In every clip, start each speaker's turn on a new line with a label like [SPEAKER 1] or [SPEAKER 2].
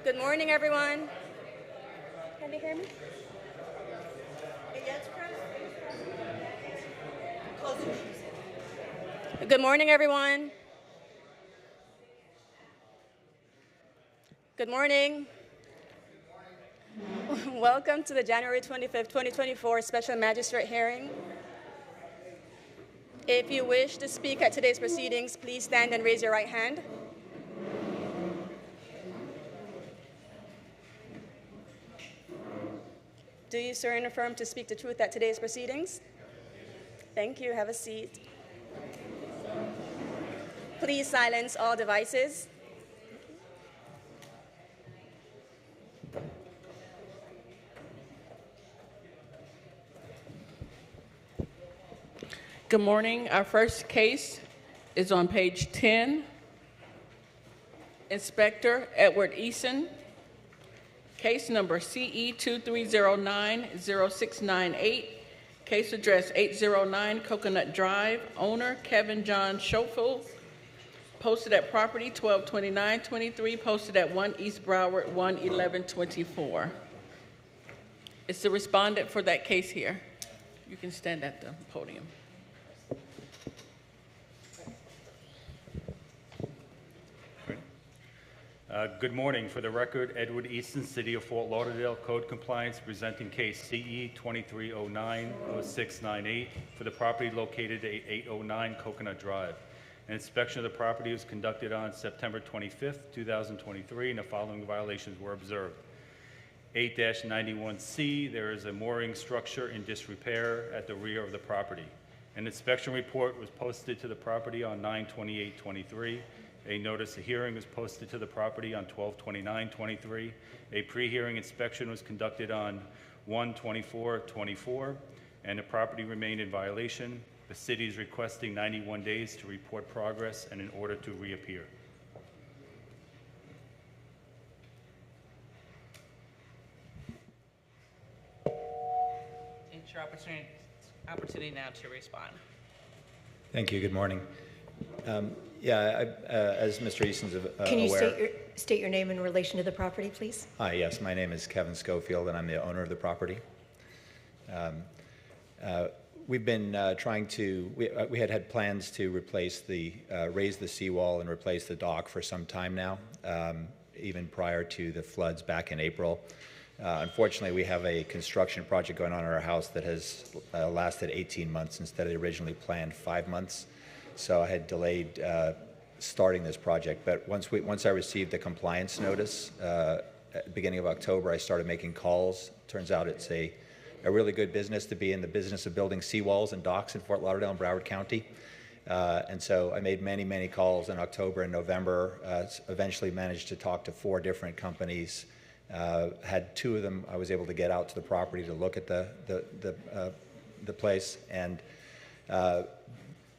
[SPEAKER 1] Good morning, everyone. Can you hear me? Good morning, everyone. Good morning. Welcome to the January 25th, 2024 Special Magistrate hearing. If you wish to speak at today's proceedings, please stand and raise your right hand. Do you swear and affirm to speak the truth at today's proceedings? Thank you. Have a seat. Please silence all devices.
[SPEAKER 2] Good morning. Our first case is on page 10. Inspector Edward Eason. Case number CE 2309-0698. Case address 809 Coconut Drive. Owner Kevin John Schofield. Posted at property 122923. Posted at 1 East Broward 11124. It's the respondent for that case here. You can stand at the podium.
[SPEAKER 3] Good morning. For the record, Edward Easton, City of Fort Lauderdale, Code Compliance, presenting case CE 2309-0698 for the property located at 809 Coconut Drive. An inspection of the property was conducted on September 25th, 2023, and the following violations were observed. 8-91C, there is a mooring structure in disrepair at the rear of the property. An inspection report was posted to the property on 9/28/23. A notice of hearing was posted to the property on 12/29/23. A pre-hearing inspection was conducted on 1/24/24, and the property remained in violation. The city is requesting 91 days to report progress and in order to reappear.
[SPEAKER 2] It's your opportunity now to respond.
[SPEAKER 4] Thank you. Good morning. As Mr. Easton's
[SPEAKER 5] Can you
[SPEAKER 4] aware,
[SPEAKER 5] state your name in relation to the property, please?
[SPEAKER 4] Hi, yes, my name is Kevin Schofield, and I'm the owner of the property. We've been trying to. We had plans to replace raise the seawall and replace the dock for some time now, even prior to the floods back in April. Unfortunately, we have a construction project going on in our house that has lasted 18 months instead of the originally planned 5 months. So I had delayed starting this project. But once I received the compliance notice at the beginning of October, I started making calls. Turns out it's a really good business to be in the business of building seawalls and docks in Fort Lauderdale and Broward County. And so I made many calls in October and November. Eventually managed to talk to 4 different companies. Had 2 of them I was able to get out to the property to look at the place, and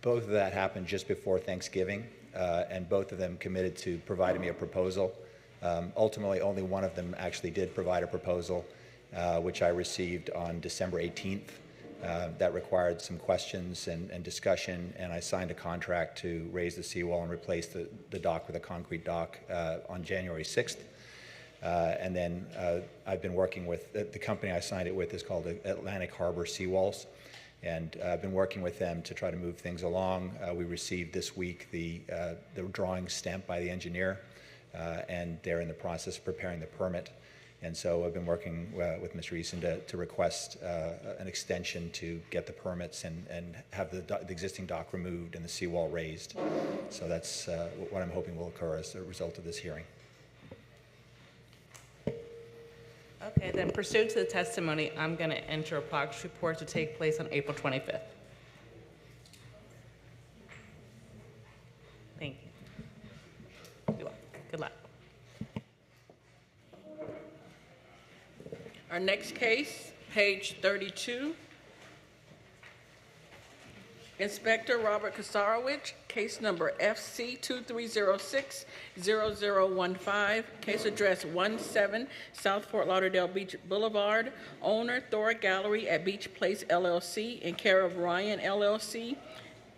[SPEAKER 4] both of that happened just before Thanksgiving, and both of them committed to providing me a proposal. Ultimately, only one of them actually did provide a proposal, which I received on December 18th. That required some questions and discussion, and I signed a contract to raise the seawall and replace the dock with a concrete dock on January 6th. And then I've been working with, the company I signed it with is called Atlantic Harbor Seawalls. And I've been working with them to try to move things along. We received this week the drawing stamped by the engineer, and they're in the process of preparing the permit. And so I've been working with Mr. Eason to request an extension to get the permits and have the existing dock removed and the seawall raised. So that's what I'm hoping will occur as a result of this hearing.
[SPEAKER 2] Okay, then pursuant to the testimony, I'm going to enter a progress report to take place on April 25th. Thank you. You're welcome. Good luck. Our next case, page 32. Inspector Robert Kasarowicz, case number FC 2306-0015, case address 17 South Fort Lauderdale Beach Boulevard, owner Thora Gallery at Beach Place LLC, in care of Ryan LLC,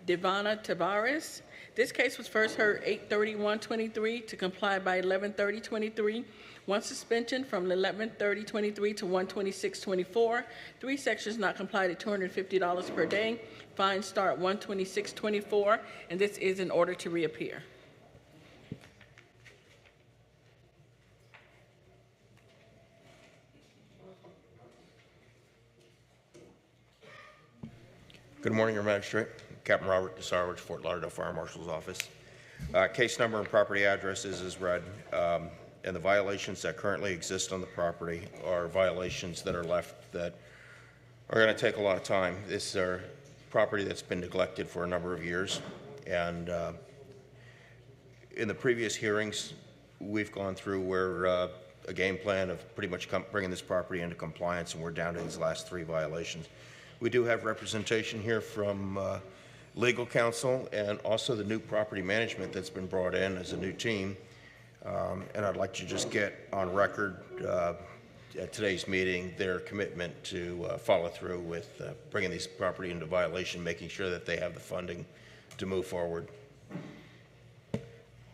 [SPEAKER 2] Devana Tavares. This case was first heard 8/31/23 to comply by 11/30/23. One suspension from 11/30/23 to 1/26/24. 3 sections not complied at $250 per day. Fines start 1/26/24, and this is in order to reappear.
[SPEAKER 6] Good morning, Your Magistrate. Captain Robert Desarwich, Fort Lauderdale Fire Marshal's Office. Case number and property address is as read, and the violations that currently exist on the property are violations that are left that are going to take a lot of time. This is a property that's been neglected for a number of years, and in the previous hearings, we've gone through where a game plan of pretty much bringing this property into compliance, and we're down to these last 3 violations. We do have representation here from legal counsel and also the new property management that's been brought in as a new team. And I'd like to just get on record at today's meeting their commitment to follow through with bringing this property into violation, making sure that they have the funding to move forward.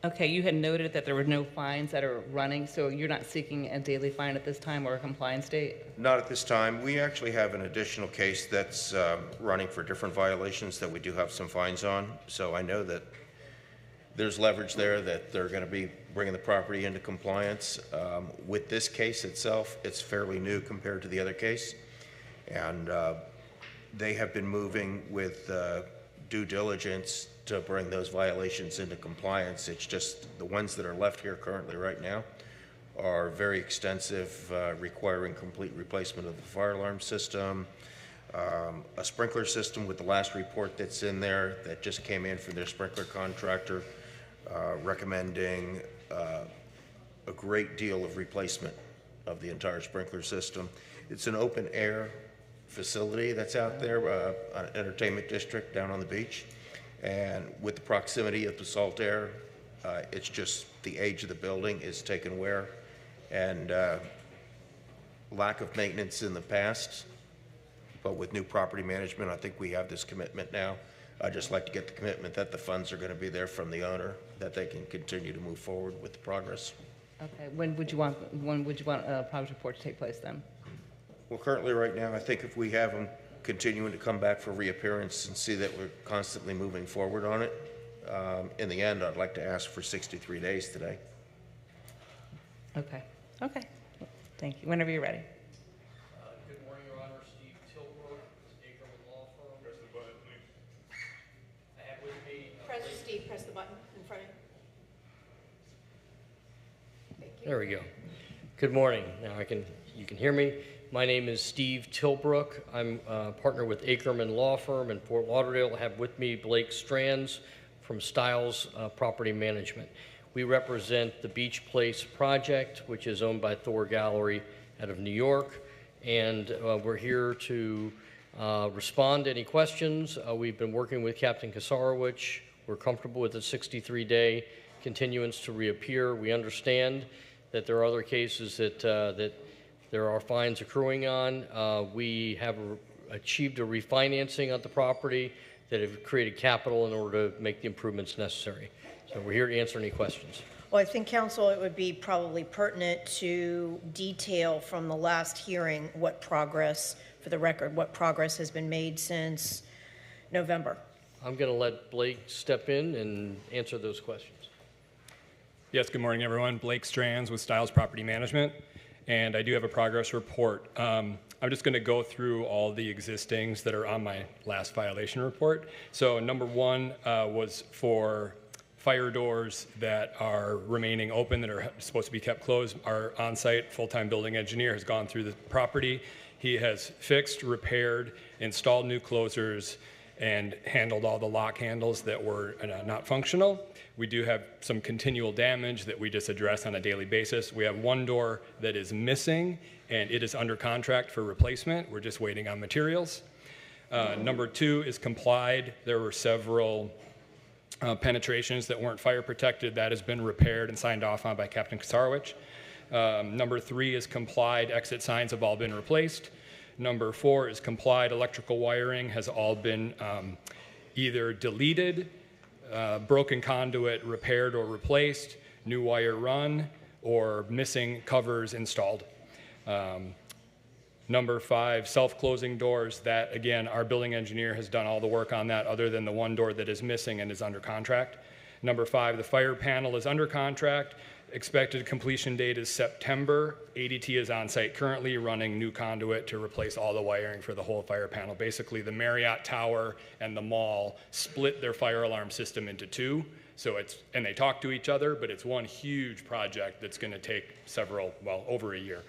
[SPEAKER 7] Okay, you had noted that there were no fines that are running, so you're not seeking a daily fine at this time or a compliance date?
[SPEAKER 6] Not at this time. We actually have an additional case that's running for different violations that we do have some fines on. So I know that there's leverage there that they're going to be bringing the property into compliance. With this case itself, it's fairly new compared to the other case. And they have been moving with due diligence to bring those violations into compliance. It's just the ones that are left here currently right now are very extensive, requiring complete replacement of the fire alarm system, a sprinkler system with the last report that's in there that just came in from their sprinkler contractor, recommending a great deal of replacement of the entire sprinkler system. It's an open air facility that's out there, an entertainment district down on the beach. And with the proximity of the salt air, it's just the age of the building is taken wear, and lack of maintenance in the past. But with new property management, I think we have this commitment now. I'd just like to get the commitment that the funds are going to be there from the owner, that they can continue to move forward with the progress.
[SPEAKER 7] Okay, when would you want a progress report to take place then?
[SPEAKER 6] Well, currently right now, I think if we have them continuing to come back for reappearance and see that we're constantly moving forward on it, in the end, I'd like to ask for 63 days today.
[SPEAKER 7] Okay, okay. Thank you. Whenever you're ready.
[SPEAKER 8] Good morning, Your Honor. Steve Tilbrook, Ackerman Law Firm. Press the button, please. I have with me.
[SPEAKER 5] Steve, press the button in front of you. Thank you.
[SPEAKER 8] There we go. Good morning. Now you can hear me. My name is Steve Tilbrook. I'm a partner with Ackerman Law Firm in Fort Lauderdale. I have with me Blake Strands from Stiles Property Management. We represent the Beach Place project, which is owned by Thor Gallery out of New York, and we're here to respond to any questions. We've been working with Captain Kasarowicz. We're comfortable with the 63-day continuance to reappear. We understand that there are other cases that there are fines accruing on. We have achieved a refinancing of the property that have created capital in order to make the improvements necessary. So we're here to answer any questions.
[SPEAKER 5] Well, I think, counsel, it would be probably pertinent to detail from the last hearing what progress, for the record, what progress has been made since November.
[SPEAKER 8] I'm going to let Blake step in and answer those questions.
[SPEAKER 9] Yes, good morning, everyone. Blake Strands with Stiles Property Management, and I do have a progress report. I'm just going to go through all the existings that are on my last violation report. So number one was for fire doors that are remaining open, that are supposed to be kept closed. Our on-site full-time building engineer has gone through the property. He has fixed, repaired, installed new closers, and handled all the lock handles that were not functional. We do have some continual damage that we just address on a daily basis. We have one door that is missing, and it is under contract for replacement. We're just waiting on materials. Number two is complied. There were several penetrations that weren't fire protected. That has been repaired and signed off on by Captain Kasarowicz. Number three is complied. Exit signs have all been replaced. Number four is complied. Electrical wiring has all been either deleted, broken conduit repaired or replaced, new wire run, or missing covers installed. Number 5, self-closing doors. That, again, our building engineer has done all the work on that other than the one door that is missing and is under contract. Number 5, the fire panel is under contract. Expected completion date is September. ADT is on site currently running new conduit to replace all the wiring for the whole fire panel. Basically, the Marriott Tower and the mall split their fire alarm system into 2. And they talk to each other, but it's one huge project that's going to take over a year.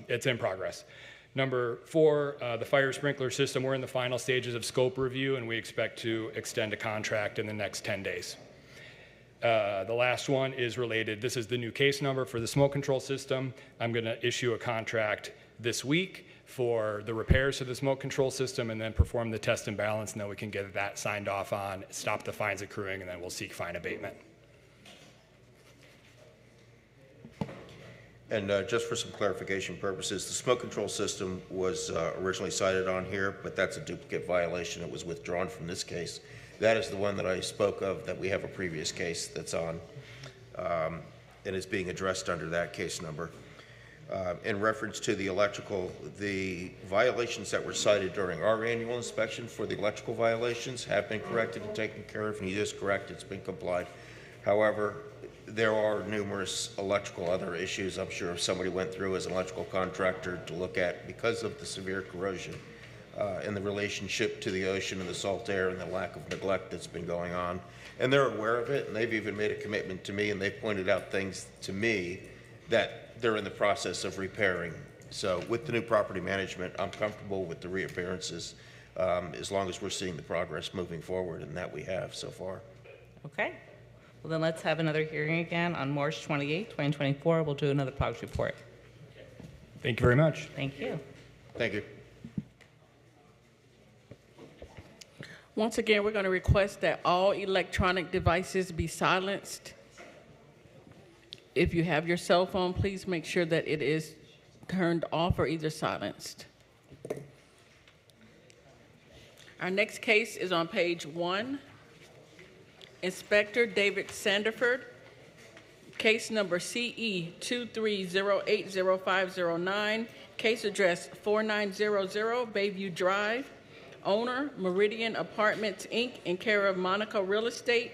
[SPEAKER 9] It's in progress. Number 4, the fire sprinkler system. We're in the final stages of scope review, and we expect to extend a contract in the next 10 days. The last one is related. This is the new case number for the smoke control system. I'm going to issue a contract this week for the repairs to the smoke control system and then perform the test and balance, and then we can get that signed off on, stop the fines accruing, and then we'll seek fine abatement.
[SPEAKER 6] And just for some clarification purposes, the smoke control system was originally cited on here, but that's a duplicate violation. It was withdrawn from this case. That is the one that I spoke of that we have a previous case that's on and is being addressed under that case number. In reference to the electrical, the violations that were cited during our annual inspection for the electrical violations have been corrected and taken care of, and he is correct, it's been complied. However, there are numerous electrical other issues I'm sure if somebody went through as an electrical contractor to look at because of the severe corrosion and the relationship to the ocean and the salt air and the lack of neglect that's been going on. And they're aware of it, and they've even made a commitment to me, and they've pointed out things to me that they're in the process of repairing. So with the new property management, I'm comfortable with the reappearances as long as we're seeing the progress moving forward, and that we have so far.
[SPEAKER 7] Okay. Well, then let's have another hearing again on March 28, 2024. We'll do another progress report.
[SPEAKER 9] Thank you very much.
[SPEAKER 7] Thank you.
[SPEAKER 6] Thank you.
[SPEAKER 2] Once again, we're going to request that all electronic devices be silenced. If you have your cell phone, please make sure that it is turned off or either silenced. Our next case is on page 1. Inspector David Sanderford, case number CE 23080509, case address 4900 Bayview Drive, owner Meridian Apartments, Inc., in care of Monaco Real Estate,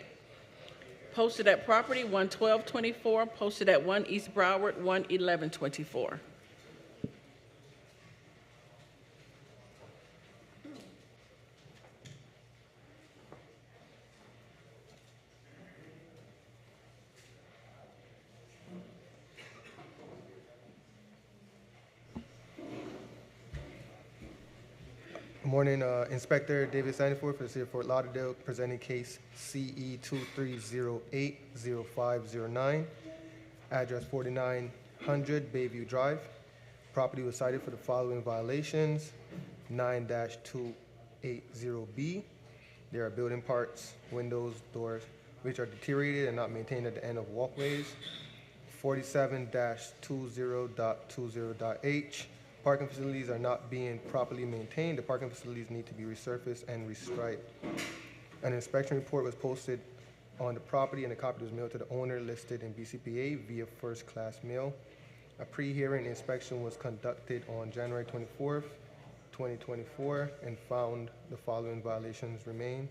[SPEAKER 2] posted at property 11224, posted at 1 East Broward 11124.
[SPEAKER 10] Good morning, Inspector David Sanderford for the City of Fort Lauderdale, presenting case CE 23080509, address 4900 Bayview Drive. Property was cited for the following violations: 9-280B. There are building parts, windows, doors, which are deteriorated and not maintained at the end of walkways. 47-20.20.H. Parking facilities are not being properly maintained. The parking facilities need to be resurfaced and restriped. An inspection report was posted on the property, and a copy was mailed to the owner listed in BCPA via first-class mail. A pre-hearing inspection was conducted on January 24th, 2024, and found the following violations remain: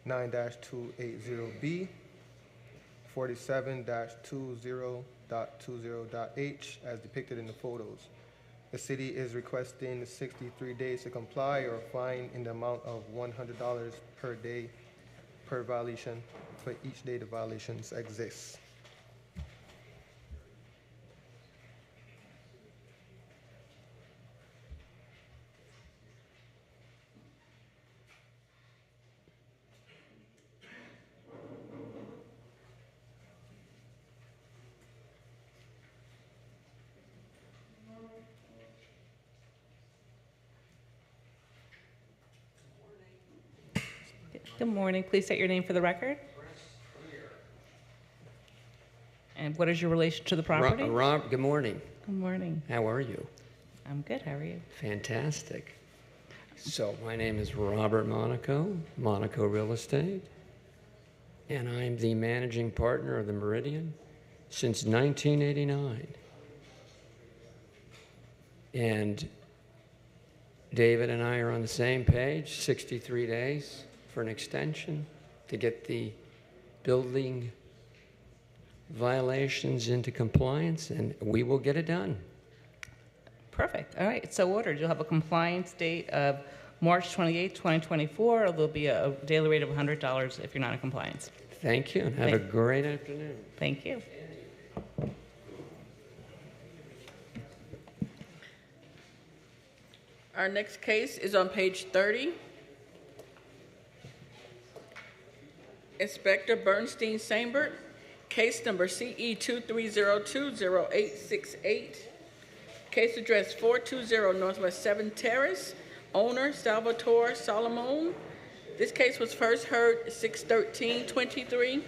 [SPEAKER 10] 9-280B, 47-20.20.H, as depicted in the photos. The city is requesting 63 days to comply or a fine in the amount of $100 per day per violation for each day the violations exist.
[SPEAKER 7] Good morning. Please state your name for the record. And what is your relation to the property?
[SPEAKER 11] Rob, good morning.
[SPEAKER 7] Good morning.
[SPEAKER 11] How are you?
[SPEAKER 7] I'm good. How are you?
[SPEAKER 11] Fantastic. So my name is Robert Monaco, Monaco Real Estate. and I'm the managing partner of the Meridian since 1989. And David and I are on the same page, 63 days for an extension to get the building violations into compliance, and we will get it done.
[SPEAKER 7] Perfect. All right, so ordered. You'll have a compliance date of March 28, 2024. There'll be a daily rate of $100 if you're not in compliance.
[SPEAKER 11] Thank you, and have a great afternoon.
[SPEAKER 7] Thank you.
[SPEAKER 2] Our next case is on page 30. Inspector Bernstein Sambert, case number CE 23020868. Case address 420 Northwest 7th Terrace, owner Salvatore Solomon. This case was first heard 6/13/23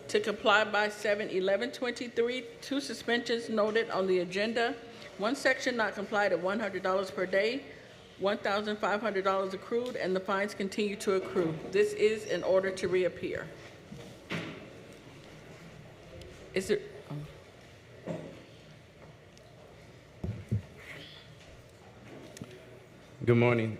[SPEAKER 2] to comply by 7/11/23. 2 suspensions noted on the agenda. 1 section not complied at $100 per day, $1,500 accrued, and the fines continue to accrue. This is in order to reappear. Is there?
[SPEAKER 12] Good morning,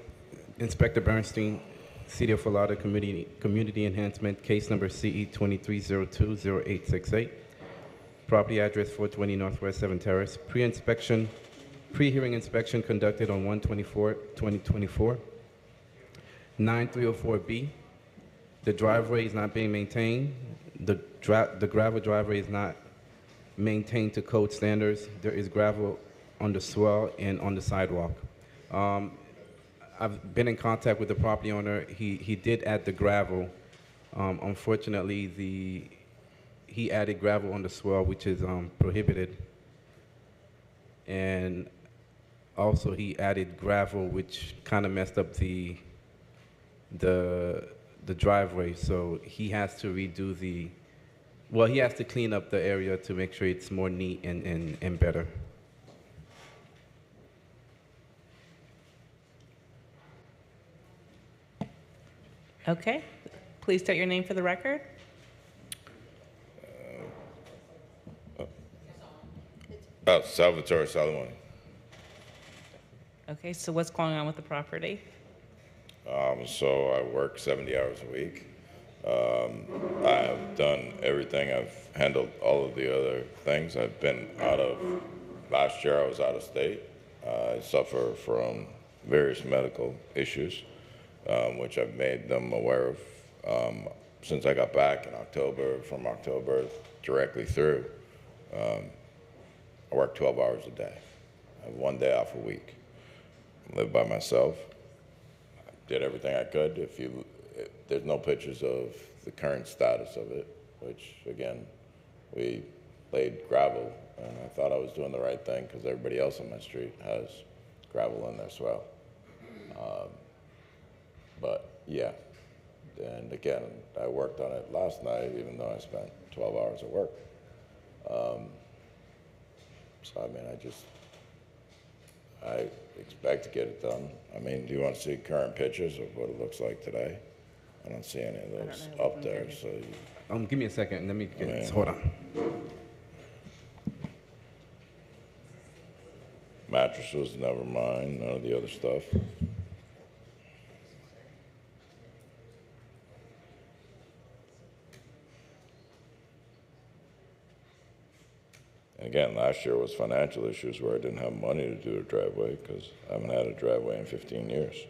[SPEAKER 12] Inspector Bernstein, City of Fort Lauderdale Community Enhancement, case number CE 23020868. Property address 420 Northwest 7th Terrace. Pre-hearing inspection conducted on 1/24/2024. 9304B. The driveway is not being maintained. The gravel driveway is not maintained to code standards. There is gravel on the swell and on the sidewalk. I've been in contact with the property owner. He did add the gravel. Unfortunately, he added gravel on the swell, which is prohibited. And also he added gravel, which kind of messed up the driveway. So he has to redo he has to clean up the area to make sure it's more neat and better.
[SPEAKER 7] Okay. Please state your name for the record.
[SPEAKER 13] Salvatore Solomon.
[SPEAKER 7] Okay, so what's going on with the property?
[SPEAKER 13] So I work 70 hours a week. I've done everything. I've handled all of the other things. Last year I was out of state. I suffer from various medical issues, which I've made them aware of since I got back in October, from October directly through. I work 12 hours a day. I have 1 day off a week. I live by myself. I did everything I could. There's no pictures of the current status of it, which again, we laid gravel, and I thought I was doing the right thing because everybody else on my street has gravel in their swell. But yeah, and again, I worked on it last night, even though I spent 12 hours at work. So I mean, I expect to get it done. I mean, do you want to see current pictures of what it looks like today? I don't see any of those up there, so.
[SPEAKER 12] Give me a second, let me get this, hold on.
[SPEAKER 13] Mattresses, never mind, none of the other stuff. And again, last year was financial issues where I didn't have money to do a driveway because I haven't had a driveway in 15 years.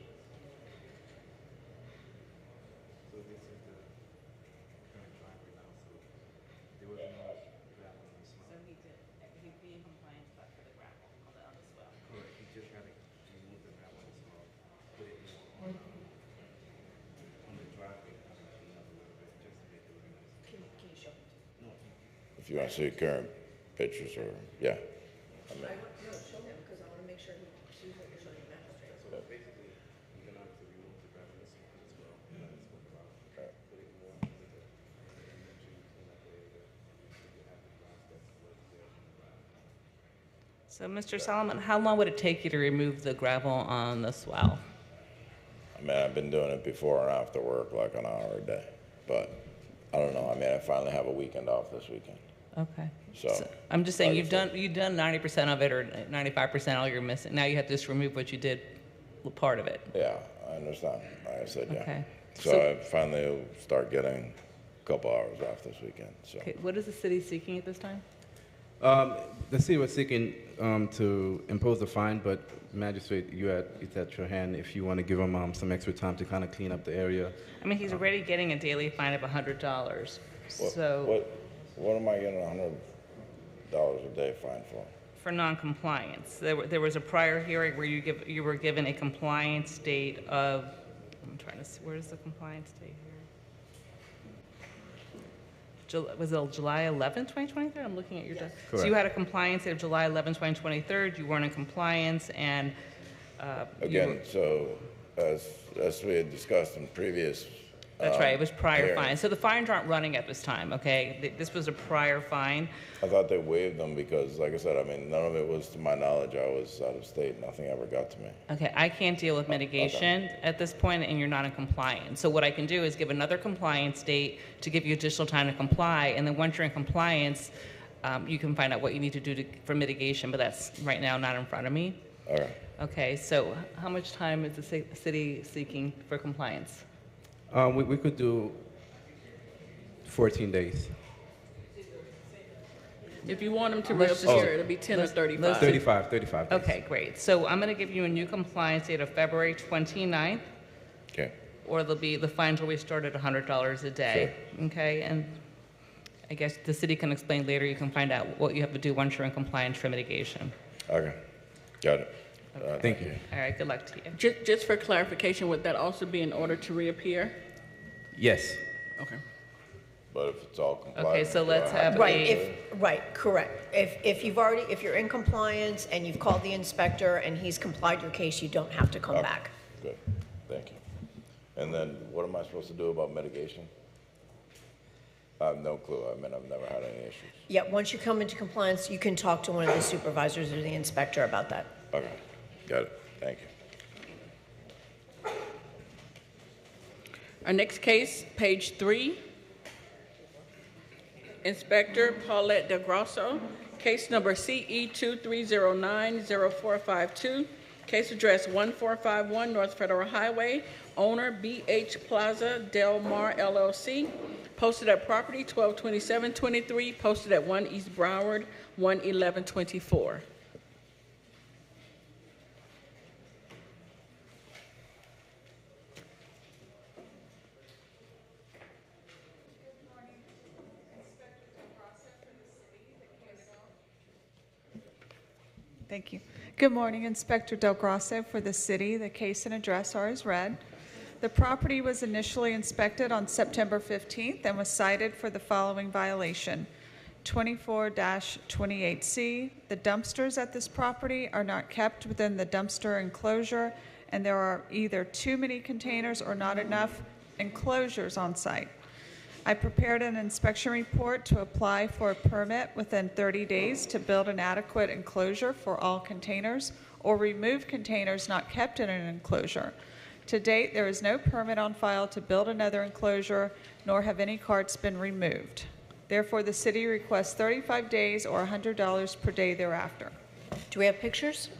[SPEAKER 13] If you want to see current pictures, or yeah. I mean,
[SPEAKER 5] show him, because I want to make sure he sees what you're showing him.
[SPEAKER 12] So basically, you can obviously remove the gravel as well.
[SPEAKER 7] So, Mr. Solomon, how long would it take you to remove the gravel on the swell?
[SPEAKER 13] I mean, I've been doing it before and after work, like an hour a day. But I don't know. I mean, I finally have a weekend off this weekend.
[SPEAKER 7] Okay.
[SPEAKER 13] So
[SPEAKER 7] I'm just saying,
[SPEAKER 13] like
[SPEAKER 7] you've done 90% of it or 95%, all you're missing. Now you have to just remove what you did, part of it.
[SPEAKER 13] Yeah, I understand. Like I said, yeah.
[SPEAKER 7] Okay.
[SPEAKER 13] So I finally will start getting a couple hours off this weekend. So
[SPEAKER 7] Okay, what is the city seeking at this time?
[SPEAKER 12] The city was seeking to impose a fine, but Magistrate, it's at your hand if you want to give them some extra time to kind of clean up the area.
[SPEAKER 7] I mean, he's already getting a daily fine of $100. So
[SPEAKER 13] what am I getting $100 a day fine for
[SPEAKER 7] non-compliance, there was a prior hearing where you were given a compliance date of, I'm trying to see, where's the compliance date here? Was it July 11, 2023? I'm looking at your doc.
[SPEAKER 12] Correct.
[SPEAKER 7] So you had a compliance date of July 11, 2023. You weren't in compliance, and
[SPEAKER 13] again? So as we had discussed in previous.
[SPEAKER 7] That's right. It was prior
[SPEAKER 13] hearing,
[SPEAKER 7] fines. So the fines aren't running at this time. Okay, this was a prior fine.
[SPEAKER 13] I thought they waived them because, like I said, I mean, none of it was to my knowledge. I was out of state. Nothing ever got to me.
[SPEAKER 7] Okay, I can't deal with mitigation at this point, and you're not in compliance. So what I can do is give another compliance date to give you additional time to comply, and then once you're in compliance, you can find out what you need to do for mitigation, but that's right now not in front of me.
[SPEAKER 13] All right.
[SPEAKER 7] Okay, so how much time is the city seeking for compliance?
[SPEAKER 12] We could do 14 days.
[SPEAKER 2] If you want them to reappear, it'll be 10 or 35.
[SPEAKER 12] 35 days.
[SPEAKER 7] Okay, great. So I'm going to give you a new compliance date of February 29th,
[SPEAKER 13] Okay.
[SPEAKER 7] or the fines will be started at $100 a day. Okay, and I guess the city can explain later. You can find out what you have to do once you're in compliance for mitigation.
[SPEAKER 13] Okay. Got it.
[SPEAKER 7] Okay.
[SPEAKER 12] Thank you.
[SPEAKER 7] All right, good luck to you.
[SPEAKER 2] Just for clarification, would that also be in order to reappear?
[SPEAKER 12] Yes.
[SPEAKER 2] Okay.
[SPEAKER 13] But if it's all compliant.
[SPEAKER 7] Okay, so let's have
[SPEAKER 5] Correct. If you're in compliance and you've called the inspector and he's complied your case, you don't have to come back.
[SPEAKER 13] Good. Thank you. And then what am I supposed to do about mitigation? I have no clue. I mean, I've never had any issues.
[SPEAKER 5] Yeah, once you come into compliance, you can talk to one of the supervisors or the inspector about that.
[SPEAKER 13] Okay. Got it. Thank you.
[SPEAKER 2] Our next case, page 3. Inspector Paulette Del Grosso, case number CE 23090452, case address 1451 North Federal Highway, owner BH Plaza Del Mar LLC, posted at property 122723, posted at 1 East Broward 11124.
[SPEAKER 14] Thank you. Good morning, Inspector Del Grosso for the city. The case and address are as read. The property was initially inspected on September 15th and was cited for the following violation. 24-28C. The dumpsters at this property are not kept within the dumpster enclosure, and there are either too many containers or not enough enclosures on site. I prepared an inspection report to apply for a permit within 30 days to build an adequate enclosure for all containers or remove containers not kept in an enclosure. To date, there is no permit on file to build another enclosure, nor have any carts been removed. Therefore, the city requests 35 days or $100 per day thereafter.
[SPEAKER 5] Do we have pictures?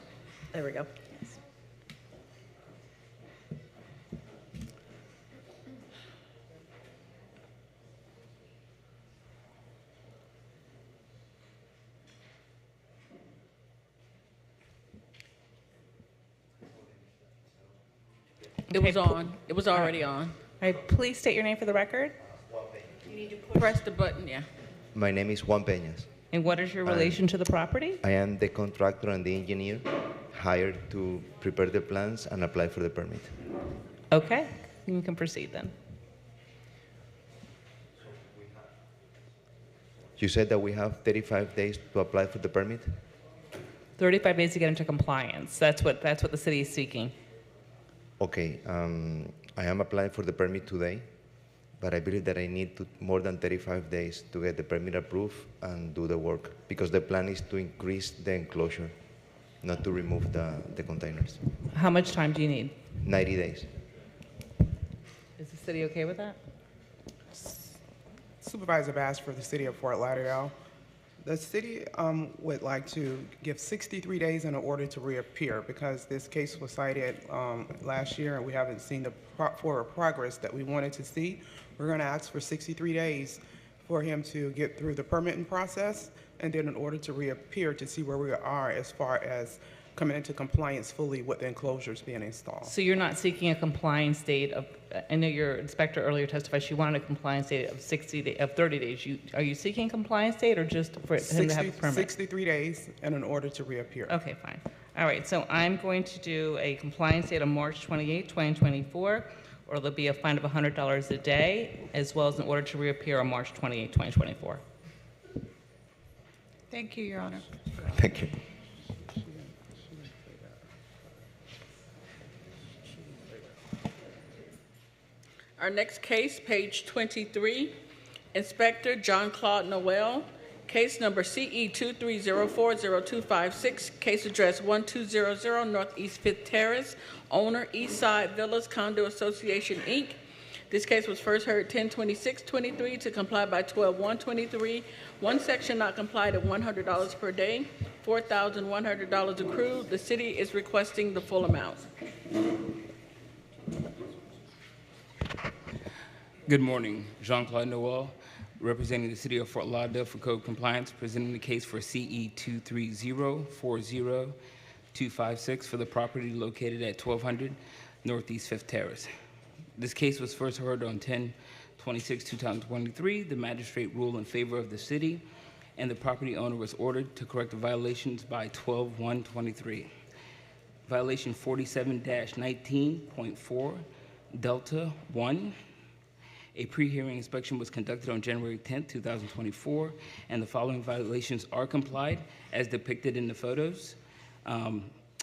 [SPEAKER 5] There we go.
[SPEAKER 2] It was on. It was already on.
[SPEAKER 7] All right, please state your name for the record.
[SPEAKER 2] Press the button, yeah.
[SPEAKER 15] My name is Juan Peñas.
[SPEAKER 7] And what is your relation to the property?
[SPEAKER 15] I am the contractor and the engineer hired to prepare the plans and apply for the permit.
[SPEAKER 7] Okay, you can proceed then.
[SPEAKER 15] You said that we have 35 days to apply for the permit?
[SPEAKER 7] 35 days to get into compliance. That's what the city is seeking.
[SPEAKER 15] Okay, I am applying for the permit today, but I believe that I need more than 35 days to get the permit approved and do the work, because the plan is to increase the enclosure, not to remove the containers.
[SPEAKER 7] How much time do you need?
[SPEAKER 15] 90 days.
[SPEAKER 7] Is the city okay with that?
[SPEAKER 16] Supervisor Bass for the City of Fort Lauderdale. The city would like to give 63 days in order to reappear because this case was cited last year and we haven't seen the forward progress that we wanted to see. We're going to ask for 63 days for him to get through the permitting process and then in order to reappear to see where we are as far as coming into compliance fully with the enclosures being installed.
[SPEAKER 7] So you're not seeking a compliance date of, I know your inspector earlier testified she wanted a compliance date of 30 days. Are you seeking compliance date or just for him to have a permit?
[SPEAKER 16] 63 days and in order to reappear.
[SPEAKER 7] Okay, fine. All right, so I'm going to do a compliance date of March 28, 2024, or there'll be a fine of $100 a day, as well as an order to reappear on March 28, 2024.
[SPEAKER 14] Thank you, Your Honor.
[SPEAKER 15] Thank you.
[SPEAKER 2] Our next case, page 23, Inspector John Claude Noel, case number CE 23040256, case address 1200 Northeast 5th Terrace, owner Eastside Villas Condo Association, Inc. This case was first heard 10/26/23 to comply by 12/1/23. One section not complied at $100 per day, $4,100 accrued. The city is requesting the full amount.
[SPEAKER 17] Good morning, Jean-Claude Noel, representing the City of Fort Lauderdale for code compliance, presenting the case for CE 23040256 for the property located at 1200 Northeast 5th Terrace. This case was first heard on 10/26/2023. The magistrate ruled in favor of the city, and the property owner was ordered to correct the violations by 12/1/23. Violation 47-19.4 Delta 1. A pre-hearing inspection was conducted on January 10, 2024, and the following violations are complied as depicted in the photos.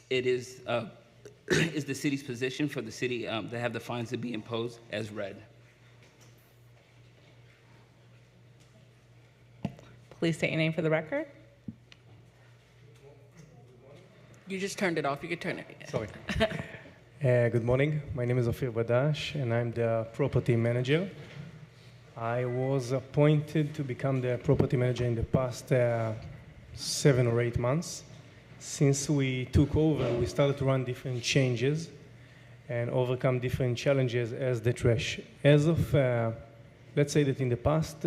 [SPEAKER 17] It is the city's position for the city to have the fines to be imposed as read.
[SPEAKER 7] Please state your name for the record.
[SPEAKER 2] You just turned it off. You could turn it.
[SPEAKER 18] Sorry. Good morning. My name is Ofir Badash, and I'm the property manager. I was appointed to become the property manager in the past 7 or 8 months. Since we took over, we started to run different changes and overcome different challenges as the trash. As of, let's say that in the past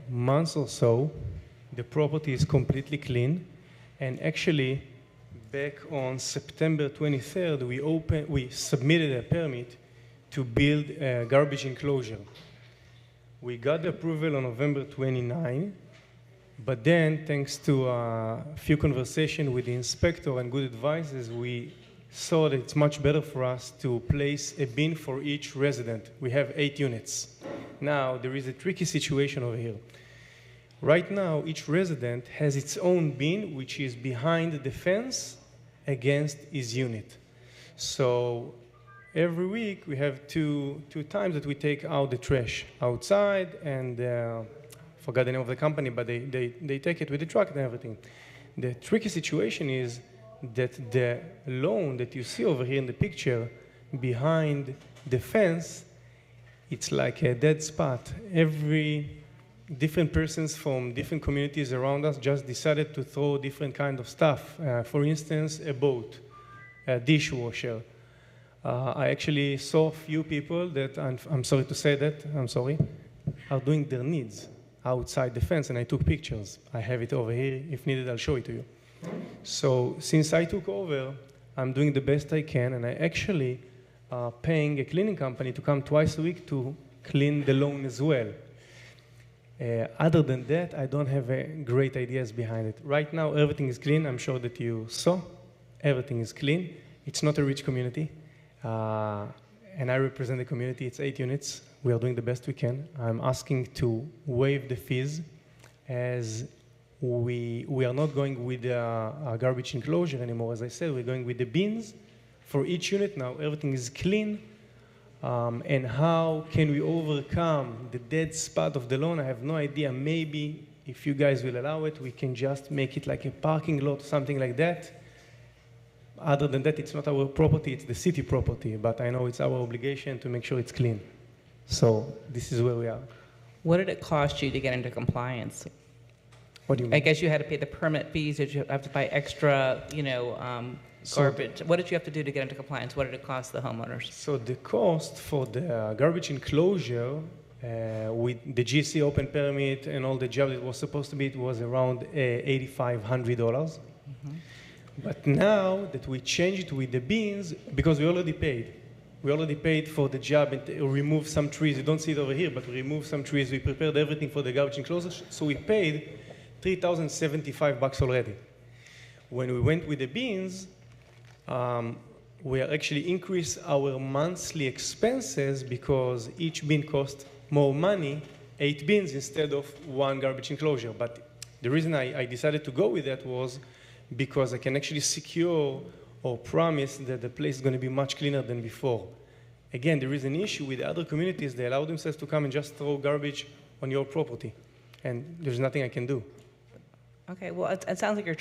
[SPEAKER 18] months or so, the property is completely clean, and actually, back on September 23rd, we submitted a permit to build a garbage enclosure. We got the approval on November 29, but then, thanks to a few conversations with the inspector and good advices, we saw that it's much better for us to place a bin for each resident. We have 8 units. Now, there is a tricky situation over here. Right now, each resident has its own bin, which is behind the fence against his unit. So every week we have two times that we take out the trash outside, and forgot the name of the company, but they take it with the truck and everything. The tricky situation is that the lawn that you see over here in the picture behind the fence, it's like a dead spot. Every different persons from different communities around us just decided to throw different kind of stuff. For instance, a boat, a dishwasher. I actually saw a few people that, I'm sorry to say that, I'm sorry, are doing their needs outside the fence, and I took pictures. I have it over here. If needed, I'll show it to you. So since I took over, I'm doing the best I can, and I actually paying a cleaning company to come twice a week to clean the lawn as well. Other than that, I don't have great ideas behind it. Right now, everything is clean. I'm sure that you saw. Everything is clean. It's not a rich community. And I represent the community. It's 8 units. We are doing the best we can. I'm asking to waive the fees, as we are not going with a garbage enclosure anymore. As I said, we're going with the bins for each unit now. Everything is clean. And how can we overcome the dead spot of the lawn? I have no idea. Maybe if you guys will allow it, we can just make it like a parking lot, something like that. Other than that, it's not our property, it's the city property. But I know it's our obligation to make sure it's clean. So this is where we are.
[SPEAKER 7] What did it cost you to get into compliance?
[SPEAKER 18] What do you mean?
[SPEAKER 7] I guess you had to pay the permit fees. Did you have to buy extra, garbage? What did you have to do to get into compliance? What did it cost the homeowners?
[SPEAKER 18] So the cost for the garbage enclosure with the GC open permit and all the job it was supposed to be, it was around $8,500. But now that we changed it with the bins, because we already paid for the job and remove some trees. You don't see it over here, but we removed some trees. We prepared everything for the garbage enclosure, so we paid $3,075 already. When we went with the bins, we actually increased our monthly expenses because each bin cost more money, 8 bins instead of 1 garbage enclosure. But the reason I decided to go with that was because I can actually secure or promise that the place is going to be much cleaner than before. Again, there is an issue with other communities. They allow themselves to come and just throw garbage on your property, and there's nothing I can do.
[SPEAKER 7] Okay, well, it sounds like you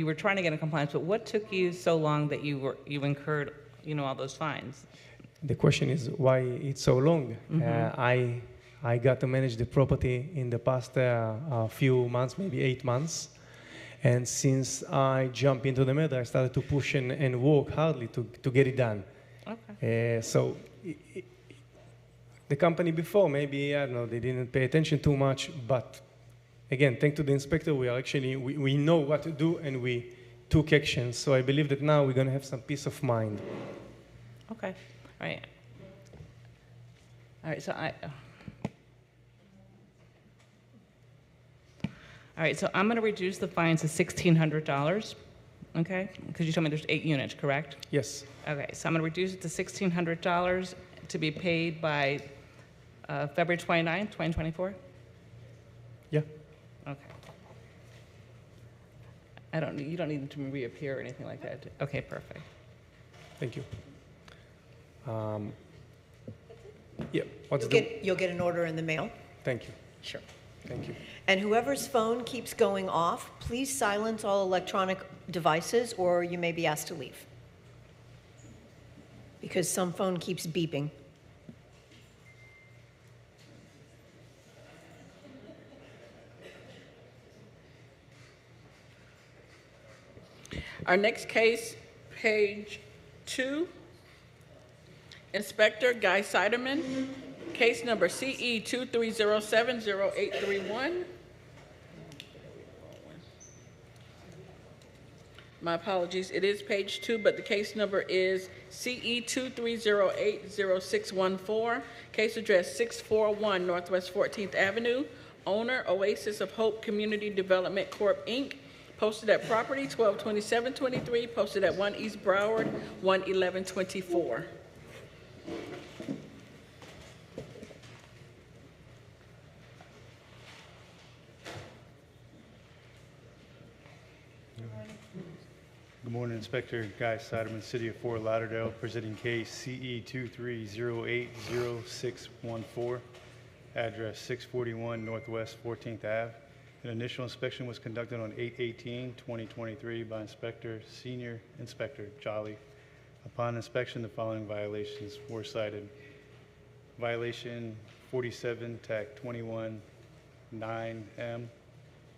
[SPEAKER 7] were trying to get in compliance, but what took you so long that you incurred, all those fines?
[SPEAKER 18] The question is why it's so long. I got to manage the property in the past few months, maybe 8 months. And since I jumped into the matter, I started to push and work hardly to get it done. Okay. The company before, maybe, I don't know, they didn't pay attention too much. But again, thanks to the inspector, we know what to do and we took action. So I believe that now we're going to have some peace of mind.
[SPEAKER 7] Okay. All right, so I'm going to reduce the fines to $1,600, okay? Because you told me there's 8 units, correct?
[SPEAKER 18] Yes.
[SPEAKER 7] Okay, so I'm going to reduce it to $1,600 to be paid by February 29th, 2024?
[SPEAKER 18] Yeah.
[SPEAKER 7] Okay. You don't need to reappear or anything like that. Okay, perfect.
[SPEAKER 18] Thank you.
[SPEAKER 5] You'll get an order in the mail.
[SPEAKER 18] Thank you.
[SPEAKER 5] Sure.
[SPEAKER 18] Thank you.
[SPEAKER 5] And whoever's phone keeps going off, please silence all electronic devices or you may be asked to leave. Because some phone keeps beeping.
[SPEAKER 2] Our next case, page 2, Inspector Guy Siderman, case number CE 23070831. My apologies, it is page 2, but the case number is CE 23080614, case address 641 Northwest 14th Avenue, owner Oasis of Hope Community Development Corp. Inc., posted at property 122723, posted at 1 East Broward 11124.
[SPEAKER 3] Good morning, Inspector Guy Siderman, City of Fort Lauderdale, presenting case CE 23080614, address 641 Northwest 14th Ave. An initial inspection was conducted on 8/18/2023 by Senior Inspector Jolly. Upon inspection, the following violations were cited. Violation 47, TAC 21-9M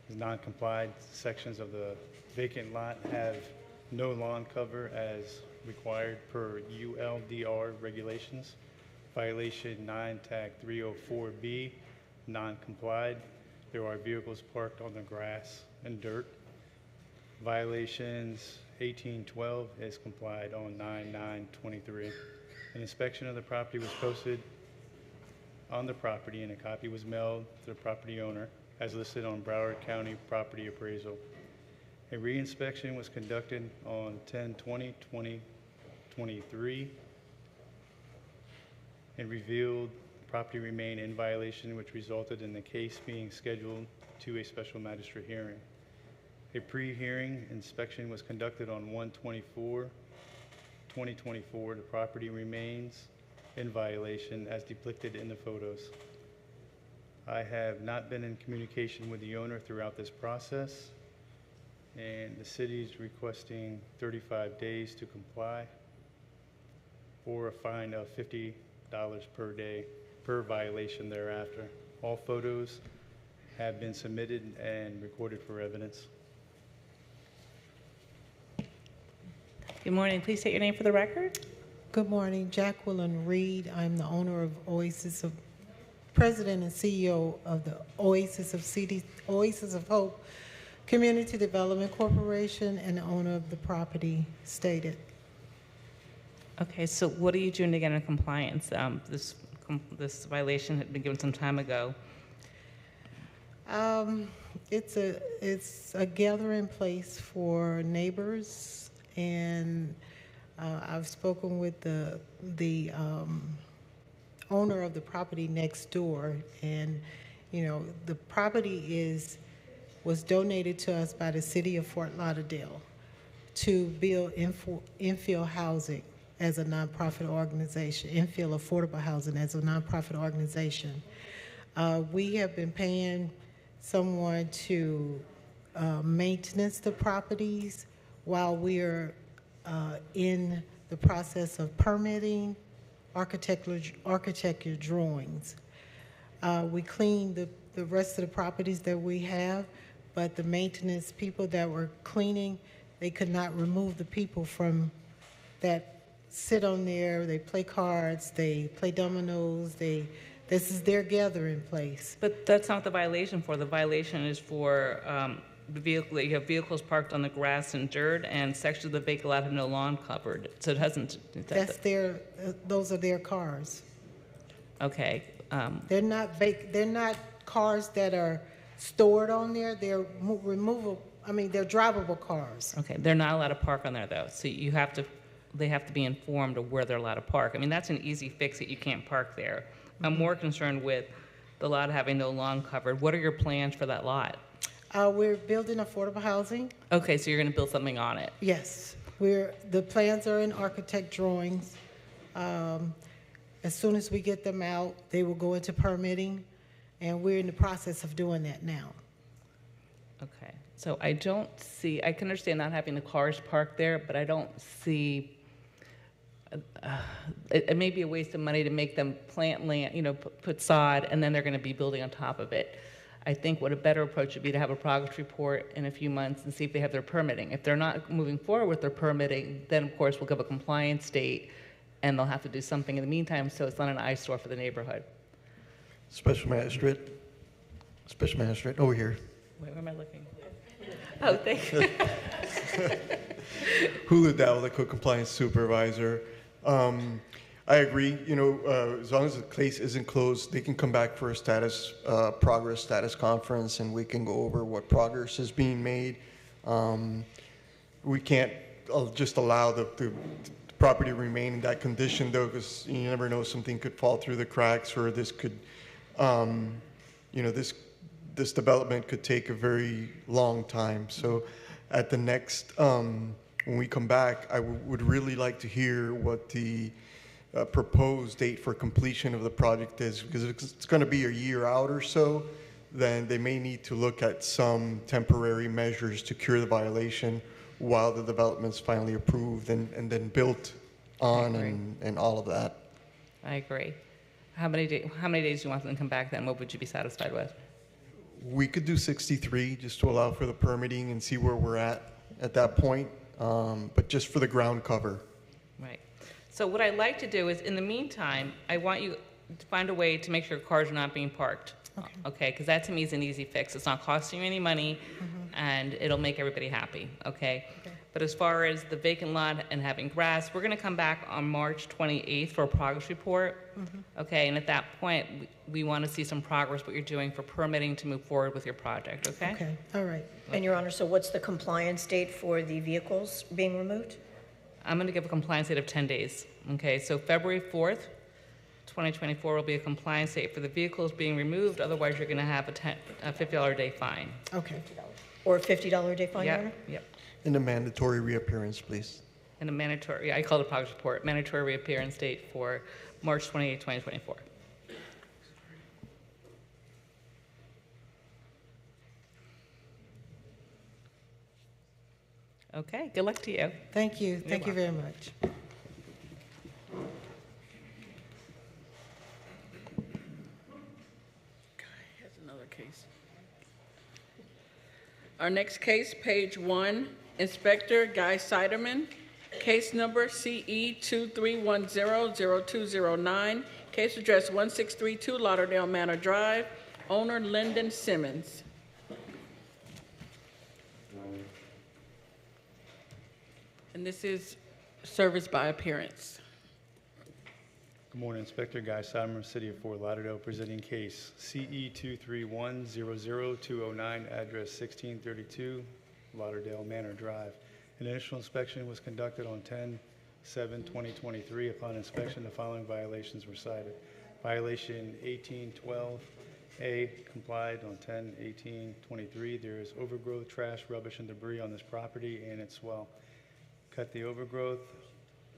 [SPEAKER 3] is non-complied. Sections of the vacant lot have no lawn cover as required per ULDR regulations. Violation 9, TAC 304B, non-complied. There are vehicles parked on the grass and dirt. Violations 1812 is complied on 9/9/23. An inspection of the property was posted on the property and a copy was mailed to the property owner as listed on Broward County Property Appraisal. A re-inspection was conducted on 10/20/2023 and revealed the property remained in violation, which resulted in the case being scheduled to a special magistrate hearing. A pre-hearing inspection was conducted on 1/24/2024. The property remains in violation as depicted in the photos. I have not been in communication with the owner throughout this process, and the city is requesting 35 days to comply or a fine of $50 per day per violation thereafter.
[SPEAKER 19] All photos have been submitted and recorded for evidence.
[SPEAKER 7] Good morning. Please state your name for the record.
[SPEAKER 20] Good morning, Jacqueline Reed. I'm the owner of President and CEO of the Oasis of Hope Community Development Corporation and the owner of the property stated.
[SPEAKER 7] Okay, so what are you doing to get in compliance? This violation had been given some time ago.
[SPEAKER 20] It's a gathering place for neighbors, and I've spoken with the owner of the property next door, and the property was donated to us by the city of Fort Lauderdale to build infill housing as a nonprofit organization, infill affordable housing as a nonprofit organization. We have been paying someone to maintenance the properties while we're in the process of permitting architecture drawings. We clean the rest of the properties that we have, but the maintenance people that were cleaning, they could not remove the people from that sit on there. They play cards, they play dominoes, this is their gathering place.
[SPEAKER 7] But that's not the violation for. The violation is for you have vehicles parked on the grass and dirt, and sections of the vacant lot have no lawn covered. So it hasn't.
[SPEAKER 20] Those are their cars.
[SPEAKER 7] Okay.
[SPEAKER 20] They're not cars that are stored on there. They're removable. I mean, they're drivable cars.
[SPEAKER 7] Okay. They're not allowed to park on there though. So they have to be informed of where they're allowed to park. I mean, that's an easy fix that you can't park there. I'm more concerned with the lot having no lawn covered. What are your plans for that lot?
[SPEAKER 20] We're building affordable housing.
[SPEAKER 7] Okay, so you're going to build something on it.
[SPEAKER 20] Yes, the plans are in architect drawings. As soon as we get them out, they will go into permitting, and we're in the process of doing that now.
[SPEAKER 7] Okay, so I can understand not having the cars parked there, but I don't see. It may be a waste of money to make them plant land, put sod, and then they're going to be building on top of it. I think what a better approach would be to have a progress report in a few months and see if they have their permitting. If they're not moving forward with their permitting, then of course we'll give a compliance date, and they'll have to do something in the meantime so it's not an eyesore for the neighborhood.
[SPEAKER 21] Special Magistrate, over here.
[SPEAKER 7] Wait, where am I looking? Oh, thank you.
[SPEAKER 21] Hula Dow, the Code Compliance Supervisor. I agree, as long as the case isn't closed, they can come back for a progress status conference, and we can go over what progress is being made. We can't just allow the property to remain in that condition, though, because you never know, something could fall through the cracks, or this could, this development could take a very long time. So at the next, when we come back, I would really like to hear what the proposed date for completion of the project is, because if it's going to be a year out or so, then they may need to look at some temporary measures to cure the violation while the development's finally approved and then built on and all of that.
[SPEAKER 7] I agree. How many days do you want them to come back then? What would you be satisfied with?
[SPEAKER 21] We could do 63 just to allow for the permitting and see where we're at that point, but just for the ground cover.
[SPEAKER 7] Right. So what I'd like to do is, in the meantime, I want you to find a way to make sure cars are not being parked. Okay, because that to me is an easy fix. It's not costing you any money, and it'll make everybody happy. Okay? But as far as the vacant lot and having grass, we're going to come back on March 28th for a progress report. Okay, and at that point, we want to see some progress, what you're doing for permitting to move forward with your project. Okay?
[SPEAKER 20] Okay, all right.
[SPEAKER 5] And Your Honor, so what's the compliance date for the vehicles being removed?
[SPEAKER 7] I'm going to give a compliance date of 10 days. Okay, so February 4th, 2024 will be a compliance date for the vehicles being removed. Otherwise, you're going to have a $50 a day fine.
[SPEAKER 20] Okay.
[SPEAKER 5] Or a $50 a day fine, Your Honor?
[SPEAKER 7] Yep.
[SPEAKER 21] And a mandatory reappearance, please.
[SPEAKER 7] And a mandatory, I call it a progress report, mandatory reappearance date for March 28, 2024. Okay, good luck to you.
[SPEAKER 20] Thank you. Thank you very much.
[SPEAKER 2] Our next case, page 1, Inspector Guy Siderman, case number CE 23100209, case address 1632 Lauderdale Manor Drive, owner Lyndon Simmons. And this is service by appearance.
[SPEAKER 19] Good morning, Inspector Guy Sidemer, City of Fort Lauderdale, presenting case CE 231000209, address 1632 Lauderdale Manor Drive. An initial inspection was conducted on 10/7/2023. Upon inspection, the following violations were cited. Violation 1812A complied on 10/18/23. There is overgrowth, trash, rubbish, and debris on this property and its swell. Cut the overgrowth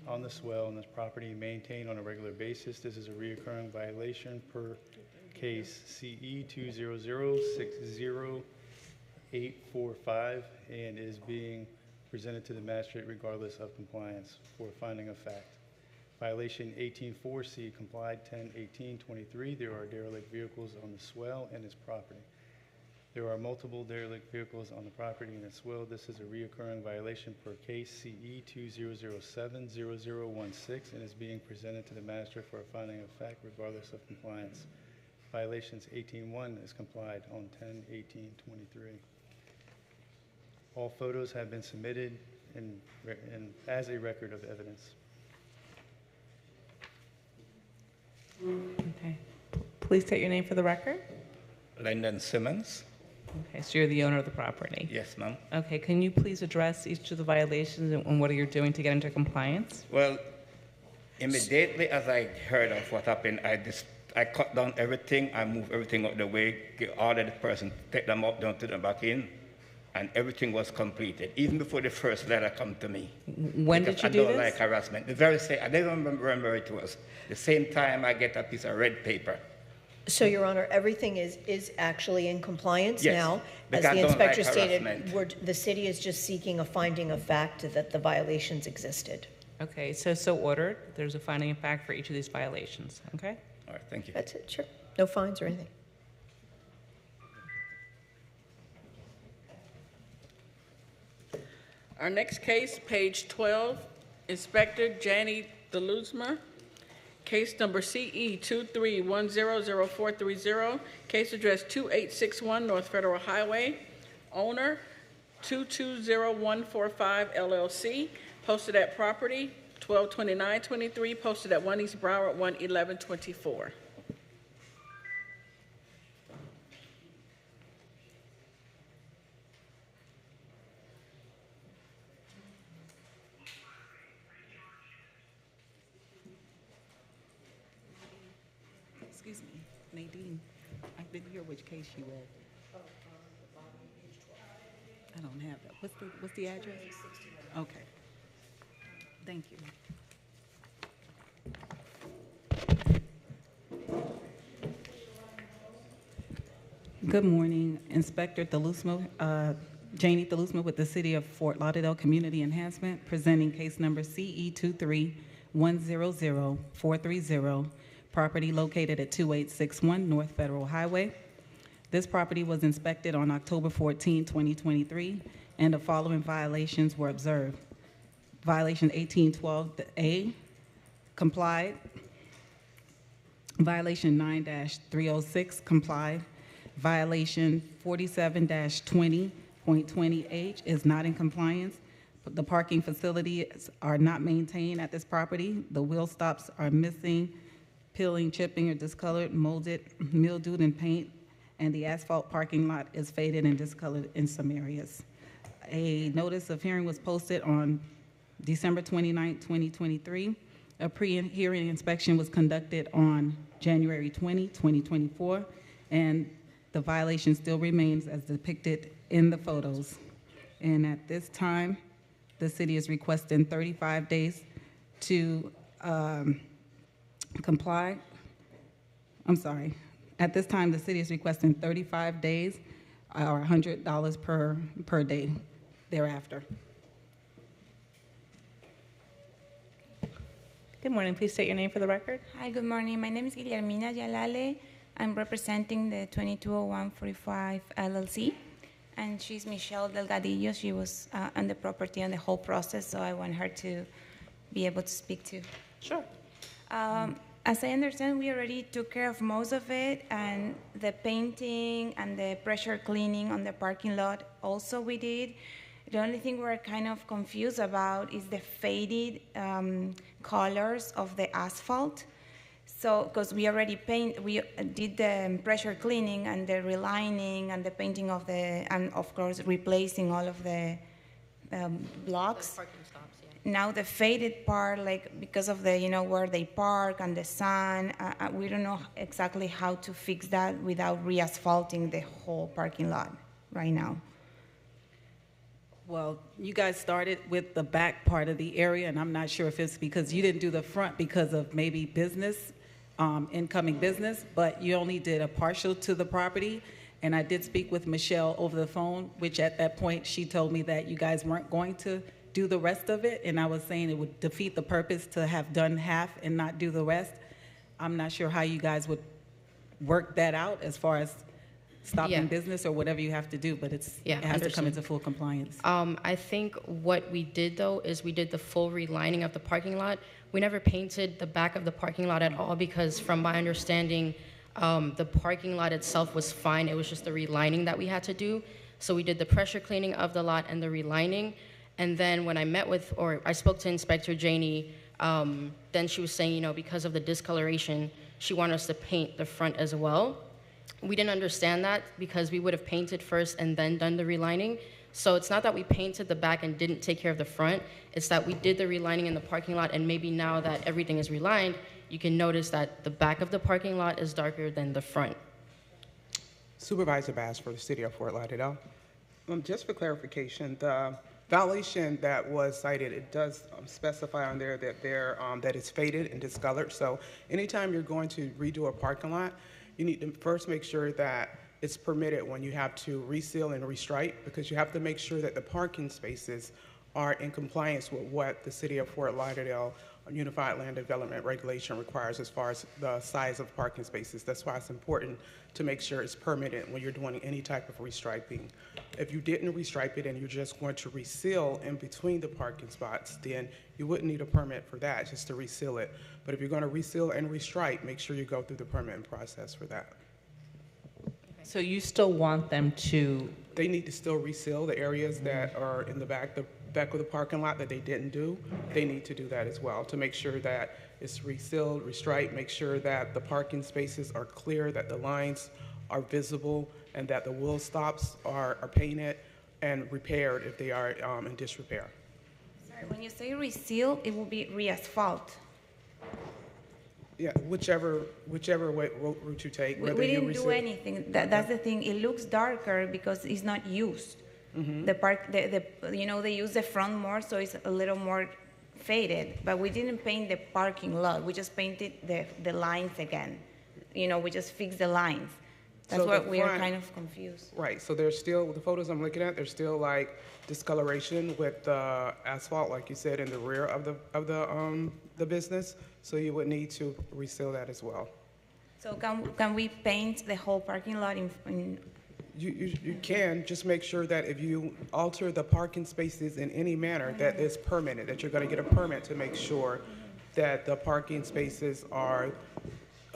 [SPEAKER 19] on the swell on this property maintained on a regular basis. This is a reoccurring violation per case CE 200-60845 and is being presented to the magistrate regardless of compliance for finding of fact. Violation 18-4C complied 10/18/23. There are derelict vehicles on the swell and its property. There are multiple derelict vehicles on the property and its swell. This is a reoccurring violation per case CE 200-70016 and is being presented to the magistrate for a finding of fact regardless of compliance. Violations 18-1 is complied on 10/18/23. All photos have been submitted and as a record of evidence.
[SPEAKER 7] Okay. Please state your name for the record.
[SPEAKER 1] Lyndon Simmons.
[SPEAKER 7] Okay, so you're the owner of the property?
[SPEAKER 1] Yes, ma'am.
[SPEAKER 7] Okay, can you please address each of the violations and what are you doing to get into compliance?
[SPEAKER 1] Well, immediately as I heard of what happened, I cut down everything, I moved everything out the way, ordered the person to take them up, down to the back in, and everything was completed, even before the first letter come to me.
[SPEAKER 7] When did you do
[SPEAKER 1] I don't
[SPEAKER 7] this?
[SPEAKER 1] like harassment. The very same, I don't remember it was. The same time I get a piece of red paper.
[SPEAKER 5] So, Your Honor, everything is actually in compliance
[SPEAKER 1] Yes,
[SPEAKER 5] now. As
[SPEAKER 1] because I
[SPEAKER 5] the
[SPEAKER 1] don't like
[SPEAKER 5] inspector stated,
[SPEAKER 1] harassment.
[SPEAKER 5] the city is just seeking a finding of fact that the violations existed.
[SPEAKER 7] Okay, so ordered. There's a finding of fact for each of these violations, okay?
[SPEAKER 1] All right, thank you.
[SPEAKER 5] That's it, sure. No fines or anything.
[SPEAKER 2] Our next case, page 12, Inspector Janie DeLuzma, case number CE 231000430, case address 2861 North Federal Highway, owner 220145 LLC, posted at property 12/29/23, posted at 1 East Broward 1/11/24.
[SPEAKER 22] Excuse me, Nadine, I didn't hear which case you read. I don't have that. What's the address? Okay. Thank you. Good morning, Inspector DeLuzma, Janie DeLuzma with the City of Fort Lauderdale Community Enhancement, presenting case number CE 231000430, property located at 2861 North Federal Highway. This property was inspected on October 14, 2023, and the following violations were observed. Violation 1812A complied. Violation 9-306 complied. Violation 47-20.20H is not in compliance. The parking facilities are not maintained at this property. The wheel stops are missing, peeling, chipping, or discolored, molded, mildewed in paint, and the asphalt parking lot is faded and discolored in some areas. A notice of hearing was posted on December 29, 2023. A pre-hearing inspection was conducted on January 20, 2024, and the violation still remains as depicted in the photos. And at this time, the city is requesting 35 days to comply. I'm sorry. At this time, the city is requesting 35 days or $100 per day thereafter.
[SPEAKER 7] Good morning. Please state your name for the record.
[SPEAKER 23] Hi, good morning. My name is Guillermina Yalale. I'm representing the 220145 LLC.
[SPEAKER 4] and she's Michelle Delgadillo. She was on the property on the whole process, so I want her to be able to speak to.
[SPEAKER 2] Sure.
[SPEAKER 4] As I understand, we already took care of most of it, and the painting and the pressure cleaning on the parking lot also we did. The only thing we're kind of confused about is the faded colors of the asphalt. So, because we did the pressure cleaning and the relining and the painting of and of course replacing all of the blocks. Now the faded part, like because of the, where they park and the sun, we don't know exactly how to fix that without re-asphalting the whole parking lot right now.
[SPEAKER 22] Well, you guys started with the back part of the area, and I'm not sure if it's because you didn't do the front because of maybe business, incoming business, but you only did a partial to the property. And I did speak with Michelle over the phone, which at that point she told me that you guys weren't going to do the rest of it, and I was saying it would defeat the purpose to have done half and not do the rest. I'm not sure how you guys would work that out as far as stopping business or whatever you have to do, but it has to come into full compliance.
[SPEAKER 8] I think what we did, though, is we did the full relining of the parking lot. We never painted the back of the parking lot at all because from my understanding, the parking lot itself was fine. It was just the relining that we had to do. So we did the pressure cleaning of the lot and the relining. And then when I spoke to Inspector Janey, then she was saying, because of the discoloration, she wanted us to paint the front as well. We didn't understand that because we would have painted first and then done the relining. So it's not that we painted the back and didn't take care of the front. It's that we did the relining in the parking lot, and maybe now that everything is relined, you can notice that the back of the parking lot is darker than the front.
[SPEAKER 16] Supervisor Bass for the City of Fort Lauderdale. Just for clarification, the violation that was cited, it does specify on there that that it's faded and discolored. So anytime you're going to redo a parking lot, you need to first make sure that it's permitted when you have to reseal and restripe, because you have to make sure that the parking spaces are in compliance with what the City of Fort Lauderdale Unified Land Development Regulation requires as far as the size of parking spaces. That's why it's important to make sure it's permitted when you're doing any type of restriping. If you didn't restripe it and you're just going to reseal in between the parking spots, then you wouldn't need a permit for that, just to reseal it. But if you're going to reseal and restripe, make sure you go through the permitting process for that.
[SPEAKER 7] So you still want them to?
[SPEAKER 16] They need to still reseal the areas that are in the back of the parking lot that they didn't do. They need to do that as well to make sure that it's resealed, restriped, make sure that the parking spaces are clear, that the lines are visible, and that the wheel stops are painted and repaired if they are in disrepair.
[SPEAKER 4] Sorry, when you say reseal, it will be re-asphalt.
[SPEAKER 16] Yeah, whichever route you take.
[SPEAKER 4] We didn't do anything. That's the thing. It looks darker because it's not used.
[SPEAKER 16] Mm-hmm.
[SPEAKER 4] They use the front more, so it's a little more faded. But we didn't paint the parking lot. We just painted the lines again. We just fixed the lines. That's what we are kind of confused.
[SPEAKER 16] Right. So there's still, the photos I'm looking at, there's still like discoloration with the asphalt, like you said, in the rear of the business. So you would need to reseal that as well.
[SPEAKER 4] So can we paint the whole parking lot in
[SPEAKER 16] You can, just make sure that if you alter the parking spaces in any manner, that it's permitted, that you're going to get a permit to make sure that the parking spaces are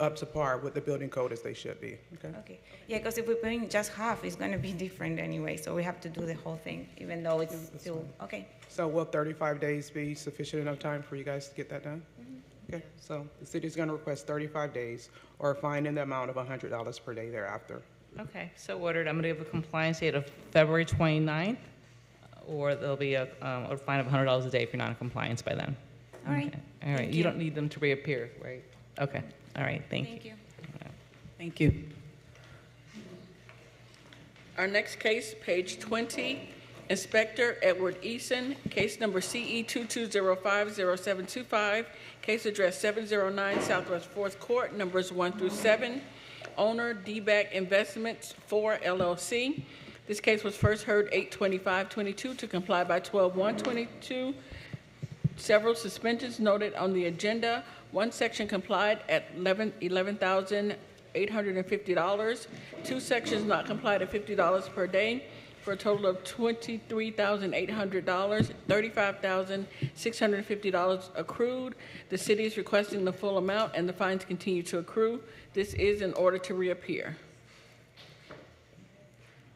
[SPEAKER 16] up to par with the building code as they should be.
[SPEAKER 4] Okay. Yeah, because if we paint just half, it's going to be different anyway, so we have to do the whole thing, even though it's still, okay.
[SPEAKER 16] So will 35 days be sufficient enough time for you guys to get that done? Okay, so the city is going to request 35 days or a fine in the amount of $100 per day thereafter.
[SPEAKER 7] Okay, so ordered. I'm going to give a compliance date of February 29th, or there'll be a fine of $100 a day if you're not in compliance by then.
[SPEAKER 4] All right.
[SPEAKER 7] Okay. All right. You don't need them to reappear, right? Okay. All right. Thank you.
[SPEAKER 22] Thank you.
[SPEAKER 2] Our next case, page 20, Inspector Edward Eason, case number CE 22050725, case address 709 Southwest 4th Court, numbers 1 through 7. Owner, D-Back Investments 4 LLC. This case was first heard 8/25/22 to comply by 12/1/22. Several suspensions noted on the agenda. One section complied at $11,850. Two sections not complied at $50 per day. for a total of $23,800, $35,650 accrued. The city is requesting the full amount, and the fines continue to accrue. This is in order to reappear.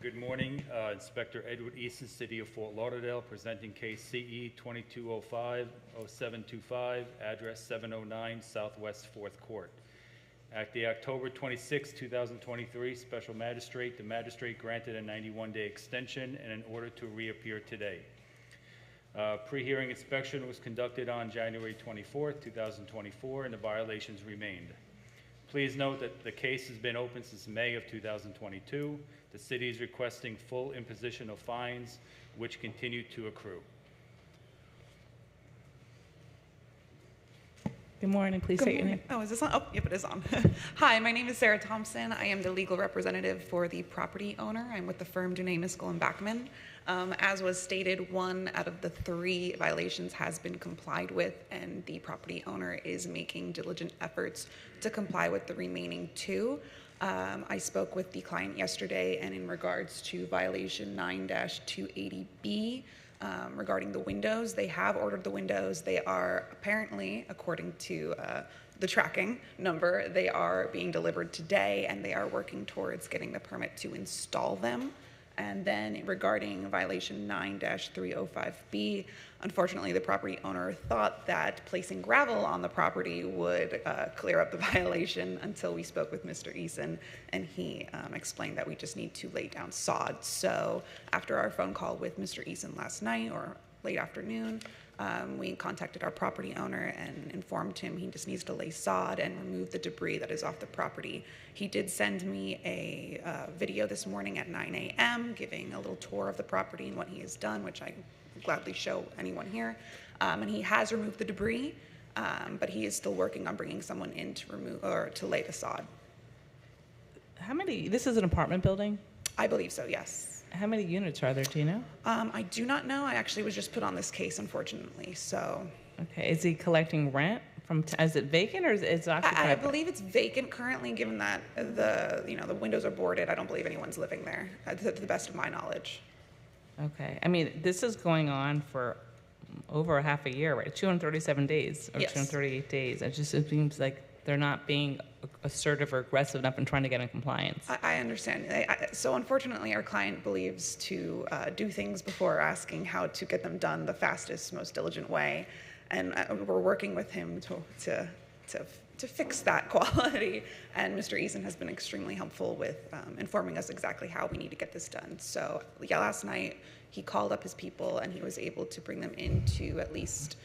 [SPEAKER 3] Good morning, Inspector Edward Easton, City of Fort Lauderdale, presenting case CE 2205-0725, address 709 Southwest 4th Court. At the October 26, 2023 Special Magistrate, the Magistrate granted a 91-day extension and an order to reappear today. Pre-hearing inspection was conducted on January 24, 2024, and the violations remained. Please note that the case has been open since May of 2022. The city is requesting full imposition of fines, which continue to accrue.
[SPEAKER 6] Good morning. Please state your name.
[SPEAKER 9] Oh, is this on? Oh, yep, it is on. Hi, my name is Sarah Thompson. I am the legal representative for the property owner. I'm with the firm Dunay, Miskell & Backman. As was stated, 1 out of the 3 violations has been complied with, and the property owner is making diligent efforts to comply with the remaining 2. I spoke with the client yesterday, and in regards to violation 9-280B, regarding the windows, they have ordered the windows. They are apparently, according to the tracking number, they are being delivered today, and they are working towards getting the permit to install them. And then regarding violation 9-305B, unfortunately, the property owner thought that placing gravel on the property would clear up the violation until we spoke with Mr. Eason, and he explained that we just need to lay down sod. So after our phone call with Mr. Eason last night or late afternoon, we contacted our property owner and informed him he just needs to lay sod and remove the debris that is off the property. He did send me a video this morning at 9 a.m. giving a little tour of the property and what he has done, which I gladly show anyone here. And he has removed the debris, but he is still working on bringing someone in to remove or to lay the sod.
[SPEAKER 6] How many? This is an apartment building?
[SPEAKER 9] I believe so, yes.
[SPEAKER 6] How many units are there? Do you know?
[SPEAKER 9] I do not know. I actually was just put on this case, unfortunately. So.
[SPEAKER 6] Okay. Is he collecting rent from? Is it vacant or is it occupied?
[SPEAKER 9] I believe it's vacant currently, given that the windows are boarded. I don't believe anyone's living there, to the best of my knowledge.
[SPEAKER 6] Okay. I mean, this is going on for over a half a year, right? 237 days or
[SPEAKER 9] Yes.
[SPEAKER 6] 238 days. It just seems like they're not being assertive or aggressive enough in trying to get in compliance.
[SPEAKER 9] I understand. So unfortunately, our client believes to do things before asking how to get them done the fastest, most diligent way, and we're working with him to fix that quality. And Mr. Eason has been extremely helpful with informing us exactly how we need to get this done. So yeah, last night he called up his people and he was able to bring them in to at least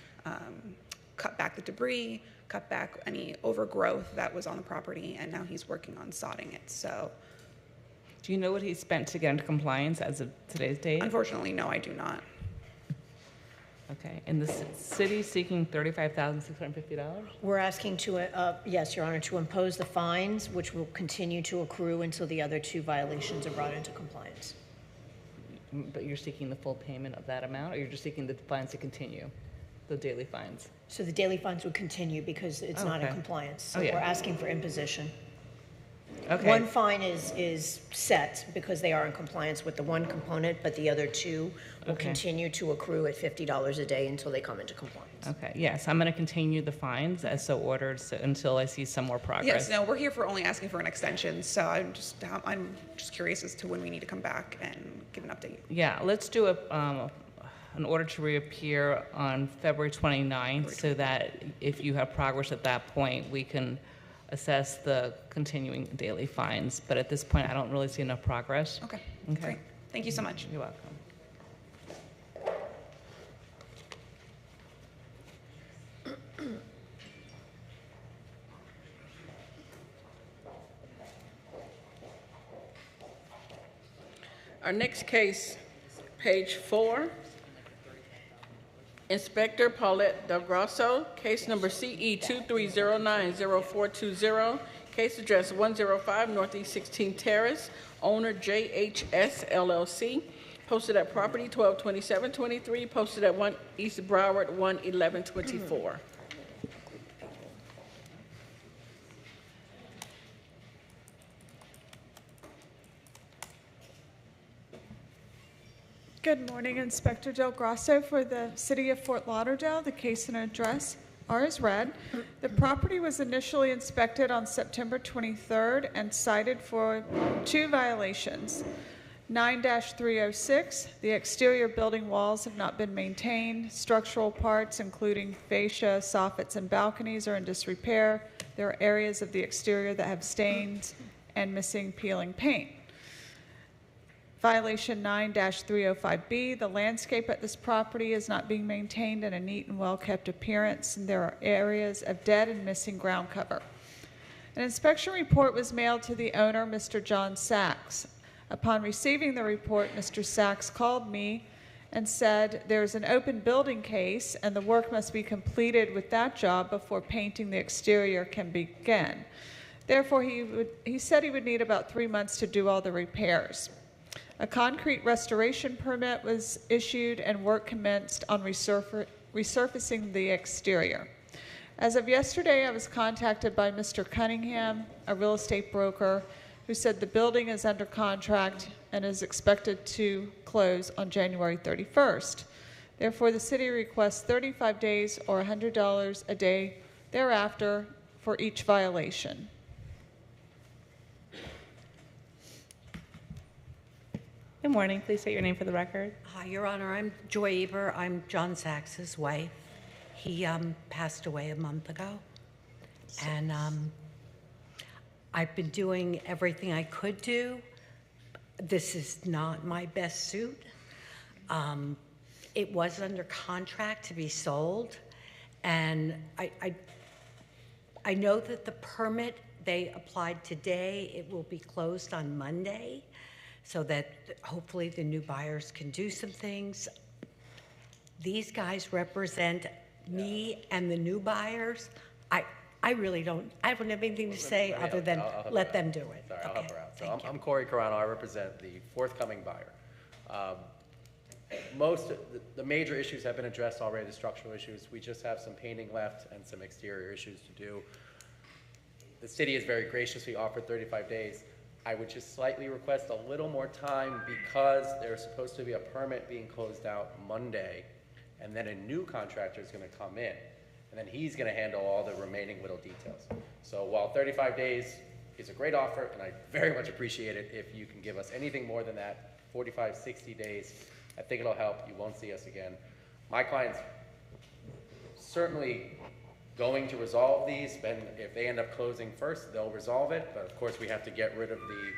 [SPEAKER 9] cut back the debris, cut back any overgrowth that was on the property, and now he's working on sodding it. So,
[SPEAKER 6] do you know what he spent to get into compliance as of today's date?
[SPEAKER 9] Unfortunately, no, I do not.
[SPEAKER 6] Okay, and the city seeking $35,650?
[SPEAKER 5] We're asking to, yes, Your Honor, to impose the fines, which will continue to accrue until the other 2 violations are brought into compliance.
[SPEAKER 6] But you're seeking the full payment of that amount, or you're just seeking the fines to continue, the daily fines?
[SPEAKER 5] So the daily fines would continue because it's not in
[SPEAKER 6] Okay.
[SPEAKER 5] compliance. So
[SPEAKER 6] Oh, yeah.
[SPEAKER 5] we're asking for imposition.
[SPEAKER 6] Okay.
[SPEAKER 5] One fine is set because they are in compliance with the one component, but the other 2 will
[SPEAKER 6] Okay.
[SPEAKER 5] continue to accrue at $50 a day until they come into compliance.
[SPEAKER 6] Okay, yes, I'm going to continue the fines as so ordered until I see some more progress.
[SPEAKER 9] Yes, no, we're here for only asking for an extension. So I'm just curious as to when we need to come back and give an update.
[SPEAKER 6] Yeah, let's do an order to reappear on February 29th so that if you have progress at that point, we can assess the continuing daily fines. But at this point, I don't really see enough progress.
[SPEAKER 9] Okay,
[SPEAKER 6] Okay.
[SPEAKER 9] great. Thank you so much.
[SPEAKER 6] You're welcome.
[SPEAKER 2] Our next case, page 4. Inspector Paulette Del Grosso, case number CE 23090420, case address 105 Northeast 16th Terrace, owner JHS LLC, posted at property 122723, posted at 1 East Broward 11124.
[SPEAKER 14] Good morning, Inspector Del Grasso for the City of Fort Lauderdale. The case and address are as read. The property was initially inspected on September 23rd and cited for 2 violations. 9-306, the exterior building walls have not been maintained. Structural parts, including fascia, soffits, and balconies, are in disrepair. There are areas of the exterior that have stains and missing peeling paint. Violation 9-305B, the landscape at this property is not being maintained in a neat and well-kept appearance, and there are areas of dead and missing ground cover. An inspection report was mailed to the owner, Mr. John Sachs. Upon receiving the report, Mr. Sachs called me and said there's an open building case and the work must be completed with that job before painting the exterior can begin. Therefore, he said he would need about 3 months to do all the repairs. A concrete restoration permit was issued and work commenced on resurfacing the exterior. As of yesterday, I was contacted by Mr. Cunningham, a real estate broker, who said the building is under contract and is expected to close on January 31st. Therefore, the city requests 35 days or $100 a day thereafter for each violation.
[SPEAKER 6] Good morning. Please state your name for the record.
[SPEAKER 10] Hi, Your Honor. I'm Joy Eber. I'm John Sachs's wife. He passed away a month ago. And I've been doing everything I could do. This is not my best suit. It was under contract to be sold. And I know that the permit they applied today, it will be closed on Monday, so that hopefully the new buyers can do some things. These guys represent me and the new buyers. I really don't have anything to say other than let them do it.
[SPEAKER 11] Sorry, I'll help her out. So I'm Corey Carano. I represent the forthcoming buyer. Most of the major issues have been addressed already, the structural issues. We just have some painting left and some exterior issues to do. The city has very graciously offered 35 days. I would just slightly request a little more time because there's supposed to be a permit being closed out Monday, and then a new contractor is going to come in, and then he's going to handle all the remaining little details. So while 35 days is a great offer, and I very much appreciate it, if you can give us anything more than that, 45, 60 days, I think it'll help. You won't see us again. My client's certainly going to resolve these, and if they end up closing first, they'll resolve it, but of course we have to get rid of the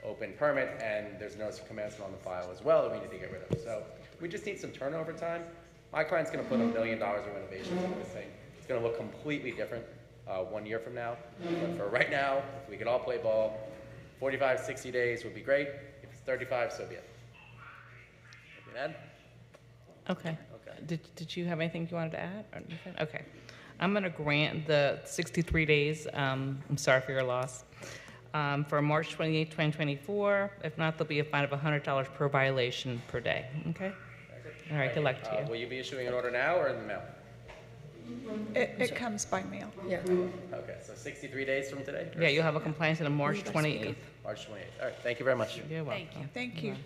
[SPEAKER 11] open permit, and there's no commencement on the file as well that we need to get rid of. So we just need some turnover time. My client's going to put $1 million of renovations into this thing. It's going to look completely different 1 year from now, but for right now, if we could all play ball, 45, 60 days would be great. If it's 35, so be it. Anything to add?
[SPEAKER 6] Okay. Did you have anything you wanted to add? Or anything? Okay. I'm going to grant the 63 days. I'm sorry for your loss. For March 28, 2024. If not, there'll be a fine of $100 per violation per day. Okay? All right, good luck to you.
[SPEAKER 11] Will you be issuing an order now or in the mail?
[SPEAKER 14] It comes by mail.
[SPEAKER 10] Yeah.
[SPEAKER 11] Okay, so 63 days from today?
[SPEAKER 6] Yeah, you'll have a compliance on March 28th.
[SPEAKER 11] March 28th. All right, thank you very much.
[SPEAKER 6] You're welcome.
[SPEAKER 14] Thank you.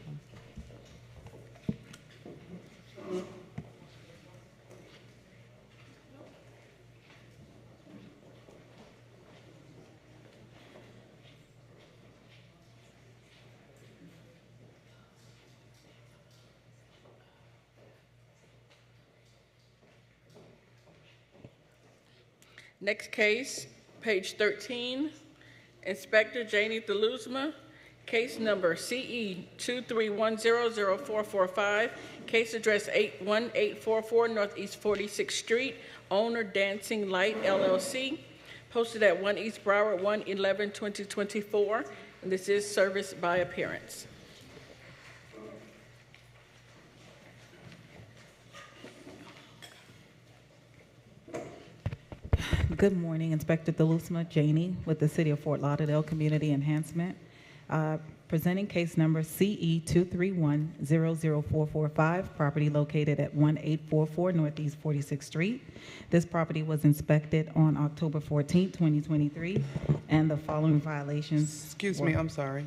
[SPEAKER 2] Next case, page 13, Inspector Janie Delusma, case number CE 231004445, case address 1844 Northeast 46th Street, owner Dancing Light LLC, posted at 1 East Broward, 1/11/2024, and this is service by appearance.
[SPEAKER 22] Good morning, Inspector Delusma, Janie, with the City of Fort Lauderdale Community Enhancement. Presenting case number CE 231004445, property located at 1844 Northeast 46th Street. This property was inspected on October 14, 2023, and the following violations.
[SPEAKER 16] Excuse me, I'm sorry.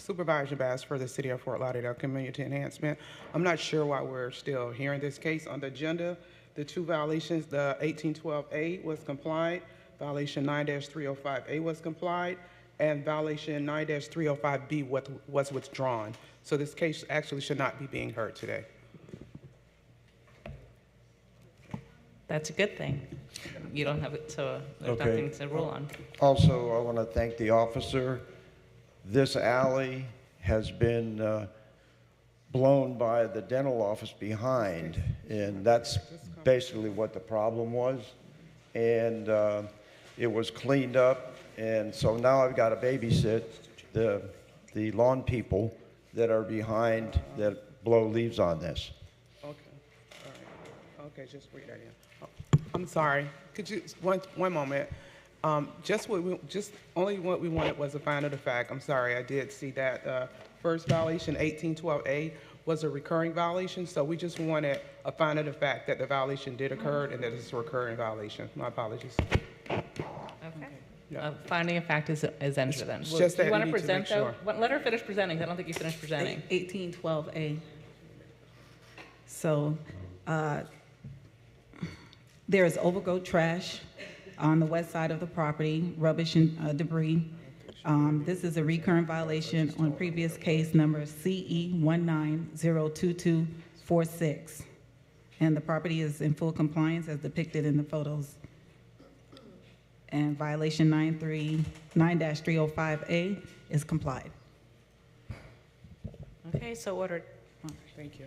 [SPEAKER 16] Supervisor Bass for the City of Fort Lauderdale Community Enhancement. I'm not sure why we're still hearing this case on the agenda. The two violations, the 1812A was complied, violation 9-305A was complied, and violation 9-305B was withdrawn. So this case actually should not be being heard today.
[SPEAKER 6] That's a good thing. You don't have it, so there's
[SPEAKER 12] Okay.
[SPEAKER 6] nothing to rule on.
[SPEAKER 12] Also, I want to thank the officer. This alley has been blown by the dental office behind, and that's basically what the problem was. And it was cleaned up, and so now I've got to babysit the lawn people that are behind that blow leaves on this.
[SPEAKER 16] Okay, all right. Okay, just read that in. Oh, I'm sorry. Could you, one moment. Just only what we wanted was a finding of fact. I'm sorry, I did see that first violation, 1812A, was a recurring violation, so we just wanted a finding of fact that the violation did occur and that it's a recurring violation. My apologies.
[SPEAKER 6] Okay. Finding of fact is entered then.
[SPEAKER 16] It's just that
[SPEAKER 6] you want
[SPEAKER 16] we
[SPEAKER 6] to
[SPEAKER 16] need to make
[SPEAKER 6] present though?
[SPEAKER 16] sure.
[SPEAKER 6] Let her finish presenting. I don't think you finished presenting.
[SPEAKER 22] 1812A. So there is overgrowth trash on the west side of the property, rubbish and debris. This is a recurrent violation on previous case number CE 1902246. And the property is in full compliance as depicted in the photos. And violation 9-305A is complied.
[SPEAKER 6] Okay, so ordered.
[SPEAKER 16] Thank you.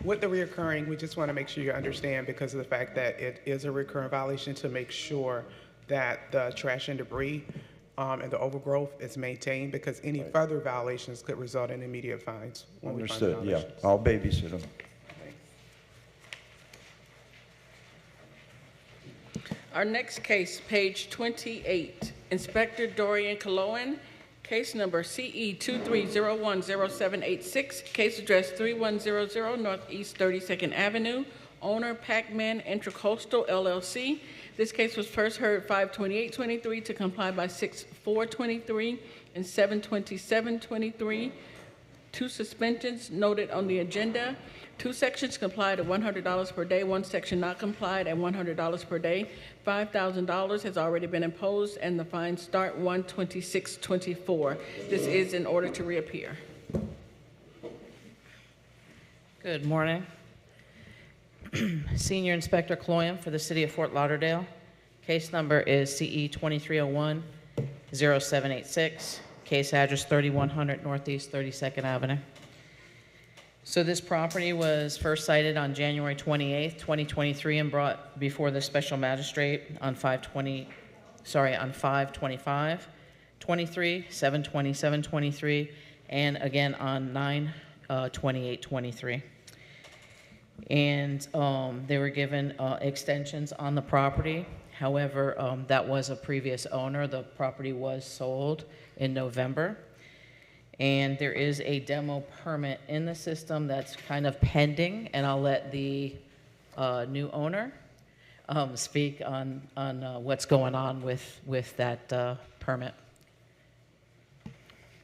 [SPEAKER 16] With the reoccurring, we just want to make sure you understand because of the fact that it is a recurrent violation to make sure that the trash and debris and the overgrowth is maintained because any further violations could result in immediate fines. When we find the
[SPEAKER 12] Understood, yeah.
[SPEAKER 16] violations.
[SPEAKER 12] I'll babysit them.
[SPEAKER 2] Our next case, page 28, Inspector Dorian Coloan, case number CE 23010786, case address 3100 Northeast 32nd Avenue, owner Pac-Man Intracoastal LLC. This case was first heard 5/28/23 to comply by 6/4/23 and 7/27/23. Two suspensions noted on the agenda. Two sections complied at $100 per day, one section not complied at $100 per day. $5,000 has already been imposed and the fines start 1/26/24. This is in order to reappear.
[SPEAKER 6] Good morning. Senior Inspector Cloyam for the City of Fort Lauderdale. Case number is CE 23010786. Case address 3100 Northeast 32nd Avenue. So this property was first cited on January 28th, 2023 and brought before the special magistrate on 5/25/23, 7/27/23, and again on 9/28/23. And they were given extensions on the property. However, that was a previous owner. The property was sold in November. And there is a demo permit in the system that's kind of pending, and I'll let the new owner speak on what's going on with that permit.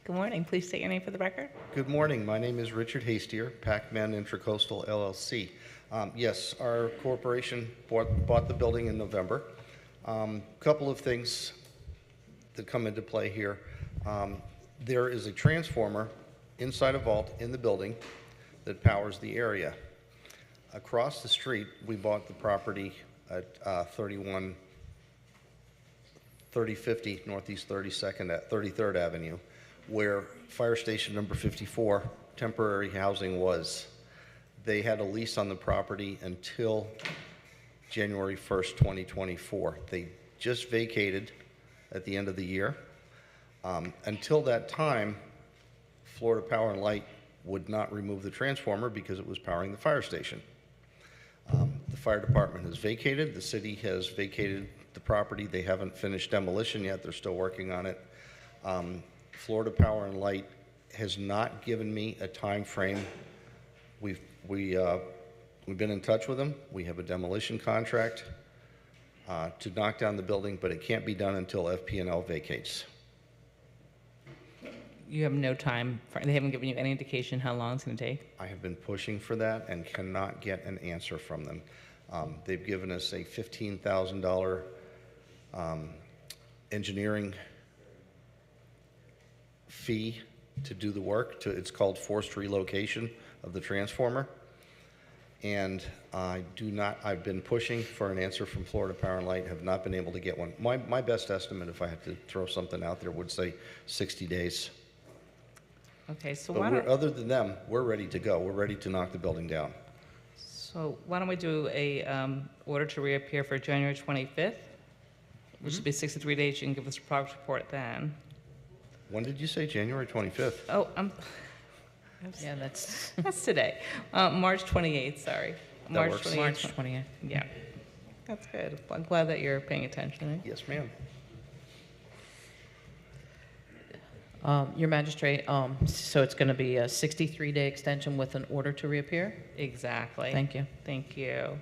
[SPEAKER 6] Good morning. Please state your name for the record.
[SPEAKER 13] Good morning. My name is Richard Hastier, Pac-Man Intracoastal LLC. Yes, our corporation bought the building in November. Couple of things that come into play here. There is a transformer inside a vault in the building that powers the area. Across the street, we bought the property at 3050 Northeast 33rd Avenue, where fire station number 54, temporary housing was. They had a lease on the property until January 1st, 2024. They just vacated at the end of the year. Until that time, Florida Power and Light would not remove the transformer because it was powering the fire station. The fire department has vacated. The city has vacated the property. They haven't finished demolition yet. They're still working on it. Florida Power and Light has not given me a time frame. We've been in touch with them. We have a demolition contract to knock down the building, but it can't be done until FP&L vacates.
[SPEAKER 6] You have no time, they haven't given you any indication how long it's going to take?
[SPEAKER 13] I have been pushing for that and cannot get an answer from them. They've given us a $15,000 engineering fee to do the work. It's called forced relocation of the transformer. And I've been pushing for an answer from Florida Power and Light, have not been able to get one. My best estimate, if I had to throw something out there, would say 60 days.
[SPEAKER 6] Okay, so
[SPEAKER 13] But
[SPEAKER 6] why don't,
[SPEAKER 13] other than them, we're ready to go. We're ready to knock the building down.
[SPEAKER 6] so why don't we do a order to reappear for January 25th, which would be 63 days. You can give us a progress report then.
[SPEAKER 13] When did you say? January 25th?
[SPEAKER 6] Oh,
[SPEAKER 8] Yeah, that's
[SPEAKER 6] that's today. March 28th, sorry. March
[SPEAKER 13] works.
[SPEAKER 6] 28th.
[SPEAKER 8] March 20th.
[SPEAKER 6] Yeah. That's good. I'm glad that you're paying attention. Eh?
[SPEAKER 13] Yes, ma'am.
[SPEAKER 8] Your magistrate, so it's going to be a 63-day extension with an order to reappear?
[SPEAKER 6] Exactly.
[SPEAKER 8] Thank you.
[SPEAKER 6] Thank you.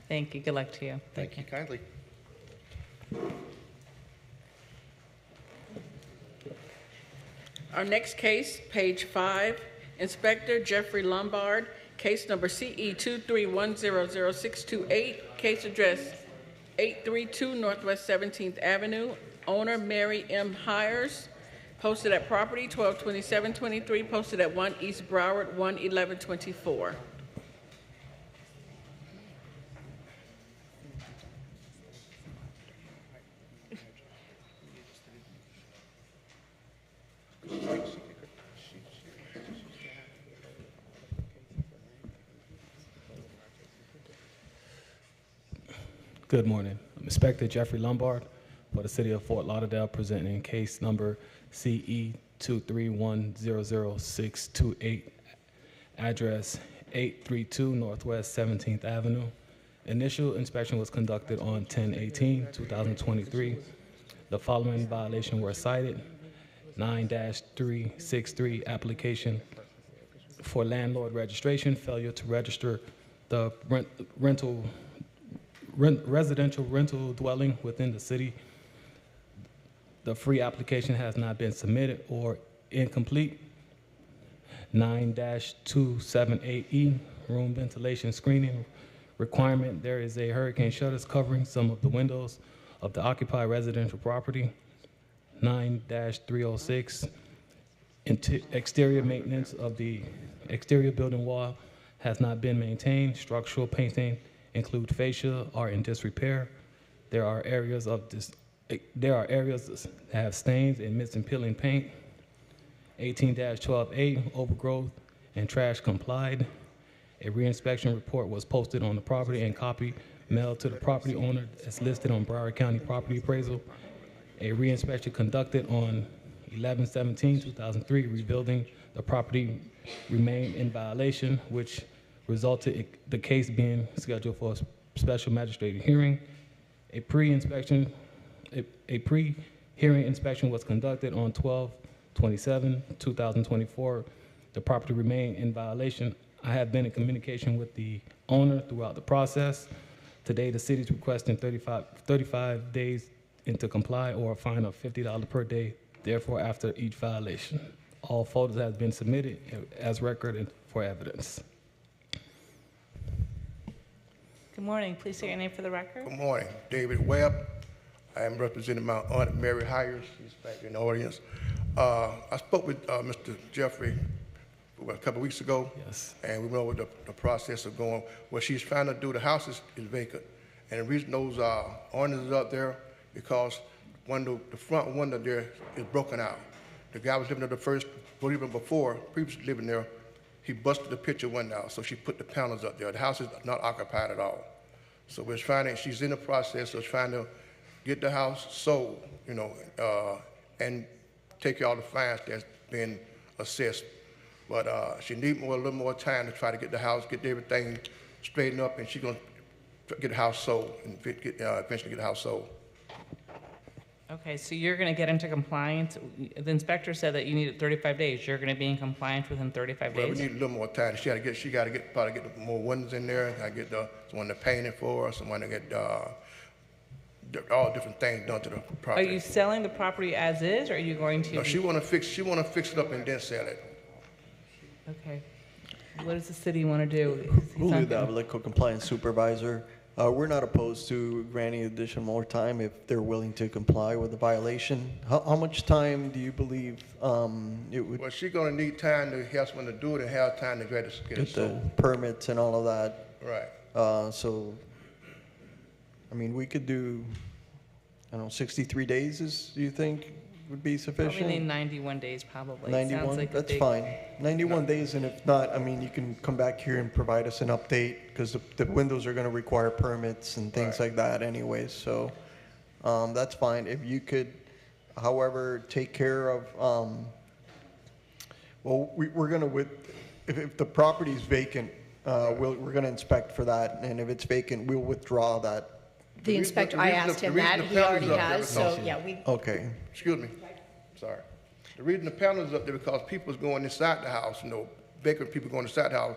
[SPEAKER 6] Thank you. Good luck to you.
[SPEAKER 13] Thank you kindly.
[SPEAKER 2] Our next case, page 5, Inspector Jeffrey Lombard, case number CE 2310068, case address 832 Northwest 17th Avenue, owner Mary M. Hires, posted at property 122723, posted at 1 East Broward 11124.
[SPEAKER 15] Good morning. I'm Inspector Jeffrey Lombard for the City of Fort Lauderdale, presenting case number CE 231000628, address 832 Northwest 17th Avenue. Initial inspection was conducted on 10/18/2023. The following violations were cited: 9-363 application for landlord registration, failure to register the residential rental dwelling within the city. The free application has not been submitted or incomplete. 9-278E, room ventilation screening requirement. There is a hurricane shutters covering some of the windows of the occupied residential property. 9-306, exterior maintenance of the exterior building wall has not been maintained. Structural painting include fascia are in disrepair. There are areas that have stains and missing peeling paint. 18-12A, overgrowth and trash complied. A reinspection report was posted on the property and copy mailed to the property owner as listed on Broward County Property Appraisal. A reinspection conducted on 11/17/2003, rebuilding the property remained in violation, which resulted in the case being scheduled for a special magistrate hearing. A pre-hearing inspection was conducted on 12/27/2024. The property remained in violation. I have been in communication with the owner throughout the process. Today, the city is requesting 35 days to comply or a fine of $50 per day, therefore after each violation. All photos have been submitted as record and for evidence.
[SPEAKER 6] Good morning. Please say your name for the record.
[SPEAKER 17] Good morning. David Webb. I am representing my aunt, Mary Hires. She's back in the audience. I spoke with Mr. Jeffrey a couple of weeks ago.
[SPEAKER 15] Yes.
[SPEAKER 17] And we went over the process of going. What she's trying to do, the house is vacant. And the reason those owners is up there, because the front window there is broken out. The guy was living there even before, previously living there, he busted the picture window out, so she put the panels up there. The house is not occupied at all. So she's in the process of trying to get the house sold, and take all the fines that's been assessed. But she needs a little more time to try to get the house, get everything straightened up, and she's going to get the house sold and eventually get the house sold.
[SPEAKER 6] Okay, so you're going to get into compliance. The inspector said that you needed 35 days. You're going to be in compliance within 35
[SPEAKER 17] Well,
[SPEAKER 6] days?
[SPEAKER 17] we need a little more time. She got to probably get more windows in there. I get someone to paint it for her, someone to get all different things done to the
[SPEAKER 6] Are
[SPEAKER 17] property.
[SPEAKER 6] you selling the property as is, or are you going to?
[SPEAKER 17] No, she wanna fix it up and then sell it.
[SPEAKER 6] Okay. What does the city want to do?
[SPEAKER 18] Julio Davila, co-compliance supervisor. We're not opposed to granting additional more time if they're willing to comply with the violation. How much time do you believe it would
[SPEAKER 17] Well, she's gonna need time to have someone to do it and have time to get it
[SPEAKER 18] get the
[SPEAKER 17] sold.
[SPEAKER 18] permits and all of that?
[SPEAKER 17] Right.
[SPEAKER 18] So, I mean, we could do, I don't know, 63 days do you think would be sufficient?
[SPEAKER 6] Probably need 91 days, probably. Sounds
[SPEAKER 18] 91,
[SPEAKER 6] like a
[SPEAKER 18] that's
[SPEAKER 6] big-
[SPEAKER 18] fine. 91 days, and if not, I mean, you can come back here and provide us an update, because the windows are going to require permits and things like that anyways, so that's fine. If you could, however, take care of, well, we're going to, if the property's vacant, we're going to inspect for that, and if it's vacant, we'll withdraw that.
[SPEAKER 5] The inspector, I asked him that, he already has, so, yeah, we.
[SPEAKER 18] Okay.
[SPEAKER 17] Excuse me, sorry. The reason the panel's up there because people's going inside the house, vacant people going inside the house,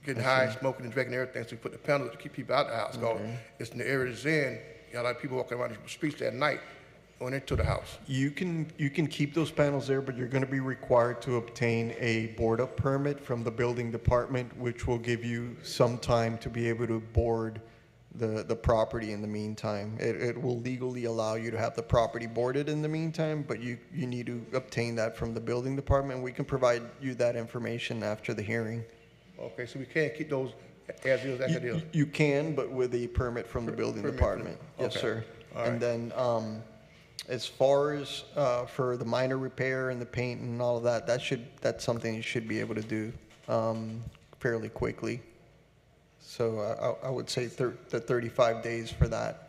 [SPEAKER 17] getting high, smoking and drinking everything, so we put the panels up to keep people out the house, because it's in the area it's in, you got a lot of people walking around the streets at night, going into the house.
[SPEAKER 18] You can keep those panels there, but you're going to be required to obtain a board-up permit from the building department, which will give you some time to be able to board the property in the meantime. It will legally allow you to have the property boarded in the meantime, but you need to obtain that from the building department. We can provide you that information after the hearing.
[SPEAKER 17] Okay, so we can't keep those as is, as it is?
[SPEAKER 18] You can, but with a permit from the building department. Yes,
[SPEAKER 17] Okay.
[SPEAKER 18] sir.
[SPEAKER 17] All
[SPEAKER 18] And then as far as for the minor repair and the paint and all of that, that's something you should be able to do fairly quickly. So I would say the 35 days for that.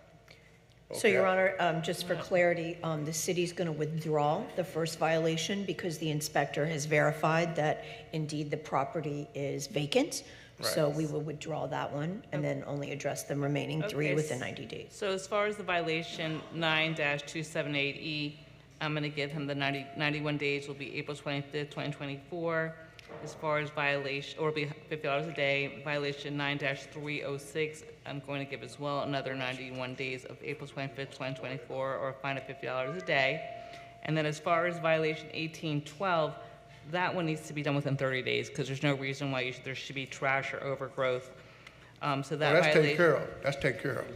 [SPEAKER 5] So, Your Honor, just for clarity, the city's going to withdraw the first violation because the inspector has verified that indeed the property is vacant. So we will withdraw that one and then only address the remaining three
[SPEAKER 6] Okay,
[SPEAKER 5] within 90 days.
[SPEAKER 6] So as far as the violation 9-278E, I'm going to give him the 91 days will be April 25th, 2024. As far as violation, or it'll be $50 a day. Violation 9-306, I'm going to give as well another 91 days of April 25th, 2024, or a fine of $50 a day. And then as far as violation 1812, that one needs to be done within 30 days because there's no reason why there should be trash or overgrowth. So that
[SPEAKER 17] that's taken
[SPEAKER 6] violation.
[SPEAKER 17] care of. That's taken care of.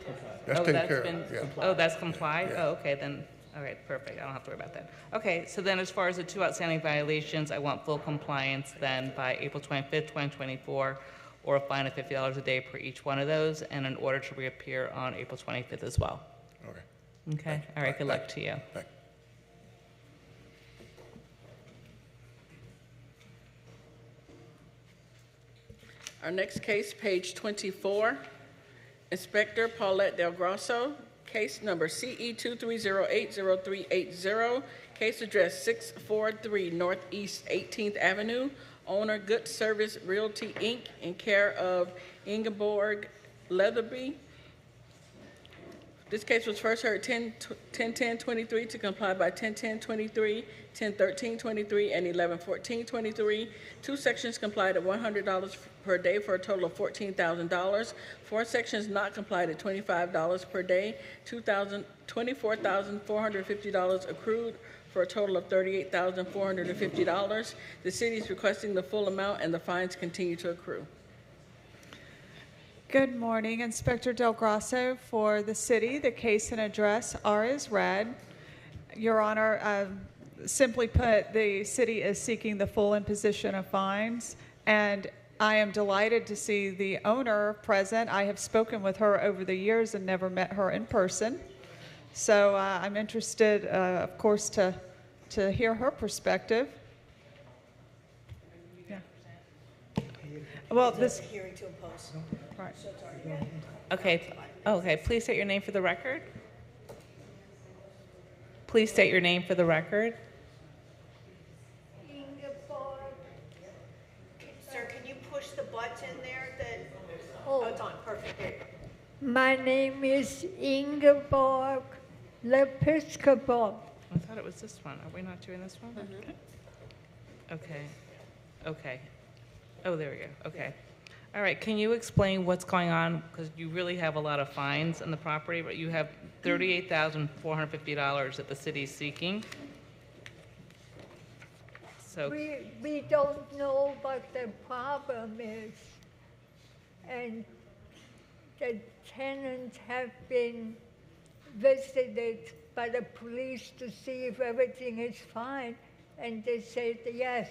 [SPEAKER 17] That's
[SPEAKER 6] Oh,
[SPEAKER 17] taken
[SPEAKER 6] that's
[SPEAKER 17] care
[SPEAKER 6] been,
[SPEAKER 17] of. Yeah.
[SPEAKER 6] oh, that's complied?
[SPEAKER 17] Yeah.
[SPEAKER 6] Oh, okay, then, all right, perfect, I don't have to worry about that. Okay, so then as far as the two outstanding violations, I want full compliance then by April 25th, 2024, or a fine of $50 a day per each one of those, and an order to reappear on April 25th as well.
[SPEAKER 17] Okay.
[SPEAKER 6] Okay, all right, good luck to you.
[SPEAKER 17] Thank you.
[SPEAKER 2] Our next case, page 24, Inspector Paulette Del Grosso, case number CE 23080380, case address 643 Northeast 18th Avenue, owner Good Service Realty, Inc., in care of Ingeborg Leatherby. This case was first heard 10/10/23 to comply by 10/10/23, 10/13/23, and 11/14/23. Two sections complied at $100 per day for a total of $14,000. Four sections not complied at $25 per day, $24,450 accrued for a total of $38,450. The city is requesting the full amount and the fines continue to accrue.
[SPEAKER 14] Good morning, Inspector Del Grosso for the city. The case and address are as read. Your Honor, simply put, the city is seeking the full imposition of fines, and I am delighted to see the owner present. I have spoken with her over the years and never met her in person. So I'm interested, of course, to hear her perspective. Yeah. Well, this
[SPEAKER 5] hearing to impose.
[SPEAKER 14] Right.
[SPEAKER 6] Okay, okay, please state your name for the record. Please state your name for the record.
[SPEAKER 5] Sir, can you push the button there that,
[SPEAKER 21] Oh.
[SPEAKER 5] it's on, perfect, there you go.
[SPEAKER 21] My name is Ingeborg Lepiscopo.
[SPEAKER 6] I thought it was this one. Are we not doing this one? Okay. Okay. Oh, there we go. Okay. All right, can you explain what's going on? Because you really have a lot of fines on the property, but you have $38,450 that the city's seeking. So
[SPEAKER 21] We don't know what the problem is. And the tenants have been visited by the police to see if everything is fine, and they said yes.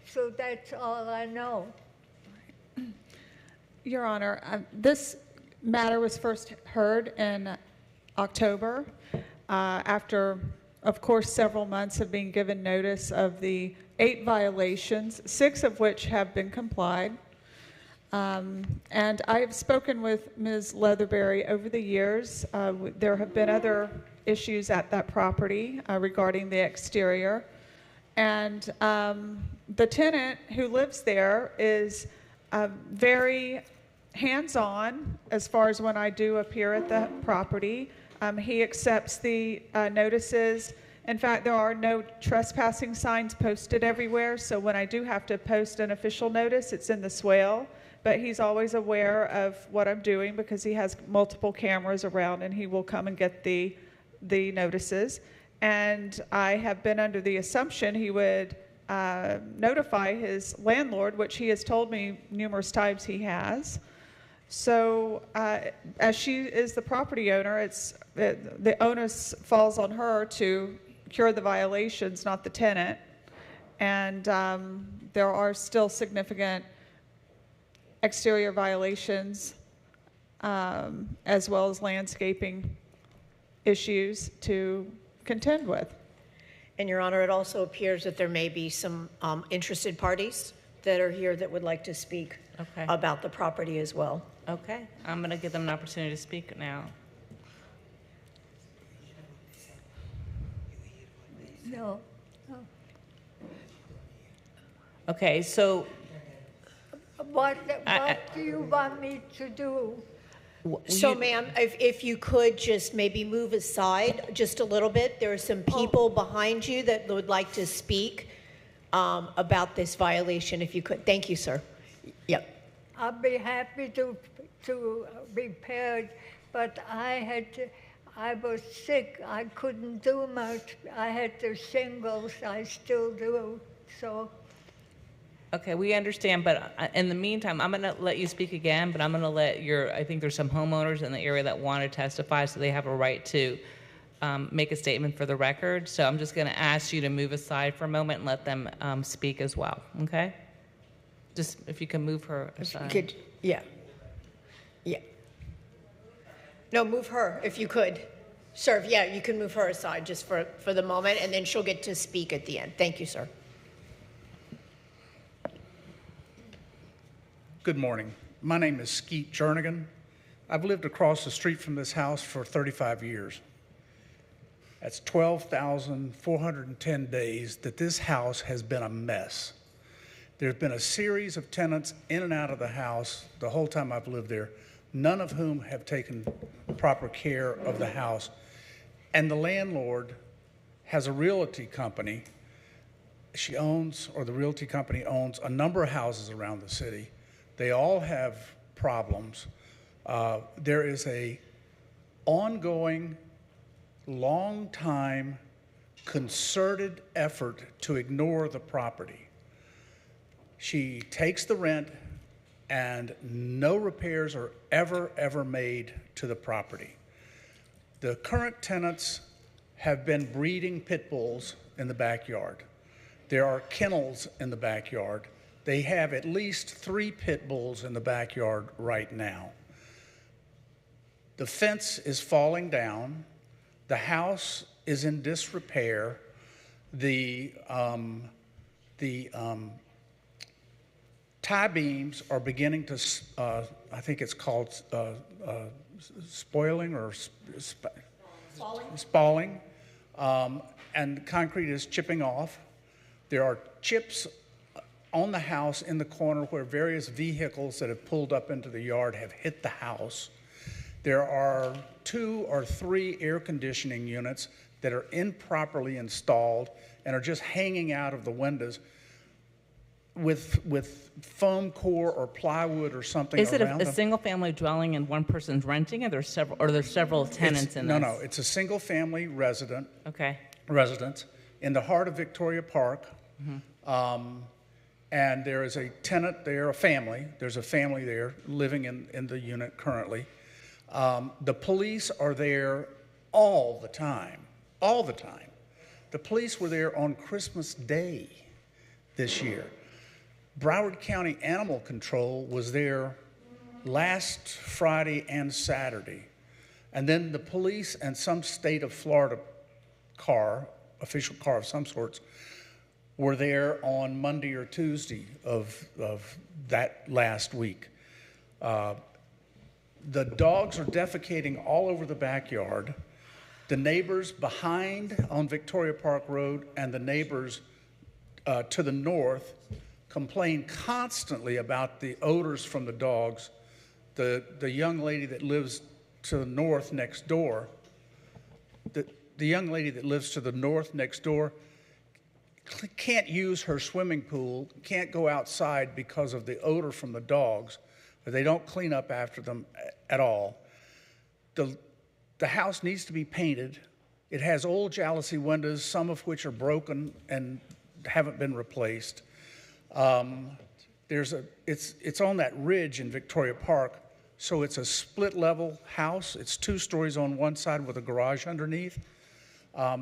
[SPEAKER 21] So that's all I know.
[SPEAKER 14] Your Honor, this matter was first heard in October after, of course, several months of being given notice of the 8 violations, 6 of which have been complied. And I have spoken with Ms. Leatherberry over the years. There have been other issues at that property regarding the exterior. And the tenant who lives there is very hands-on as far as when I do appear at the property. He accepts the notices. In fact, there are no trespassing signs posted everywhere, so when I do have to post an official notice, it's in the swale. But he's always aware of what I'm doing because he has multiple cameras around, and he will come and get the notices. And I have been under the assumption he would notify his landlord, which he has told me numerous times he has. So as she is the property owner, the onus falls on her to cure the violations, not the tenant. And there are still significant exterior violations as well as landscaping issues to contend with.
[SPEAKER 5] And Your Honor, it also appears that there may be some interested parties that are here that would like to speak about the property as well.
[SPEAKER 6] okay, I'm going to give them an opportunity to speak now.
[SPEAKER 21] No.
[SPEAKER 6] Okay, so
[SPEAKER 21] What do you want me to do?
[SPEAKER 5] So, ma'am, if you could just maybe move aside just a little bit. There are some people behind you that would like to speak about this violation, if you could. Thank you, sir. Yep.
[SPEAKER 21] I'll be happy to repair it, but I was sick. I couldn't do much. I had the shingles. I still do. So.
[SPEAKER 6] Okay, we understand, but in the meantime, I'm going to let you speak again, but I'm going to let I think there's some homeowners in the area that want to testify, so they have a right to make a statement for the record. So I'm just going to ask you to move aside for a moment and let them speak as well, okay? Just if you can move her aside.
[SPEAKER 5] Yeah. No, move her if you could. Sir, yeah, you can move her aside just for the moment, and then she'll get to speak at the end. Thank you, sir.
[SPEAKER 19] Good morning. My name is Skeet Jernigan. I've lived across the street from this house for 35 years. That's 12,410 days that this house has been a mess. There's been a series of tenants in and out of the house the whole time I've lived there, none of whom have taken proper care of the house. And the landlord has a realty company. She owns, or the realty company owns, a number of houses around the city. They all have problems. There is a ongoing, long-time, concerted effort to ignore the property. She takes the rent, and no repairs are ever made to the property. The current tenants have been breeding pit bulls in the backyard. There are kennels in the backyard. They have at least 3 pit bulls in the backyard right now. The fence is falling down. The house is in disrepair. The tie beams are beginning to, I think it's called spoiling or spalling, and concrete is chipping off. There are chips on the house in the corner where various vehicles that have pulled up into the yard have hit the house. There are 2 or 3 air conditioning units that are improperly installed and are just hanging out of the windows. with foam core or plywood or something
[SPEAKER 7] Is it
[SPEAKER 19] around
[SPEAKER 7] a
[SPEAKER 19] them.
[SPEAKER 7] single-family dwelling and one person's renting, or there's several tenants in this?
[SPEAKER 19] No, it's a single-family residence in the heart of Victoria Park. And there is a tenant there, a family. There's a family there living in the unit currently. The police are there all the time. The police were there on Christmas Day this year. Broward County Animal Control was there last Friday and Saturday. And then the police and some state of Florida official car of some sorts, were there on Monday or Tuesday of that last week. The dogs are defecating all over the backyard. The neighbors behind on Victoria Park Road and the neighbors to the north complain constantly about the odors from the dogs. The young lady that lives to the north next door, the young lady that lives to the north next door can't use her swimming pool, can't go outside because of the odor from the dogs. They don't clean up after them at all. The house needs to be painted. It has old jalousie windows, some of which are broken and haven't been replaced. It's on that ridge in Victoria Park, so it's a split-level house. It's 2 stories on one side with a garage underneath.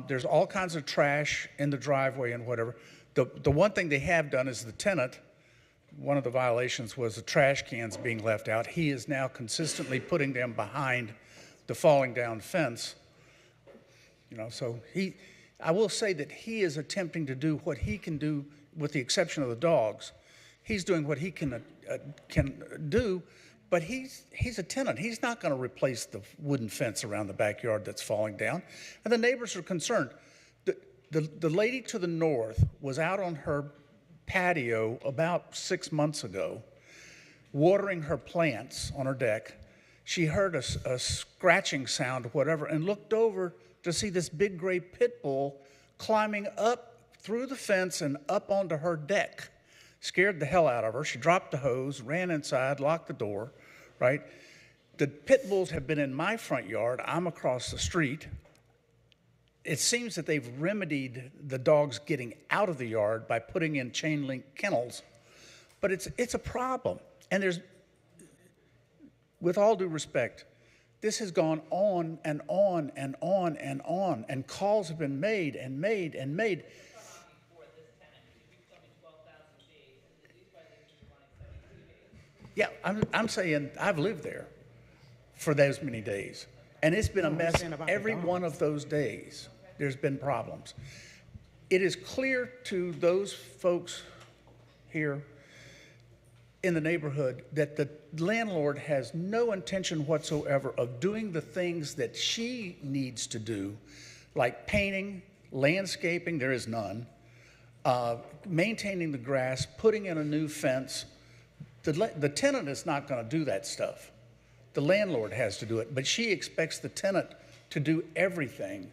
[SPEAKER 19] There's all kinds of trash in the driveway and whatever. The one thing they have done is the tenant, one of the violations was the trash cans being left out. He is now consistently putting them behind the falling down fence. So I will say that he is attempting to do what he can do, with the exception of the dogs. He's doing what he can do, but he's a tenant. He's not going to replace the wooden fence around the backyard that's falling down. And the neighbors are concerned. The lady to the north was out on her patio about 6 months ago, watering her plants on her deck. She heard a scratching sound or whatever and looked over to see this big gray pit bull climbing up through the fence and up onto her deck. Scared the hell out of her. She dropped the hose, ran inside, locked the door, right? The pit bulls have been in my front yard. I'm across the street. It seems that they've remedied the dogs getting out of the yard by putting in chain link kennels, but it's a problem. And with all due respect, this has gone on and on and on and on, and calls have been made and made and made. Yeah, I'm saying I've lived there for those many days, and it's been a mess every one of those days. There's been problems. It is clear to those folks here in the neighborhood that the landlord has no intention whatsoever of doing the things that she needs to do, like painting, landscaping, there is none, maintaining the grass, putting in a new fence. The tenant is not going to do that stuff. The landlord has to do it, but she expects the tenant to do everything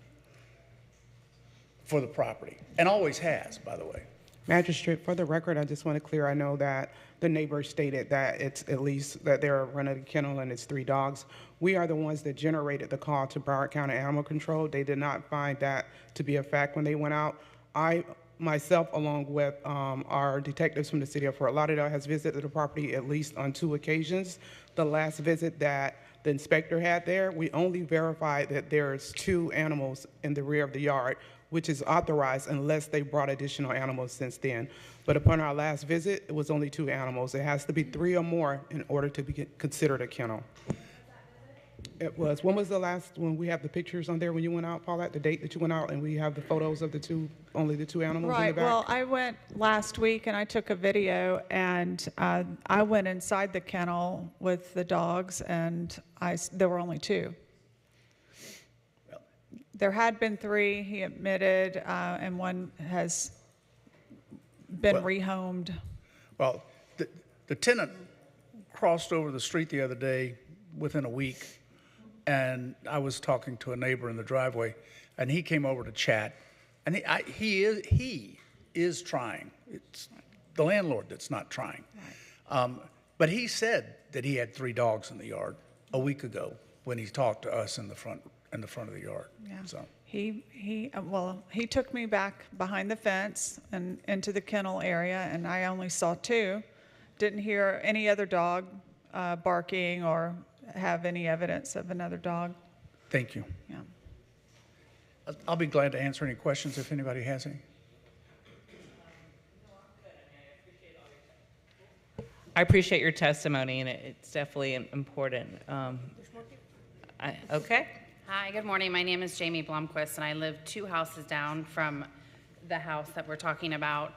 [SPEAKER 19] for the property, and always has, by the way.
[SPEAKER 16] Magistrate, for the record, I just want to clear, I know that the neighbor stated that it's at least that they're running a kennel and it's 3 dogs. We are the ones that generated the call to Broward County Animal Control. They did not find that to be a fact when they went out. I myself, along with our detectives from the city of Fort Lauderdale, has visited the property at least on 2 occasions. The last visit that the inspector had there, we only verified that there's 2 animals in the rear of the yard, which is authorized unless they brought additional animals since then. But upon our last visit, it was only 2 animals. It has to be 3 or more in order to be considered a kennel. It was. When was the last, when we have the pictures on there when you went out, Paulette, the date that you went out, and we have the photos of only the 2 animals in the
[SPEAKER 14] Right.
[SPEAKER 16] back?
[SPEAKER 14] Well, I went last week and I took a video, and I went inside the kennel with the dogs, and there were only 2. There had been 3, he admitted, and 1 has been rehomed.
[SPEAKER 19] Well, the tenant crossed over the street the other day within a week, and I was talking to a neighbor in the driveway, and he came over to chat, and he is trying. the landlord that's not trying. But he said that he had 3 dogs in the yard a week ago when he talked to us in the front of the yard.
[SPEAKER 14] Yeah.
[SPEAKER 19] So
[SPEAKER 14] He took me back behind the fence and into the kennel area, and I only saw 2. Didn't hear any other dog barking or have any evidence of another dog.
[SPEAKER 19] thank you.
[SPEAKER 14] Yeah.
[SPEAKER 19] I'll be glad to answer any questions if anybody has any.
[SPEAKER 6] I appreciate your testimony, and it's definitely important. Okay.
[SPEAKER 1] Hi, good morning. My name is Jamie Blomquist, and I live 2 houses down from the house that we're talking about.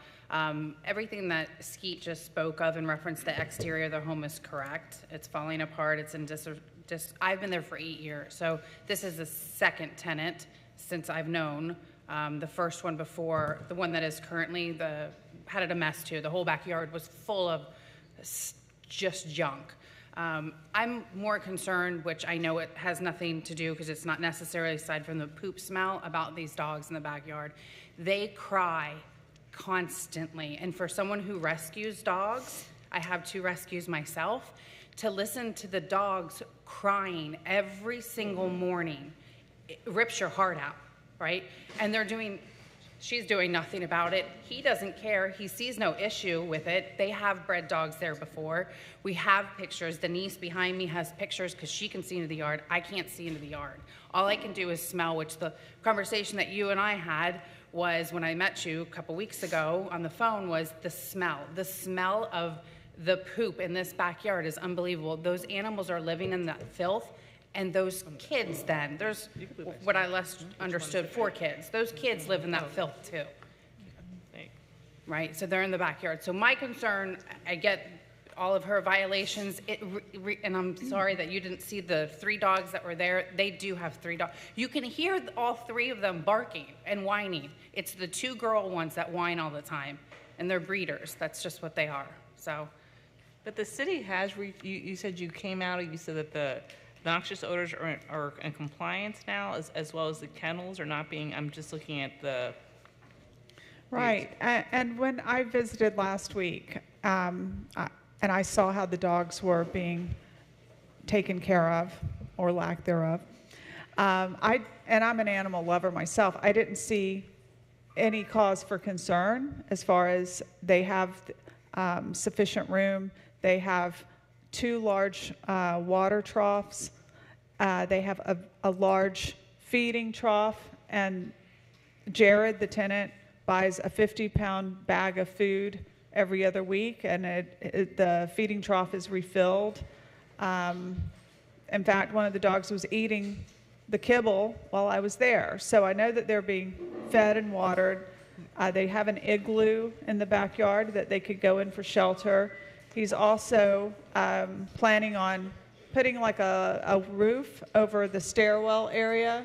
[SPEAKER 1] Everything that Skeet just spoke of in reference to the exterior of the home is correct. It's falling apart. It's in I've been there for 8 years, so this is the second tenant since I've known. The first one before, the one that is currently, had it a mess too. The whole backyard was full of just junk. I'm more concerned, which I know it has nothing to do because it's not necessarily aside from the poop smell, about these dogs in the backyard. They cry constantly. And for someone who rescues dogs, I have 2 rescues myself, to listen to the dogs crying every single morning, it rips your heart out, right? And she's doing nothing about it. He doesn't care. He sees no issue with it. They have bred dogs there before. We have pictures. Denise behind me has pictures because she can see into the yard. I can't see into the yard. All I can do is smell, which the conversation that you and I had was when I met you a couple weeks ago on the phone was the smell. The smell of the poop in this backyard is unbelievable. Those animals are living in that filth. And those kids then, there's what I less understood, 4 kids. Those kids live in that filth too. Right, so they're in the backyard. So my concern, I get all of her violations, and I'm sorry that you didn't see the 3 dogs that were there. They do have 3 dogs. You can hear all 3 of them barking and whining. It's the 2 girl ones that whine all the time, and they're breeders. That's just what they are, so.
[SPEAKER 6] But the city has, you said you came out and you said that the noxious odors are in compliance now, as well as the kennels are not being, I'm just looking at the...
[SPEAKER 14] Right, and when I visited last week, and I saw how the dogs were being taken care of, or lack thereof, and I'm an animal lover myself, I didn't see any cause for concern as far as they have sufficient room. They have 2 large water troughs. They have a large feeding trough, and Jared, the tenant, buys a 50-pound bag of food every other week, and the feeding trough is refilled. In fact, one of the dogs was eating the kibble while I was there, so I know that they're being fed and watered. They have an igloo in the backyard that they could go in for shelter. He's also planning on putting like a roof over the stairwell area.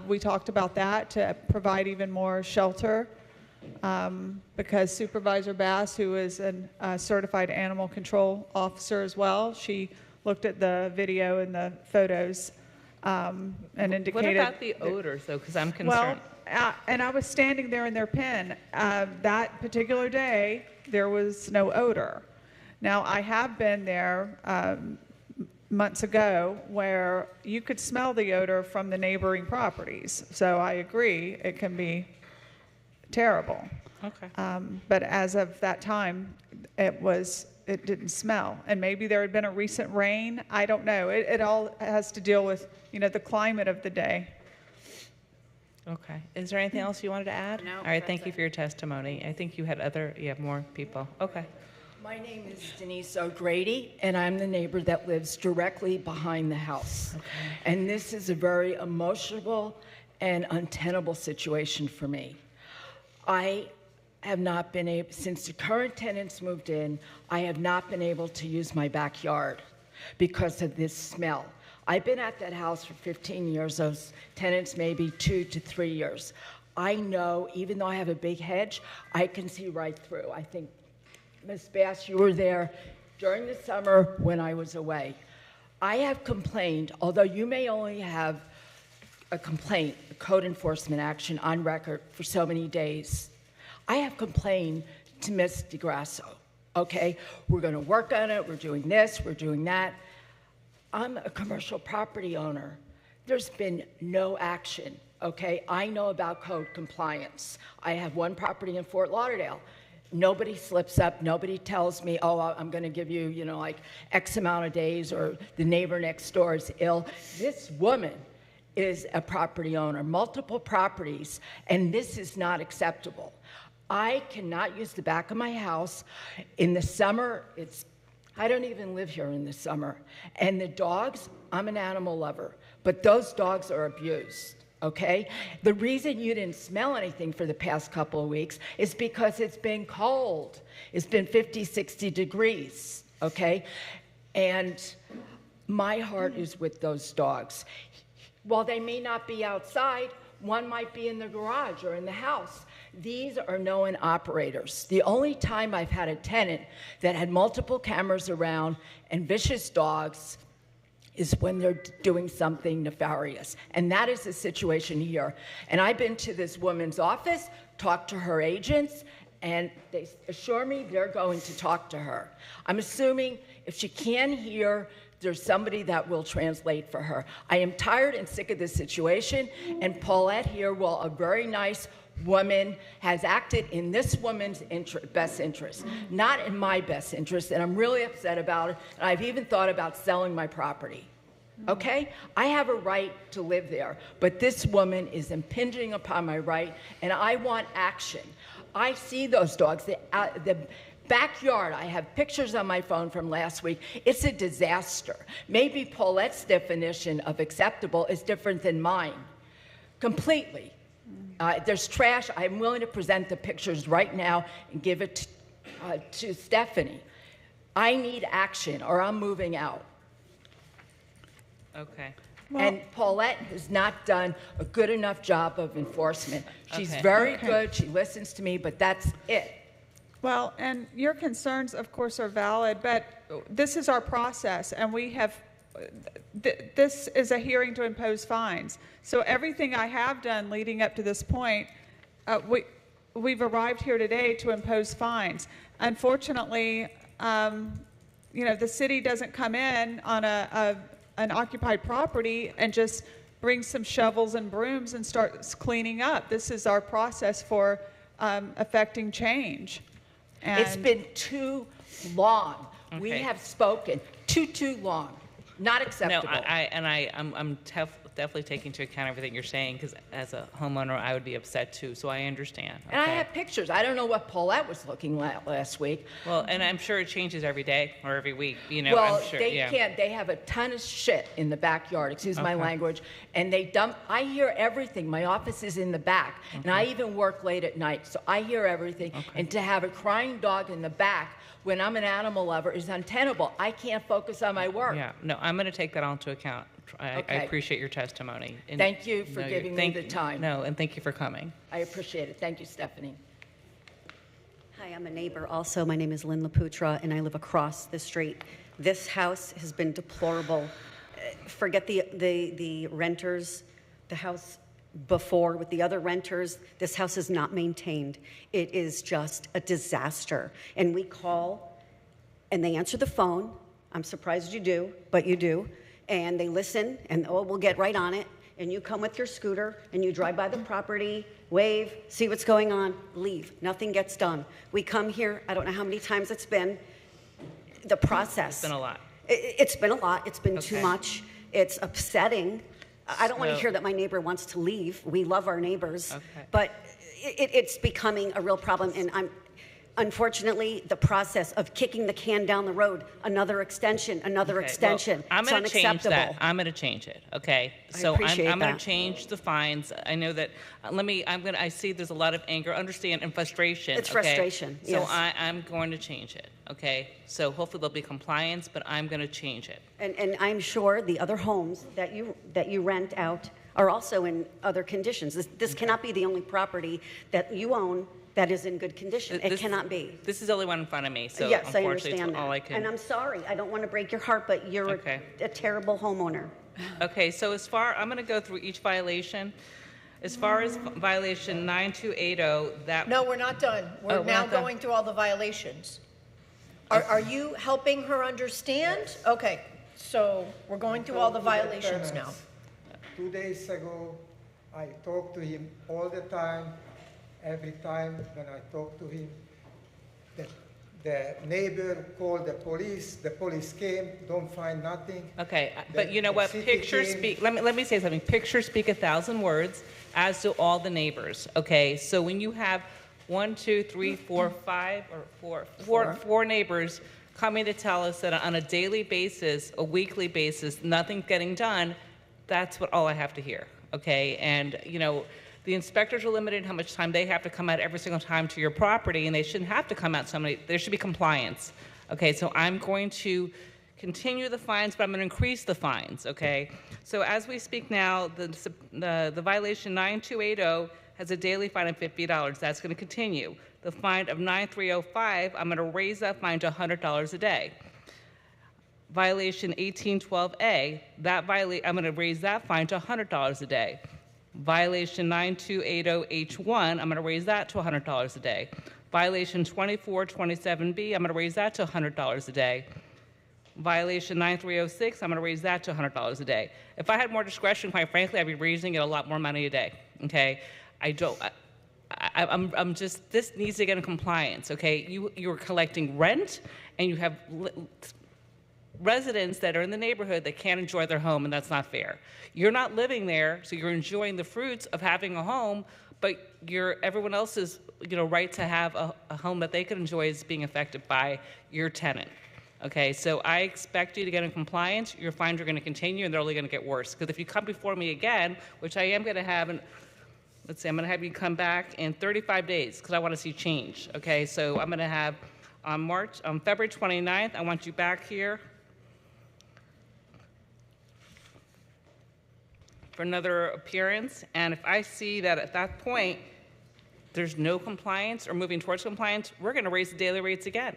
[SPEAKER 14] We talked about that to provide even more shelter because Supervisor Bass, who is a certified animal control officer as well, she looked at the video and the photos and indicated...
[SPEAKER 6] What about the odors, though? Because I'm concerned.
[SPEAKER 14] Well, and I was standing there in their pen. That particular day, there was no odor. Now, I have been there months ago where you could smell the odor from the neighboring properties. So I agree, it can be terrible.
[SPEAKER 6] Okay.
[SPEAKER 14] But as of that time, it didn't smell. And maybe there had been a recent rain. I don't know. It all has to deal with, the climate of the day.
[SPEAKER 6] Okay. Is there anything else you wanted to add?
[SPEAKER 1] No.
[SPEAKER 6] All right. Thank you for your testimony. I think you have more people. Okay.
[SPEAKER 20] My name is Denise O'Grady, and I'm the neighbor that lives directly behind the house. Okay. And this is a very emotional and untenable situation for me. I have not been able, since the current tenants moved in, I have not been able to use my backyard because of this smell. I've been at that house for 15 years, those tenants maybe 2 to 3 years. I know, even though I have a big hedge, I can see right through. I think, Ms. Bass, you were there during the summer when I was away. I have complained, although you may only have a complaint, a code enforcement action on record for so many days. I have complained to Ms. DeGrasso, okay? We're gonna work on it, we're doing this, we're doing that. I'm a commercial property owner. There's been no action, okay? I know about code compliance. I have one property in Fort Lauderdale. Nobody slips up, nobody tells me, oh, I'm gonna give you, you know, like X amount of days, or the neighbor next door is ill. This woman is a property owner, multiple properties, and this is not acceptable. I cannot use the back of my house. In the summer, I don't even live here in the summer. And the dogs, I'm an animal lover, but those dogs are abused, okay? The reason you didn't smell anything for the past couple of weeks is because it's been cold. It's been 50, 60 degrees, okay? And my heart is with those dogs. While they may not be outside, one might be in the garage or in the house. These are known operators. The only time I've had a tenant that had multiple cameras around and vicious dogs is when they're doing something nefarious. And that is the situation here. And I've been to this woman's office, talked to her agents, and they assure me they're going to talk to her. I'm assuming if she can't hear, there's somebody that will translate for her. I am tired and sick of this situation, and Paulette here, a very nice woman, has acted in this woman's best interest, not in my best interest, and I'm really upset about it, and I've even thought about selling my property. Okay? I have a right to live there, but this woman is impinging upon my right, and I want action. I see those dogs. The backyard, I have pictures on my phone from last week. It's a disaster. Maybe Paulette's definition of acceptable is different than mine, completely. There's trash. I'm willing to present the pictures right now and give it to Stephanie. I need action, or I'm moving out.
[SPEAKER 6] Okay.
[SPEAKER 20] And Paulette has not done a good enough job of enforcement. She's very good. She listens to me, but that's it.
[SPEAKER 14] Well, and your concerns, of course, are valid, but this is our process, and we have, this is a hearing to impose fines. So everything I have done leading up to this point, we've arrived here today to impose fines. Unfortunately, you know, the city doesn't come in on an occupied property and just bring some shovels and brooms and start cleaning up. This is our process for affecting change. And
[SPEAKER 20] it's been too long.
[SPEAKER 6] Okay.
[SPEAKER 20] We have spoken too long. Not acceptable.
[SPEAKER 6] No, I'm definitely taking into account everything you're saying, because as a homeowner, I would be upset too, so I understand. Okay?
[SPEAKER 20] And I have pictures. I don't know what Paulette was looking like last week.
[SPEAKER 6] Well, and I'm sure it changes every day or every week, you know,
[SPEAKER 20] well,
[SPEAKER 6] I'm sure,
[SPEAKER 20] they can't. They have a ton of shit in the backyard, excuse my language, and they dump. I hear everything. My office is in the back, and I even work late at night, so I hear everything. And to have a crying dog in the back when I'm an animal lover is untenable. I can't focus on my work.
[SPEAKER 6] Yeah, no, I'm going to take that all into account. I appreciate your testimony. And
[SPEAKER 20] thank you for giving me the time.
[SPEAKER 6] No, and thank you for coming.
[SPEAKER 20] I appreciate it. Thank you, Stephanie.
[SPEAKER 3] Hi, I'm a neighbor also. My name is Lynn Laputra, and I live across the street. This house has been deplorable. Forget the renters, the house before with the other renters. This house is not maintained. It is just a disaster. And we call, and they answer the phone. I'm surprised you do, but you do. And they listen, and oh, we'll get right on it. And you come with your scooter, and you drive by the property, wave, see what's going on, leave. Nothing gets done. We come here, I don't know how many times it's been. The process.
[SPEAKER 6] It's been a lot.
[SPEAKER 3] It's been a lot. It's been too much. It's upsetting. I don't want to hear that my neighbor wants to leave. We love our neighbors. But it's becoming a real problem, and unfortunately, the process of kicking the can down the road, another extension, another extension.
[SPEAKER 6] Well, I'm going to change that. I'm going to change it. Okay. So I'm going to change the fines. I know that. I see there's a lot of anger, understand, and frustration.
[SPEAKER 3] It's frustration.
[SPEAKER 6] So
[SPEAKER 3] yes.
[SPEAKER 6] I'm going to change it. Okay. So hopefully there'll be compliance, but I'm going to change it.
[SPEAKER 3] And I'm sure the other homes that you rent out are also in other conditions. This cannot be the only property that you own that is in good condition. It cannot be.
[SPEAKER 6] This is the only one in front of me, so
[SPEAKER 3] yes, I
[SPEAKER 6] unfortunately
[SPEAKER 3] understand
[SPEAKER 6] it's
[SPEAKER 3] that.
[SPEAKER 6] all I can.
[SPEAKER 3] And I'm sorry. I don't want to break your heart, but you're a terrible homeowner.
[SPEAKER 6] Okay, so I'm going to go through each violation. As far as violation 9280, that...
[SPEAKER 5] No, we're not done. We're now
[SPEAKER 6] not done.
[SPEAKER 5] going through all the violations. Are you helping her understand? Okay, so we're going through all the violations now.
[SPEAKER 4] 2 days ago, I talked to him all the time. Every time when I talk to him, the neighbor called the police came, don't find nothing.
[SPEAKER 6] Okay, but you know what, pictures speak, let me say something, pictures speak 1,000 words, as do all the neighbors, okay? So when you have 1, 2, 3, 4, 5, or four neighbors coming to tell us that on a daily basis, a weekly basis, nothing's getting done, that's what all I have to hear, okay? And, you know, the inspectors are limited in how much time they have to come out every single time to your property, and they shouldn't have to come out so many. There should be compliance. Okay, so I'm going to continue the fines, but I'm going to increase the fines. Okay, so as we speak now, the violation 9280 has a daily fine of $50. That's going to continue. The fine of 9305, I'm going to raise that fine to $100 a day. Violation 1812A, I'm going to raise that fine to $100 a day. Violation 9280H1, I'm going to raise that to $100 a day. Violation 2427B, I'm going to raise that to $100 a day. Violation 9306, I'm going to raise that to $100 a day. If I had more discretion, quite frankly, I'd be raising it a lot more money a day. Okay, I'm just, this needs to get in compliance. Okay, you're collecting rent, and you have residents that are in the neighborhood that can't enjoy their home, and that's not fair. You're not living there, so you're enjoying the fruits of having a home, but everyone else's right to have a home that they can enjoy is being affected by your tenant. Okay, so I expect you to get in compliance. Your fines are going to continue, and they're only going to get worse. Because if you come before me again, which I am going to have, let's see, I'm going to have you come back in 35 days because I want to see change. Okay, so I'm going to have on February 29th, I want you back here for another appearance, and if I see that at that point there's no compliance or moving towards compliance, we're going to raise the daily rates again.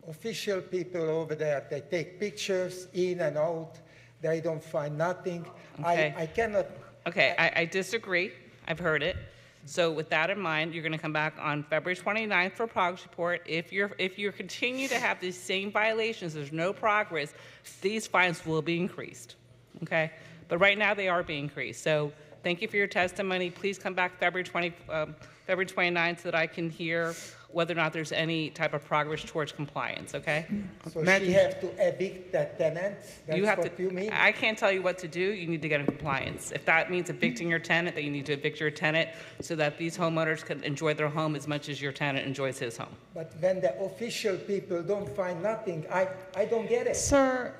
[SPEAKER 4] Official people over there, they take pictures in and out, they don't find nothing.
[SPEAKER 6] Okay.
[SPEAKER 4] I cannot.
[SPEAKER 6] Okay, I disagree. I've heard it. So with that in mind, you're going to come back on February 29th for a progress report. If you continue to have these same violations, there's no progress, these fines will be increased. Okay? But right now, they are being increased. So thank you for your testimony. Please come back February 29th so that I can hear whether or not there's any type of progress towards compliance, okay?
[SPEAKER 4] So she have to evict that tenant? That's what you mean?
[SPEAKER 6] I can't tell you what to do. You need to get in compliance. If that means evicting your tenant, then you need to evict your tenant so that these homeowners can enjoy their home as much as your tenant enjoys his home.
[SPEAKER 4] But when the official people don't find nothing, I don't get it.
[SPEAKER 14] Sir,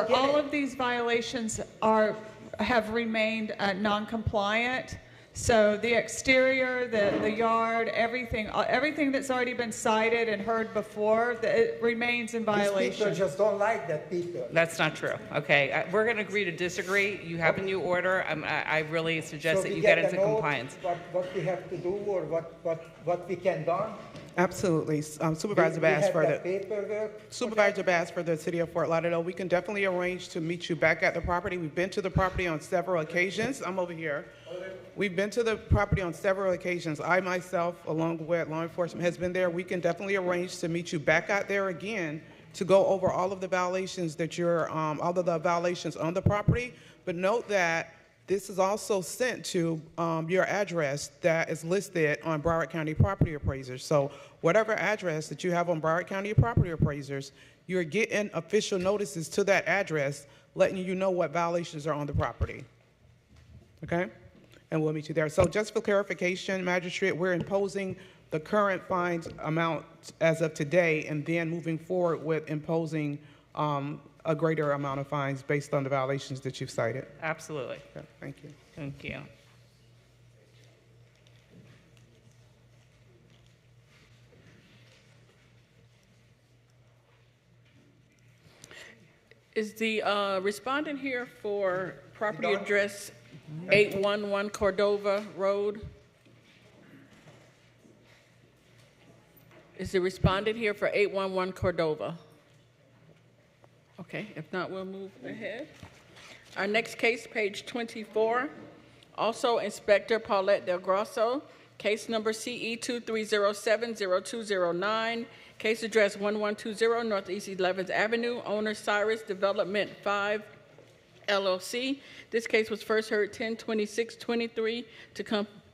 [SPEAKER 14] all of these violations have remained non-compliant. So the exterior, the yard, everything that's already been cited and heard before, it remains in violation.
[SPEAKER 4] These people just don't like that people.
[SPEAKER 6] That's not true. Okay, we're going to agree to disagree. You have a new order. I really suggest that you get into compliance.
[SPEAKER 4] What we have to do or what we can do?
[SPEAKER 16] Absolutely. Supervisor Bass for the City of Fort Lauderdale. We can definitely arrange to meet you back at the property. We've been to the property on several occasions. I'm over here. We've been to the property on several occasions. I myself, along with law enforcement, has been there. We can definitely arrange to meet you back out there again to go over all of the violations that all of the violations on the property. But note that this is also sent to your address that is listed on Broward County Property Appraisers. So whatever address that you have on Broward County Property Appraisers, you're getting official notices to that address letting you know what violations are on the property. Okay? And we'll meet you there. So just for clarification, Magistrate, we're imposing the current fines amount as of today and then moving forward with imposing a greater amount of fines based on the violations that you've cited.
[SPEAKER 6] Absolutely.
[SPEAKER 16] Okay, thank you.
[SPEAKER 6] Thank you.
[SPEAKER 2] Is the respondent here for property address 811 Cordova Road? Is the respondent here for 811 Cordova? Okay, if not, we'll move ahead. Our next case, page 24, Also, Inspector Paulette Del Grosso, case number CE 23070209, case address 1120 Northeast 11th Avenue, owner Cyrus Development 5 LLC. This case was first heard 10/26/23 to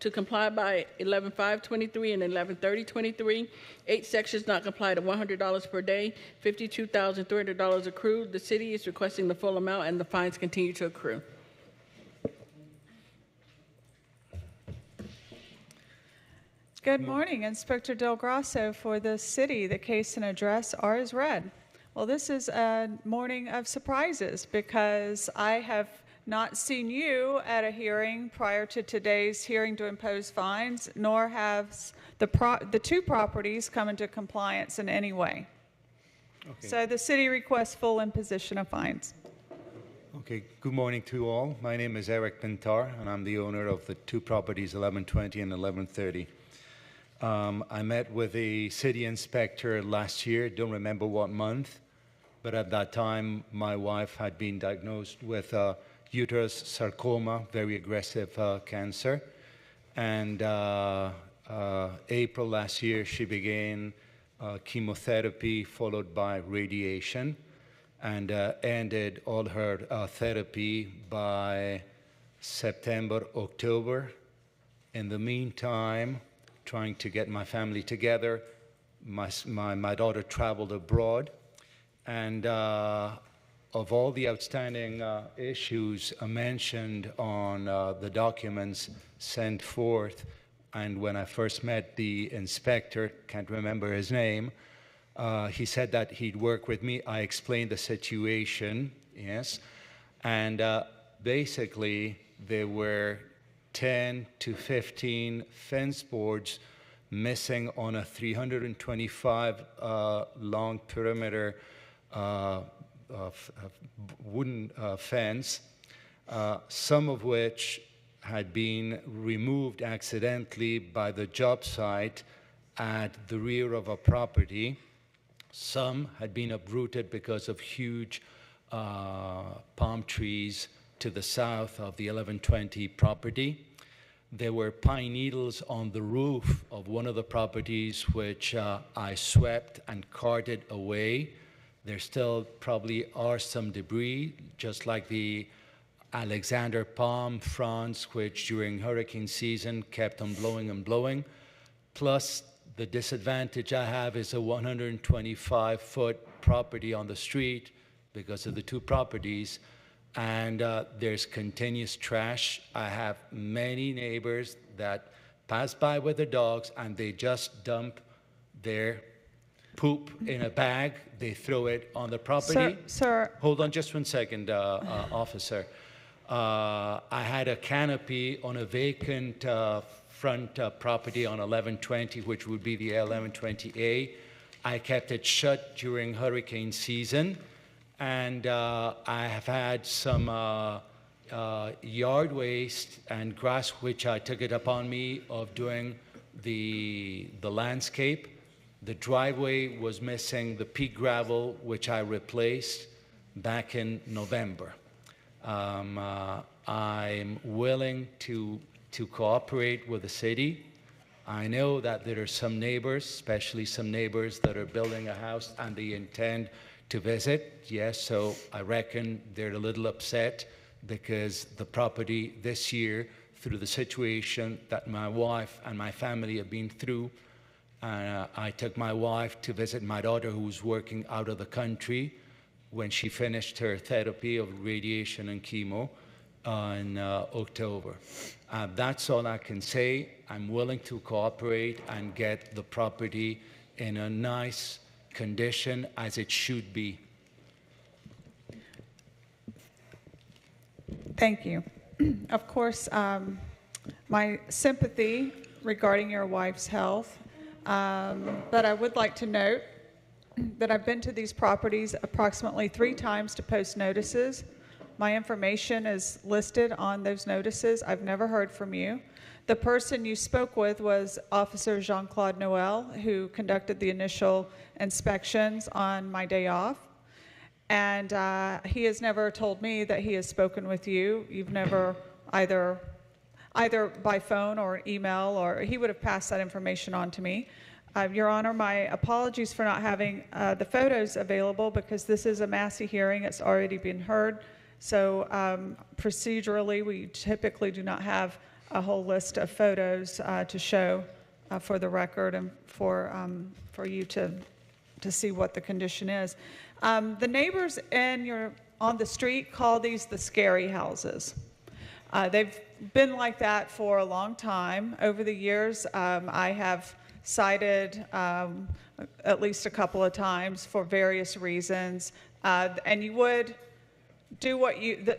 [SPEAKER 2] comply by 11/5/23 and 11/30/23. 8 sections not complied at $100 per day, $52,300 accrued. The city is requesting the full amount and the fines continue to accrue.
[SPEAKER 14] Good morning, Inspector Del Grosso for the city. The case and address are as read. Well, this is a morning of surprises because I have not seen you at a hearing prior to today's hearing to impose fines, nor have the two properties come into compliance in any way.
[SPEAKER 9] Okay.
[SPEAKER 14] So the city requests full imposition of fines.
[SPEAKER 9] Okay, good morning to you all. My name is Eric Pintar, and I'm the owner of the two properties, 1120 and 1130. I met with a city inspector last year, don't remember what month, but at that time, my wife had been diagnosed with uterus sarcoma, very aggressive cancer. And April last year, she began chemotherapy followed by radiation, and ended all her therapy by September, October. In the meantime, trying to get my family together, my daughter traveled abroad, and of all the outstanding issues mentioned on the documents sent forth, and when I first met the inspector, can't remember his name, he said that he'd work with me. I explained the situation, yes, and basically there were 10 to 15 fence boards missing on a 325 long perimeter wooden fence, some of which had been removed accidentally by the job site at the rear of a property. Some had been uprooted because of huge palm trees to the south of the 1120 property. There were pine needles on the roof of one of the properties which I swept and carted away. There still probably are some debris, just like the Alexander palm fronds, which during hurricane season kept on blowing and blowing. Plus, the disadvantage I have is a 125-foot property on the street because of the two properties, and there's continuous trash. I have many neighbors that pass by with their dogs and they just dump their poop in a bag. They throw it on the property.
[SPEAKER 14] Sir.
[SPEAKER 9] Hold on just 1 second, officer. I had a canopy on a vacant front property on 1120, which would be the 1120A. I kept it shut during hurricane season, and I have had some yard waste and grass, which I took it upon me of doing the landscape. The driveway was missing the pea gravel, which I replaced back in November. I'm willing to cooperate with the city. I know that there are some neighbors, especially some neighbors that are building a house and they intend to visit. Yes, so I reckon they're a little upset because the property this year, through the situation that my wife and my family have been through, I took my wife to visit my daughter who was working out of the country when she finished her therapy of radiation and chemo in October. That's all I can say. I'm willing to cooperate and get the property in a nice condition as it should be.
[SPEAKER 14] Thank you. Of course, my sympathy regarding your wife's health, but I would like to note that I've been to these properties approximately 3 times to post notices. My information is listed on those notices. I've never heard from you. The person you spoke with was Officer Jean-Claude Noel, who conducted the initial inspections on my day off. And he has never told me that he has spoken with you. You've never either either by phone or email, or he would have passed that information on to me. Your Honor, my apologies for not having the photos available because this is a Massey hearing. It's already been heard. So procedurally, we typically do not have a whole list of photos to show for the record and for you to see what the condition is. The neighbors on the street call these the scary houses. They've been like that for a long time. Over the years, I have cited at least a couple of times for various reasons, and you would do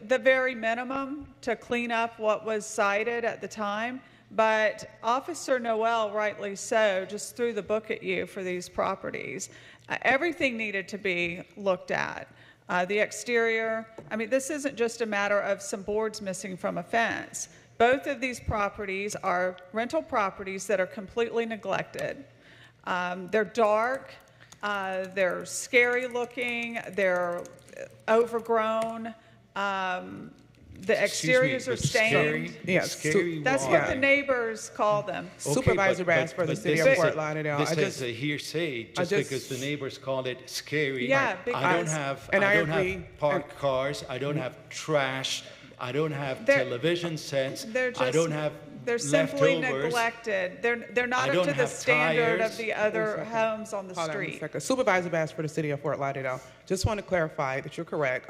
[SPEAKER 14] the very minimum to clean up what was cited at the time. But Officer Noel, rightly so, just threw the book at you for these properties. Everything needed to be looked at. The exterior, I mean, this isn't just a matter of some boards missing from a fence. Both of these properties are rental properties that are completely neglected. They're dark, they're scary looking, they're overgrown. The exteriors are stained.
[SPEAKER 16] Scary.
[SPEAKER 14] That's what the neighbors call them.
[SPEAKER 16] Supervisor Bass for the city of Fort Lauderdale.
[SPEAKER 9] This is a hearsay just because the neighbors call it scary.
[SPEAKER 14] Yeah,
[SPEAKER 9] I don't have parked cars. I don't have trash. I don't have television sets. I don't have
[SPEAKER 14] They're simply
[SPEAKER 9] leftovers.
[SPEAKER 14] neglected. They're not up to the standard of the other homes on the street.
[SPEAKER 16] Supervisor Bass for the city of Fort Lauderdale. Just want to clarify that you're correct.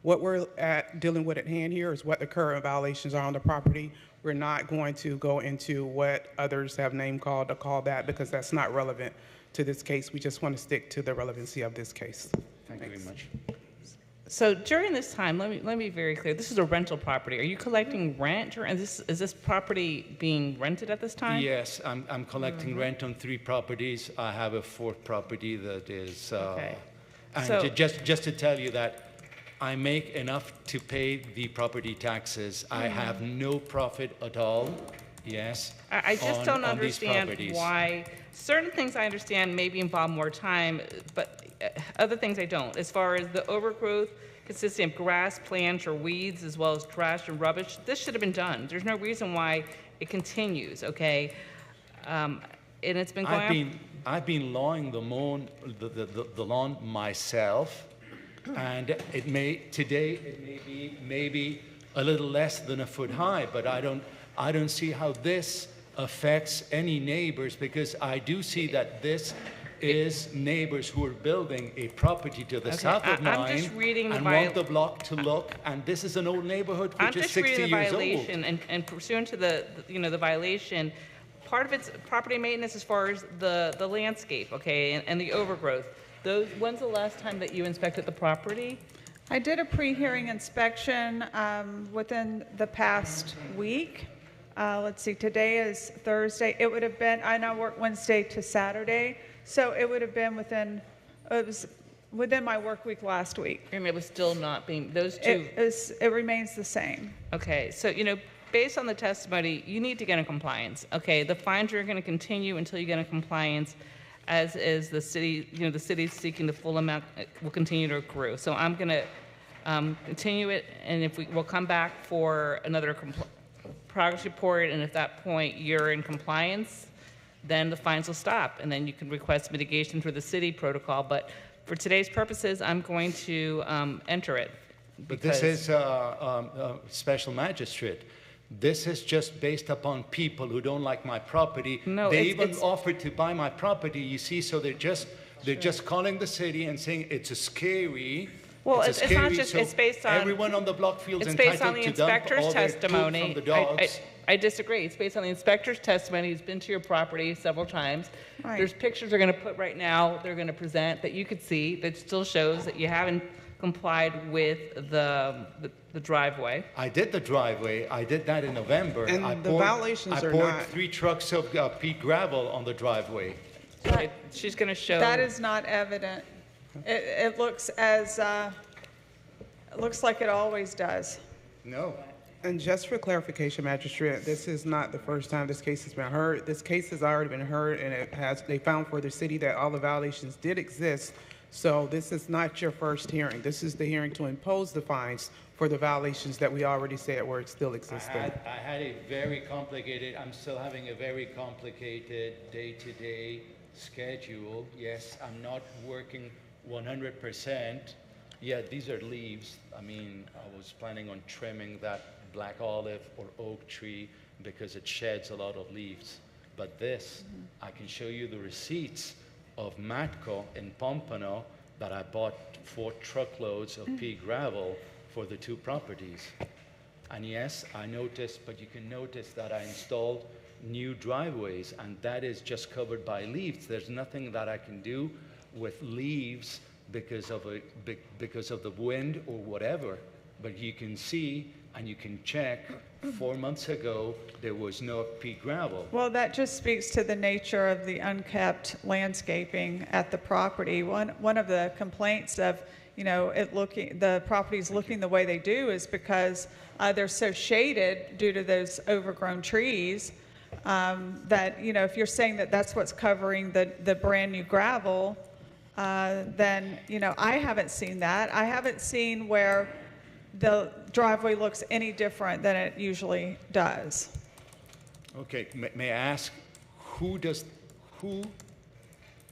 [SPEAKER 16] What we're dealing with at hand here is what the current violations are on the property. We're not going to go into what others have name called or call that because that's not relevant to this case. We just want to stick to the relevancy of this case.
[SPEAKER 9] Thank you very much.
[SPEAKER 7] So during this time, let me be very clear. This is a rental property. Are you collecting rent, or is this property being rented at this time?
[SPEAKER 9] Yes, I'm collecting rent on 3 properties. I have a 4th property that is.
[SPEAKER 7] Okay.
[SPEAKER 9] And
[SPEAKER 7] So-
[SPEAKER 9] just to tell you that I make enough to pay the property taxes. I have no profit at all. Yes.
[SPEAKER 7] I just don't
[SPEAKER 9] on these
[SPEAKER 7] understand
[SPEAKER 9] properties.
[SPEAKER 7] why certain things I understand maybe involve more time, but other things I don't. As far as the overgrowth consisting of grass, plants, or weeds, as well as trash and rubbish, this should have been done. There's no reason why it continues, okay? And it's been going on.
[SPEAKER 9] I've been lawing the lawn myself, and today it may be maybe a little less than a foot high, but I don't see how this affects any neighbors, because I do see that this is neighbors who are building a property to the south of
[SPEAKER 7] I'm just
[SPEAKER 9] mine
[SPEAKER 7] reading the
[SPEAKER 9] and want the block to look, and this is an old neighborhood
[SPEAKER 7] I'm
[SPEAKER 9] which is
[SPEAKER 7] just
[SPEAKER 9] 60
[SPEAKER 7] reading the
[SPEAKER 9] years old.
[SPEAKER 7] violation, and pursuant to the violation, part of it's property maintenance as far as the landscape, okay, and the overgrowth. When's the last time that you inspected the property?
[SPEAKER 14] I did a pre-hearing inspection within the past week. Let's see, today is Thursday. It would have been, I now work Wednesday to Saturday, so it would have been within my work week last week.
[SPEAKER 7] And it was still not being, those two?
[SPEAKER 14] It remains the same.
[SPEAKER 7] Okay, so, based on the testimony, you need to get in compliance, okay? The fines are going to continue until you get in compliance, as is the city, the city's seeking the full amount will continue to accrue. So I'm going to continue it, and we'll come back for another progress report, and at that point you're in compliance, then the fines will stop, and then you can request mitigation through the city protocol. But for today's purposes, I'm going to enter it.
[SPEAKER 9] But this is special magistrate. This is just based upon people who don't like my property.
[SPEAKER 7] No,
[SPEAKER 9] they even offered to buy my property, you see, so they're just calling the city and saying it's a scary.
[SPEAKER 7] Well,
[SPEAKER 9] it's
[SPEAKER 7] it's not just, it's based on.
[SPEAKER 9] Everyone on the block feels
[SPEAKER 7] it's based on
[SPEAKER 9] entitled
[SPEAKER 7] the
[SPEAKER 9] to dump
[SPEAKER 7] inspector's
[SPEAKER 9] all their poop
[SPEAKER 7] testimony.
[SPEAKER 9] from the dogs.
[SPEAKER 7] I disagree. It's based on the inspector's testimony. He's been to your property several times.
[SPEAKER 14] Right.
[SPEAKER 7] There's pictures they're going to put right now, they're going to present, that you could see, that still shows that you haven't complied with the driveway.
[SPEAKER 9] I did the driveway. I did that in November.
[SPEAKER 16] And violations are
[SPEAKER 9] I poured
[SPEAKER 16] not-
[SPEAKER 9] 3 trucks of pea gravel on the driveway.
[SPEAKER 7] She's going to show.
[SPEAKER 14] That is not evident. It looks it looks like it always does.
[SPEAKER 9] No.
[SPEAKER 16] And just for clarification, Magistrate, this is not the first time this case has been heard. This case has already been heard, and they found for the city that all the violations did exist. So this is not your first hearing. This is the hearing to impose the fines for the violations that we already said were still existing.
[SPEAKER 9] I had a very complicated, I'm still having a very complicated day-to-day schedule. Yes, I'm not working 100%. Yeah, these are leaves. I mean, I was planning on trimming that black olive or oak tree because it sheds a lot of leaves. But this, I can show you the receipts of Matco in Pompano that I bought 4 truckloads of pea gravel for the 2 properties. And yes, I noticed, but you can notice that I installed new driveways, and that is just covered by leaves. There's nothing that I can do with leaves because of the wind or whatever. But you can see and you can check, 4 months ago, there was no pea gravel.
[SPEAKER 14] Well, that just speaks to the nature of the unkept landscaping at the property. One of the complaints of, you know, the properties looking the way they do is because they're so shaded due to those overgrown trees that, you know, if you're saying that that's what's covering the brand new gravel, then, you know, I haven't seen that. I haven't seen where the driveway looks any different than it usually does.
[SPEAKER 9] Okay, may I ask, who do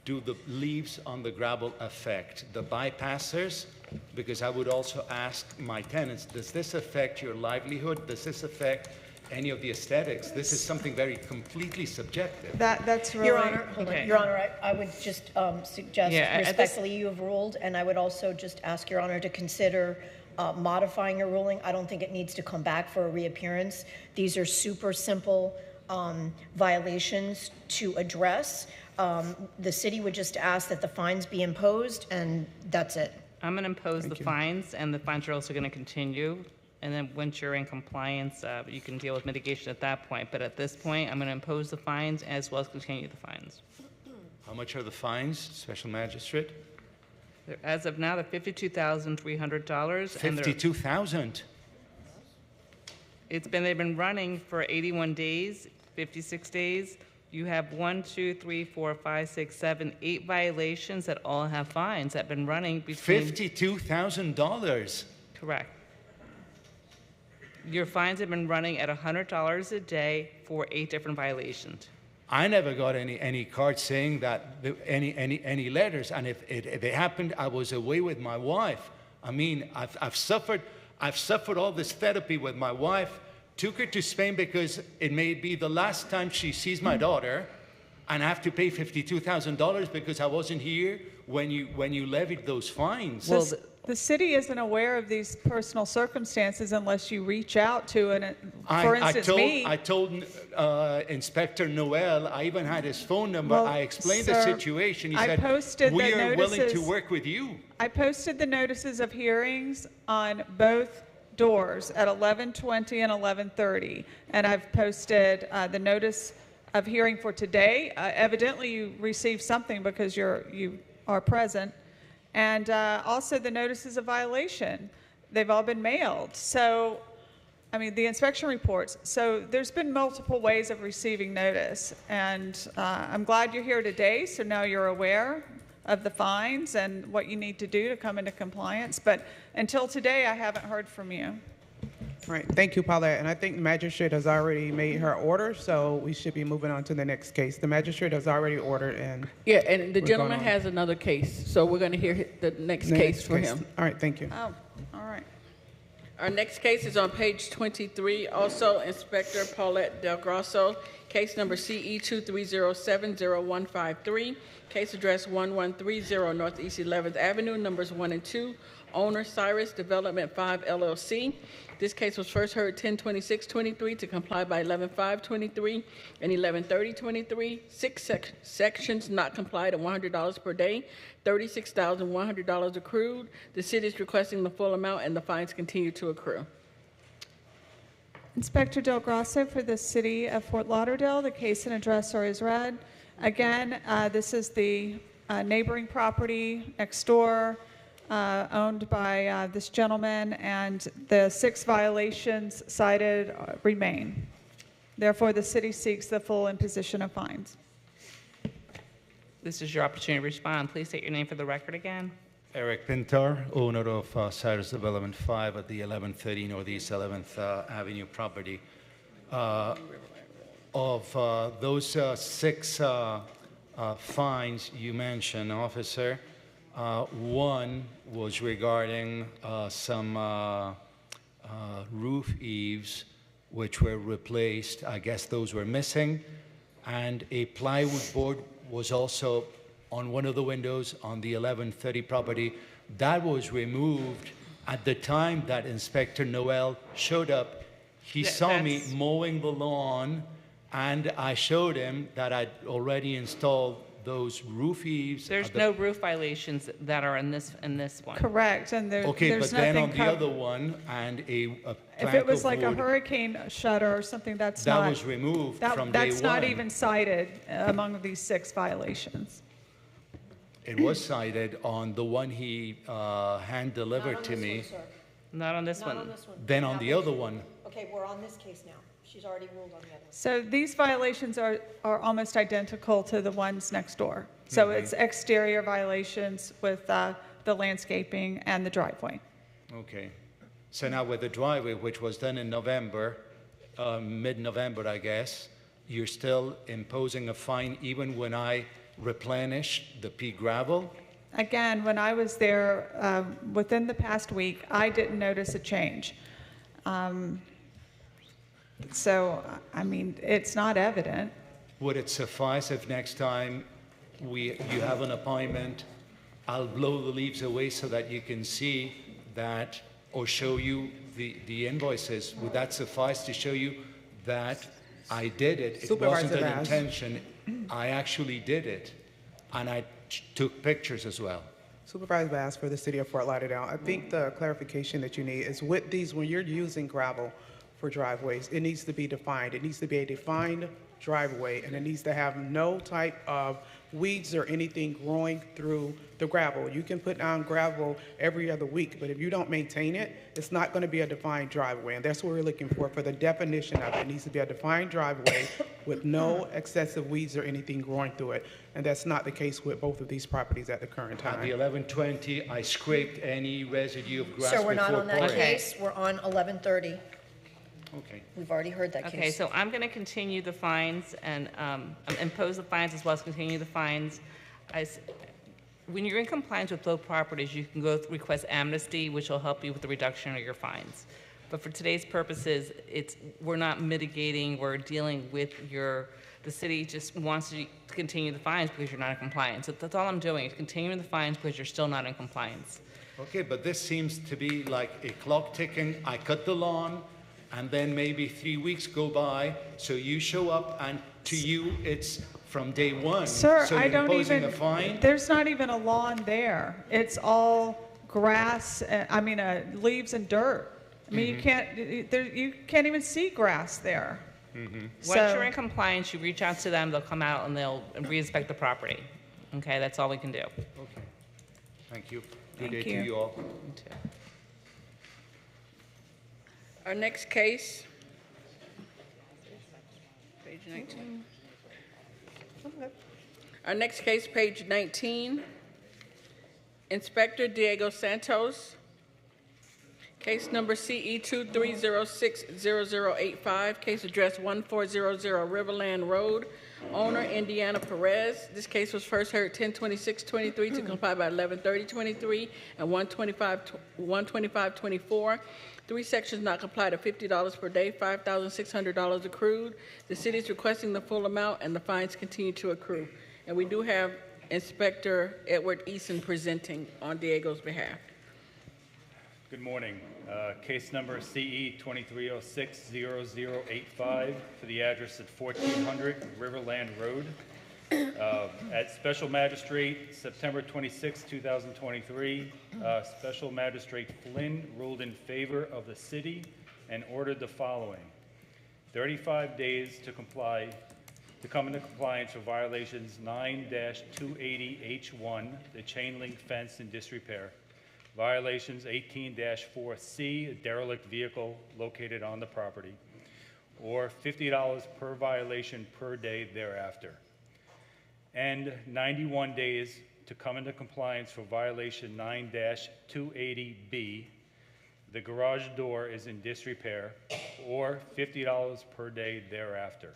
[SPEAKER 9] the leaves on the gravel affect? The bypassers? Because I would also ask my tenants, does this affect your livelihood? Does this affect any of the aesthetics? This is something very completely subjective.
[SPEAKER 14] That's really...
[SPEAKER 5] Your Honor, hold on. Your Honor, I would just suggest respectfully you have ruled, and I would also just ask Your Honor to consider modifying your ruling. I don't think it needs to come back for a reappearance. These are super simple violations to address. The city would just ask that the fines be imposed, and that's it.
[SPEAKER 7] I'm going to impose the fines, and the fines are also going to continue. And then once you're in compliance, you can deal with mitigation at that point. But at this point, I'm going to impose the fines as well as continue the fines.
[SPEAKER 9] How much are the fines, Special Magistrate?
[SPEAKER 7] As of now, they're $52,300.
[SPEAKER 9] $52,000?
[SPEAKER 7] They've been running for 81 days, 56 days. You have 1, 2, 3, 4, 5, 6, 7, 8 violations that all have fines that have been running between...
[SPEAKER 9] $52,000?
[SPEAKER 7] Correct. Your fines have been running at $100 a day for 8 different violations.
[SPEAKER 9] I never got any cards saying that, any letters, and if they happened, I was away with my wife. I mean, I've suffered all this therapy with my wife, took her to Spain because it may be the last time she sees my daughter, and I have to pay $52,000 because I wasn't here when you levied those fines.
[SPEAKER 14] Well, the city isn't aware of these personal circumstances unless you reach out to for instance, me.
[SPEAKER 9] I told Inspector Noel, I even had his phone number.
[SPEAKER 14] Well,
[SPEAKER 9] I explained
[SPEAKER 14] sir,
[SPEAKER 9] the situation. He said, we are willing to work with you.
[SPEAKER 14] I posted the notices of hearings on both doors at 11:20 and 11:30, and I've posted the notice of hearing for today. Evidently, you received something because you are present. And also the notices of violation. They've all been mailed. So, I mean, the inspection reports. So there's been multiple ways of receiving notice. And I'm glad you're here today, so now you're aware of the fines and what you need to do to come into compliance. But until today, I haven't heard from you.
[SPEAKER 16] All right, thank you, Paulette. And I think the magistrate has already made her order, so we should be moving on to the next case. The magistrate has already ordered, and
[SPEAKER 2] yeah, and the gentleman has another case, so we're going to hear the next case for him.
[SPEAKER 16] All right, thank you.
[SPEAKER 14] Oh, all right.
[SPEAKER 2] Our next case is on page 23. Also, Inspector Paulette Del Grosso, case number CE 23070153, case address 1130 Northeast 11th Avenue, numbers 1 and 2. Owner Cyrus Development 5 LLC. This case was first heard 10/26/23 to comply by 11/5/23 and 11/30/23. 6 sections not complied at $100 per day. $36,100 accrued. The city is requesting the full amount, and the fines continue to accrue.
[SPEAKER 14] Inspector Del Grosso for the City of Fort Lauderdale. The case and address are as read. Again, this is the neighboring property next door, owned by this gentleman, and the 6 violations cited remain. Therefore, the city seeks the full imposition of fines.
[SPEAKER 7] This is your opportunity to respond. Please state your name for the record again.
[SPEAKER 9] Eric Pintar, owner of Cyrus Development 5 at the 1130 Northeast 11th Avenue property. Of those 6 fines you mentioned, officer, one was regarding some roof eaves which were replaced. I guess those were missing. And a plywood board was also on one of the windows on the 1130 property. That was removed at the time that Inspector Noel showed up. He saw me mowing the lawn, and I showed him that I'd already installed those roof eaves.
[SPEAKER 7] There's no roof violations that are in this one.
[SPEAKER 14] Correct, and
[SPEAKER 9] Okay,
[SPEAKER 14] there's
[SPEAKER 9] but then
[SPEAKER 14] nothing
[SPEAKER 9] on the other one, and a
[SPEAKER 14] if it was like a
[SPEAKER 9] wood,
[SPEAKER 14] hurricane shutter or something, that's
[SPEAKER 9] that
[SPEAKER 14] not.
[SPEAKER 9] was removed from day
[SPEAKER 14] That's not
[SPEAKER 9] one.
[SPEAKER 14] even cited among these 6 violations.
[SPEAKER 9] It was cited on the one he hand-delivered to me.
[SPEAKER 7] Not on this one.
[SPEAKER 9] Then on the other one.
[SPEAKER 5] Okay, we're on this case now. She's already ruled on the other one.
[SPEAKER 14] So these violations are almost identical to the ones next door. So it's exterior violations with the landscaping and the driveway.
[SPEAKER 9] Okay. So now with the driveway, which was done in November, mid-November, I guess, you're still imposing a fine even when I replenish the pea gravel?
[SPEAKER 14] Again, when I was there within the past week, I didn't notice a change. So, I mean, it's not evident.
[SPEAKER 9] Would it suffice if next time you have an appointment, I'll blow the leaves away so that you can see that, or show you the invoices? Would that suffice to show you that I did it? It wasn't an intention. I actually did it, and I took pictures as well.
[SPEAKER 16] Supervisor Bass for the City of Fort Lauderdale. I think the clarification that you need is with these, when you're using gravel for driveways, it needs to be defined. It needs to be a defined driveway, and it needs to have no type of weeds or anything growing through the gravel. You can put down gravel every other week, but if you don't maintain it, it's not going to be a defined driveway, and that's what we're looking for the definition of it. It needs to be a defined driveway with no excessive weeds or anything growing through it, and that's not the case with both of these properties at the current time.
[SPEAKER 9] At the 1120, I scraped any residue of grass
[SPEAKER 5] So we're
[SPEAKER 9] before
[SPEAKER 5] not on that
[SPEAKER 9] pouring.
[SPEAKER 5] case, we're on 1130.
[SPEAKER 9] Okay.
[SPEAKER 5] We've already heard that case.
[SPEAKER 7] Okay, so I'm going to continue the fines and impose the fines as well as continue the fines. When you're in compliance with both properties, you can go request amnesty, which will help you with the reduction of your fines. But for today's purposes, we're not mitigating, we're dealing with the city just wants to continue the fines because you're not in compliance. So that's all I'm doing, is continuing the fines because you're still not in compliance.
[SPEAKER 9] Okay, but this seems to be like a clock ticking. I cut the lawn, and then maybe 3 weeks go by, so you show up, and to you, it's from day one.
[SPEAKER 14] Sir,
[SPEAKER 9] so
[SPEAKER 14] I
[SPEAKER 9] you're
[SPEAKER 14] don't
[SPEAKER 9] imposing
[SPEAKER 14] even,
[SPEAKER 9] a fine?
[SPEAKER 14] there's not even a lawn there. It's all grass, leaves and dirt. I mean, you can't even see grass there.
[SPEAKER 7] Once you're in compliance, you reach out to them, they'll come out and they'll re-inspect the property. Okay, that's all we can do.
[SPEAKER 9] Okay. Thank you. Good
[SPEAKER 14] Thank
[SPEAKER 9] day
[SPEAKER 14] you.
[SPEAKER 9] to you all.
[SPEAKER 7] You too.
[SPEAKER 2] Our next case, page 19. Our next case, page 19, Inspector Diego Santos, case number CE 23060085, case address 1400 Riverland Road, owner Indiana Perez. This case was first heard 10/26/23 to comply by 11/30/23 and 1/25/24. 3 sections not complied at $50 per day, $5,600 accrued. The city is requesting the full amount, and the fines continue to accrue. And we do have Inspector Edward Eason presenting on Diego's behalf.
[SPEAKER 10] Good morning. Case number CE 23060085 for the address at 1400 Riverland Road. At Special Magistrate, September 26, 2023, Special Magistrate Flynn ruled in favor of the city and ordered the following: 35 days to come into compliance for violations 9-280H1, the chain link fence in disrepair, violations 18-4C, a derelict vehicle located on the property, or $50 per violation per day thereafter. and 91 days to come into compliance for violation 9-280B. The garage door is in disrepair, or $50 per day thereafter.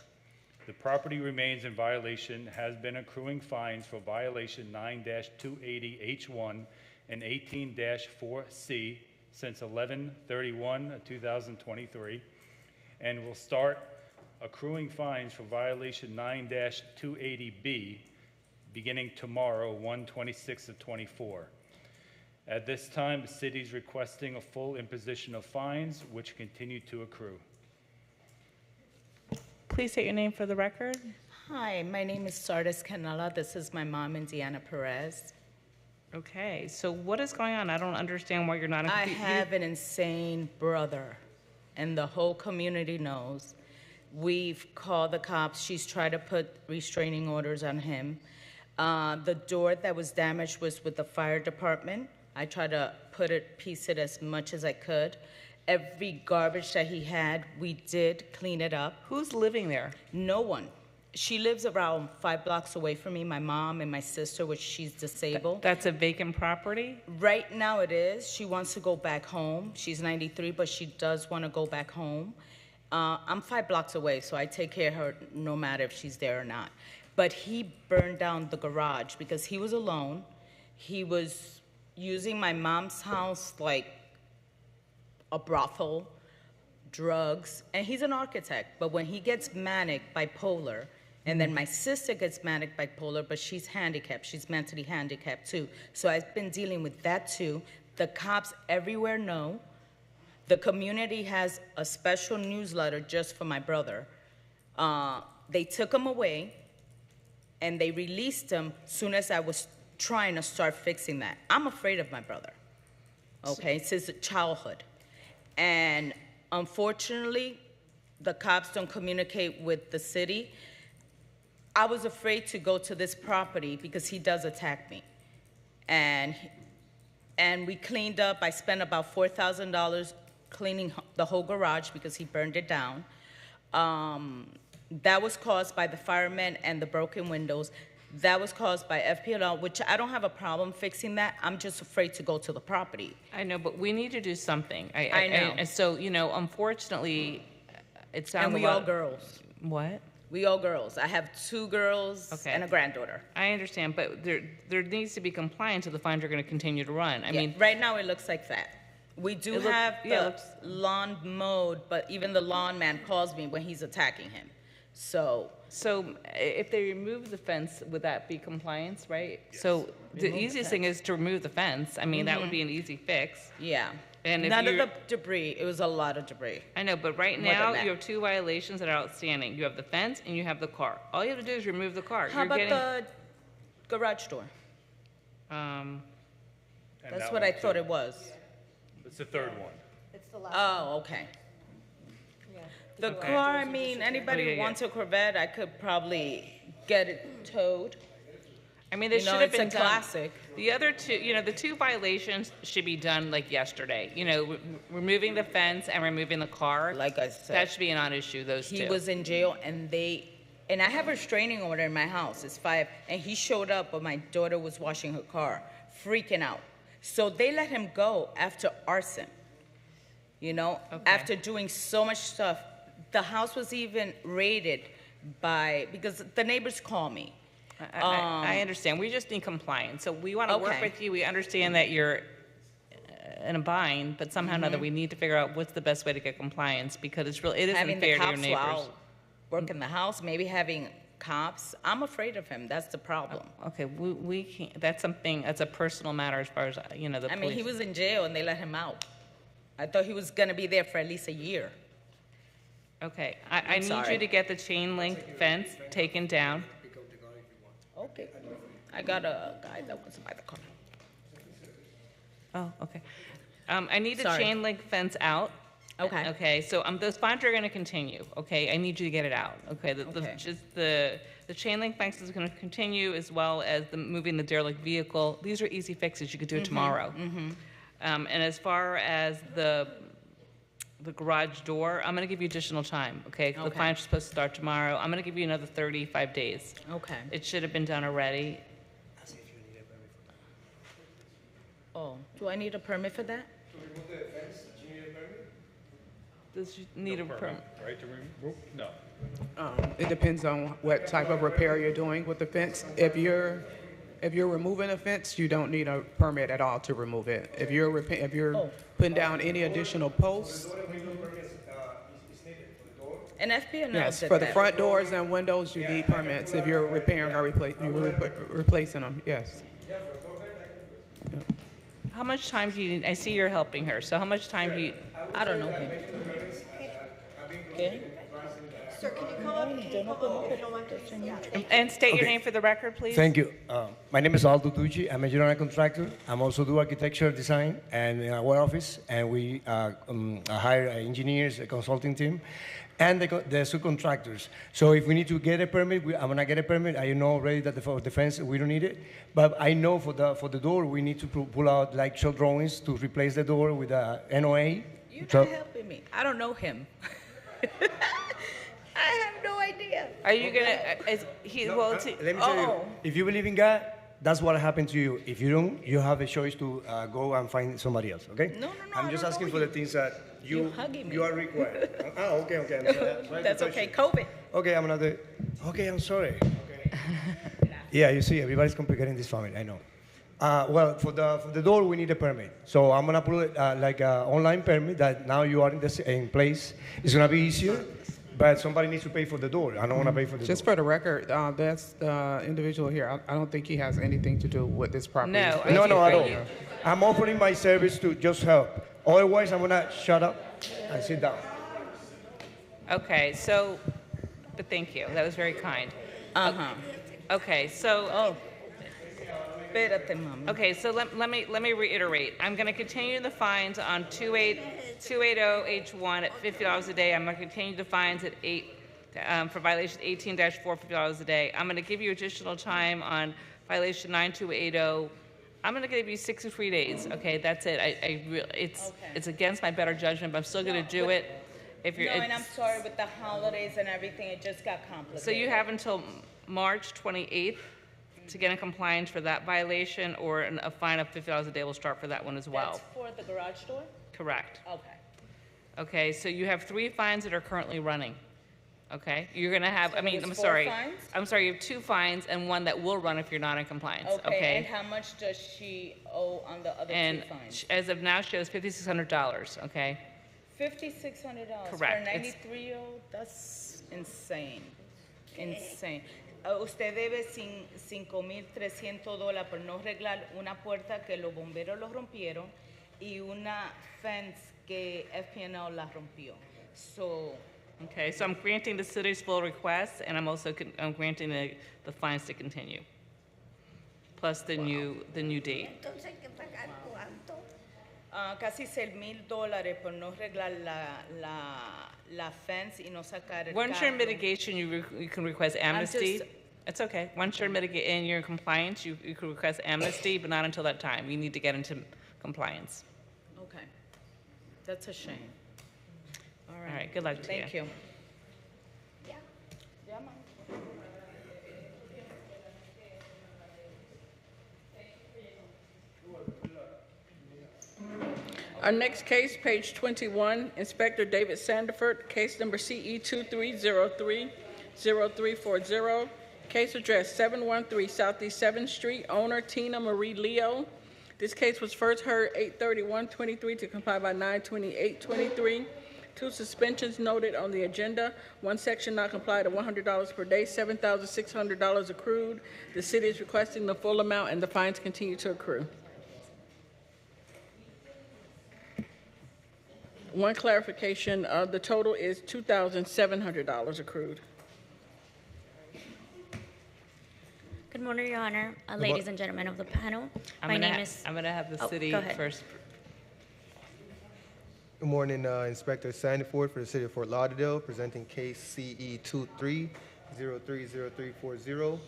[SPEAKER 10] The property remains in violation, has been accruing fines for violation 9-280H1 and 18-4C since 11/31/2023, and will start accruing fines for violation 9-280B beginning tomorrow, 1/26/24. At this time, the city is requesting a full imposition of fines, which continue to accrue.
[SPEAKER 7] Please state your name for the record.
[SPEAKER 11] Hi, my name is Sardis Canela. This is my mom, Indiana Perez.
[SPEAKER 7] Okay, so what is going on? I don't understand why you're not.
[SPEAKER 11] I have an insane brother, and the whole community knows. We've called the cops. She's tried to put restraining orders on him. The door that was damaged was with the fire department. I tried to piece it as much as I could. Every garbage that he had, we did clean it up.
[SPEAKER 7] Who's living there?
[SPEAKER 11] No one. She lives around 5 blocks away from me, my mom and my sister, which she's disabled.
[SPEAKER 7] That's a vacant property?
[SPEAKER 11] Right now it is. She wants to go back home. She's 93, but she does want to go back home. I'm 5 blocks away, so I take care of her no matter if she's there or not. But he burned down the garage because he was alone. He was using my mom's house like a brothel, drugs, and he's an architect. But when he gets manic, bipolar, and then my sister gets manic, bipolar, but she's handicapped. She's mentally handicapped too. So I've been dealing with that too. The cops everywhere know. The community has a special newsletter just for my brother. They took him away, and they released him soon as I was trying to start fixing that. I'm afraid of my brother, okay, since childhood. And unfortunately, the cops don't communicate with the city. I was afraid to go to this property because he does attack me. And we cleaned up. I spent about $4,000 cleaning the whole garage because he burned it down. That was caused by the firemen and the broken windows. That was caused by FPL, which I don't have a problem fixing that. I'm just afraid to go to the property.
[SPEAKER 7] I know, but we need to do something.
[SPEAKER 11] I know.
[SPEAKER 7] And so, unfortunately, it sounds
[SPEAKER 11] And we all girls.
[SPEAKER 7] What?
[SPEAKER 11] We all girls. I have 2 girls and a granddaughter.
[SPEAKER 7] I understand, but there needs to be compliance so the fines are going to continue to run. I mean,
[SPEAKER 11] right now it looks like that. We do have the lawn mowed, but even the lawn man calls me when he's attacking him. So
[SPEAKER 7] if they remove the fence, would that be compliance, right? Yes. So the
[SPEAKER 11] Remove the
[SPEAKER 7] easiest thing is to remove the fence. I mean, that would be an easy fix.
[SPEAKER 11] Yeah.
[SPEAKER 7] And if
[SPEAKER 11] none of the debris. It was a lot of debris.
[SPEAKER 7] I know, but right
[SPEAKER 11] More
[SPEAKER 7] now
[SPEAKER 11] than that.
[SPEAKER 7] you have 2 violations that are outstanding. You have the fence and you have the car. All you have to do is remove the car.
[SPEAKER 11] How about the garage door? That's what I thought it was.
[SPEAKER 10] It's the third one.
[SPEAKER 11] It's the last Oh, okay. The car, I mean, anybody who wants a Corvette, I could probably get it towed.
[SPEAKER 7] I mean, this should have
[SPEAKER 11] it's
[SPEAKER 7] been
[SPEAKER 11] a
[SPEAKER 7] done.
[SPEAKER 11] classic.
[SPEAKER 7] The other 2, the 2 violations should be done like yesterday. Removing the fence and removing the car.
[SPEAKER 11] Like I said.
[SPEAKER 7] That should be a non-issue, those 2.
[SPEAKER 11] He was in jail, and I have a restraining order in my house. It's 5, and he showed up, but my daughter was washing her car, freaking out. So they let him go after arson, after doing so much stuff. The house was even raided because the neighbors call me.
[SPEAKER 7] I understand. We just need compliance. So we want to work with you. We understand that you're in a bind, but somehow or another we need to figure out what's the best way to get compliance because it isn't
[SPEAKER 11] Having
[SPEAKER 7] fair
[SPEAKER 11] the
[SPEAKER 7] to your
[SPEAKER 11] cops
[SPEAKER 7] neighbors.
[SPEAKER 11] work in the house, maybe having cops. I'm afraid of him. That's the problem.
[SPEAKER 7] Okay, we can't. That's a personal matter as far as the police.
[SPEAKER 11] I mean, he was in jail and they let him out. I thought he was going to be there for at least a year.
[SPEAKER 7] Okay, I need you to get the chain link fence taken down.
[SPEAKER 11] Okay. I got a guy that wants to buy the car.
[SPEAKER 7] Oh, okay. I need the
[SPEAKER 11] Sorry.
[SPEAKER 7] chain link fence out.
[SPEAKER 11] Okay.
[SPEAKER 7] Okay, so those fines are going to continue. Okay, I need you to get it out. Okay, the chain link fence is going to continue as well as moving the derelict vehicle. These are easy fixes. You could do it tomorrow. And as far as the the garage door, I'm going to give you additional time, okay? The
[SPEAKER 11] Okay.
[SPEAKER 7] fines are supposed to start tomorrow. I'm going to give you another 35 days.
[SPEAKER 11] Okay.
[SPEAKER 7] It should have been done already.
[SPEAKER 11] Oh, do I need a permit for that?
[SPEAKER 7] Does you need a permit?
[SPEAKER 10] Right, to remove? No.
[SPEAKER 16] It depends on what type of repair you're doing with the fence. If you're removing a fence, you don't need a permit at all to remove it. If you're putting down any additional posts,
[SPEAKER 11] And FPNL
[SPEAKER 16] yes,
[SPEAKER 11] did
[SPEAKER 16] for the
[SPEAKER 11] that.
[SPEAKER 16] front doors and windows, you need permits. If you're repairing or replacing them, yes.
[SPEAKER 7] How much time do you need? I see you're helping her, so how much time do you?
[SPEAKER 11] I don't know him.
[SPEAKER 3] Sir, can you come up? Can you come up if you don't mind?
[SPEAKER 7] And state your
[SPEAKER 12] Okay.
[SPEAKER 7] name for the record, please.
[SPEAKER 12] Thank you. My name is Aldo Tucci. I'm a general contractor. I'm also do architecture design and in our office, and we hire engineers, a consulting team, and the subcontractors. So if we need to get a permit, I'm gonna get a permit. I know already that for the fence we don't need it, but I know for the door we need to pull out like short drawings to replace the door with a NOA.
[SPEAKER 11] You're
[SPEAKER 12] So-
[SPEAKER 11] not helping me. I don't know him. I have no idea.
[SPEAKER 7] Are you gonna? Is he? Well,
[SPEAKER 12] Let me tell you, if you believe in God, that's what happened to you. If you don't, you have a choice to go and find somebody else. Okay?
[SPEAKER 11] No.
[SPEAKER 12] I'm just asking for the things that
[SPEAKER 11] You're hugging me.
[SPEAKER 12] you are required. Okay.
[SPEAKER 11] That's okay. COVID.
[SPEAKER 12] Okay, I'm another. Okay, I'm sorry. Okay. Yeah, you see, everybody's complicating this family. I know. Well, for the door, we need a permit. So I'm gonna put like an online permit that now you are in place. It's gonna be easier, but somebody needs to pay for the door. I don't wanna pay for the
[SPEAKER 16] Just
[SPEAKER 12] door.
[SPEAKER 16] for the record, that's the individual here. I don't think he has anything to do with this property.
[SPEAKER 7] No,
[SPEAKER 12] No, I don't. I'm offering my service to just help. Otherwise, I'm gonna shut up and sit down.
[SPEAKER 7] Okay, so, but thank you. That was very kind. Okay, so.
[SPEAKER 11] Oh. Espérate, mami.
[SPEAKER 7] Okay, so let me reiterate. I'm going to continue the fines on 280H1 at $50 a day. I'm going to continue the fines at for violation 18-4, $50 a day. I'm going to give you additional time on violation 9280. I'm going to give you 63 days. Okay, that's it. It's against my better judgment, but I'm still going to do it. If you're,
[SPEAKER 11] No, and I'm sorry with the holidays and everything, it just got complicated.
[SPEAKER 7] So you have until March 28th to get in compliance for that violation, or a fine of $50 a day will start for that one as well.
[SPEAKER 11] That's for the garage door?
[SPEAKER 7] Correct.
[SPEAKER 11] Okay.
[SPEAKER 7] Okay, so you have 3 fines that are currently running. Okay, you're gonna have, I mean,
[SPEAKER 11] there's
[SPEAKER 7] I'm
[SPEAKER 11] 4
[SPEAKER 7] sorry.
[SPEAKER 11] fines?
[SPEAKER 7] I'm sorry, you have 2 fines and 1 that will run if you're not in compliance,
[SPEAKER 11] Okay, and
[SPEAKER 7] okay?
[SPEAKER 11] how much does she owe on the other
[SPEAKER 7] And
[SPEAKER 11] 2 fines?
[SPEAKER 7] as of now, she owes $5,600, okay?
[SPEAKER 11] $5,600 for a
[SPEAKER 7] Correct. It's-
[SPEAKER 11] 93-year-old? That's insane. Insane. Usted debe $5,300 por no arreglar una puerta que los bomberos lo rompieron y una fence que FPNL la rompió. So,
[SPEAKER 7] Okay, so I'm granting the city's full request, and I'm also I'm granting the fines to continue, plus the new date.
[SPEAKER 21] Entonces, ¿qué pagar cuánto?
[SPEAKER 11] casi $6,000 por no arreglar la fence y no sacar el
[SPEAKER 7] Once you're in
[SPEAKER 11] carro.
[SPEAKER 7] mitigation, you can request amnesty. It's okay. Once you're in and you're in compliance, you can request amnesty, but not until that time. You need to get into compliance.
[SPEAKER 11] Okay. That's a shame. All right.
[SPEAKER 7] All right, good luck to you.
[SPEAKER 11] Thank you.
[SPEAKER 2] Our next case, page 21, Inspector David Sandiford, case number CE 2303-0340, case address 713 Southeast 7th Street, owner Tina Marie Leo. This case was first heard 8/31/23 to comply by 9/28/23. 2 suspensions noted on the agenda. 1 section not complied at $100 per day, $7,600 accrued. The city is requesting the full amount and the fines continue to accrue. 1 clarification, the total is $2,700 accrued.
[SPEAKER 22] Good morning, Your Honor, ladies and gentlemen of the panel.
[SPEAKER 7] I'm gonna have the city
[SPEAKER 22] go ahead.
[SPEAKER 7] first.
[SPEAKER 23] Good morning, Inspector Sandiford for the City of Fort Lauderdale, presenting case CE 23030340,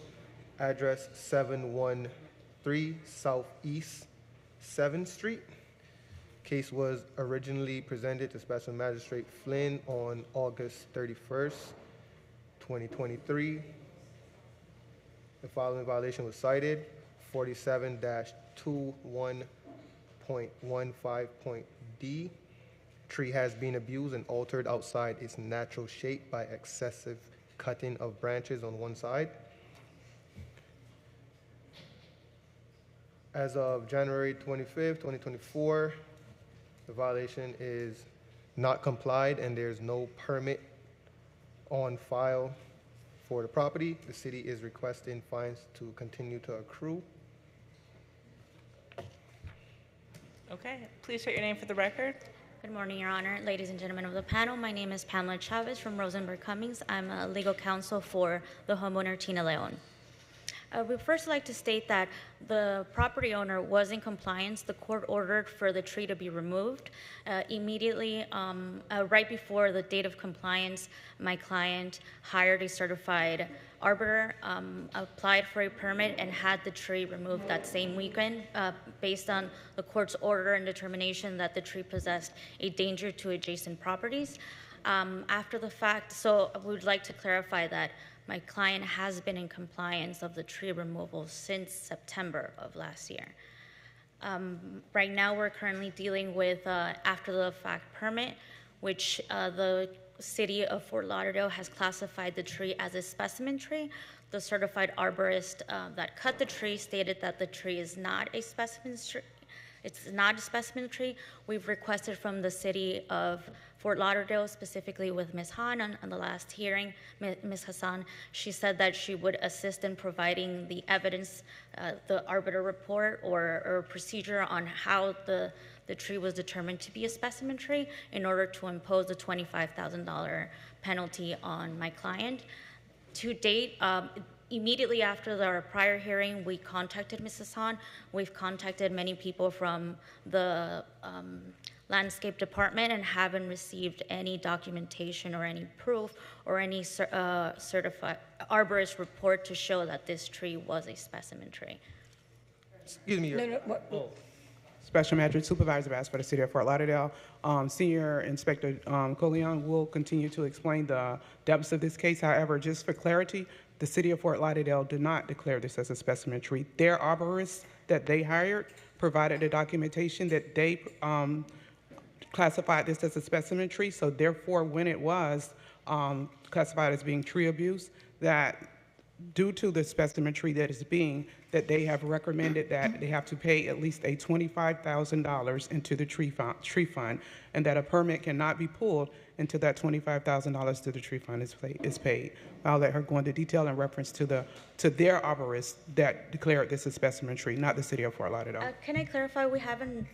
[SPEAKER 23] address 713 Southeast 7th Street. Case was originally presented to Special Magistrate Flynn on August 31st, 2023. The following violation was cited: 47-21.15.d. Tree has been abused and altered outside its natural shape by excessive cutting of branches on one side. As of January 25th, 2024, the violation is not complied and there's no permit on file for the property. The city is requesting fines to continue to accrue.
[SPEAKER 7] Okay, please state your name for the record.
[SPEAKER 22] Good morning, Your Honor. Ladies and gentlemen of the panel, my name is Pamela Chavez from Rosenberg Cummings. I'm a legal counsel for the homeowner Tina Leon. We'd first like to state that the property owner was in compliance. The court ordered for the tree to be removed. Immediately, right before the date of compliance, my client hired a certified arbiter, applied for a permit, and had the tree removed that same weekend based on the court's order and determination that the tree possessed a danger to adjacent properties. After the fact, so we would like to clarify that my client has been in compliance of the tree removal since September of last year. Right now, we're currently dealing with after the fact permit, which the city of Fort Lauderdale has classified the tree as a specimen tree. The certified arborist that cut the tree stated that the tree is not a specimen tree. It's not a specimen tree. We've requested from the city of Fort Lauderdale, specifically with Ms. Hahn on the last hearing, Ms. Hassan. She said that she would assist in providing the evidence, the arbiter report or procedure on how the tree was determined to be a specimen tree in order to impose a $25,000 penalty on my client. To date, immediately after our prior hearing, we contacted Mrs. Hahn. We've contacted many people from the landscape department and haven't received any documentation or any proof or any certified arborist report to show that this tree was a specimen tree.
[SPEAKER 23] Excuse me.
[SPEAKER 16] Special Magistrate Supervisor Bass for the City of Fort Lauderdale. Senior Inspector Coleon will continue to explain the depths of this case. However, just for clarity, the City of Fort Lauderdale did not declare this as a specimen tree. Their arborists that they hired provided the documentation that they classified this as a specimen tree. So therefore, when it was classified as being tree abuse, that due to the specimen tree that is being, that they have recommended that they have to pay at least a $25,000 into the tree fund, and that a permit cannot be pulled until that $25,000 to the tree fund is paid. I'll let her go into detail in reference to their arborist that declared this a specimen tree, not the City of Fort Lauderdale.
[SPEAKER 22] Can I clarify? We haven't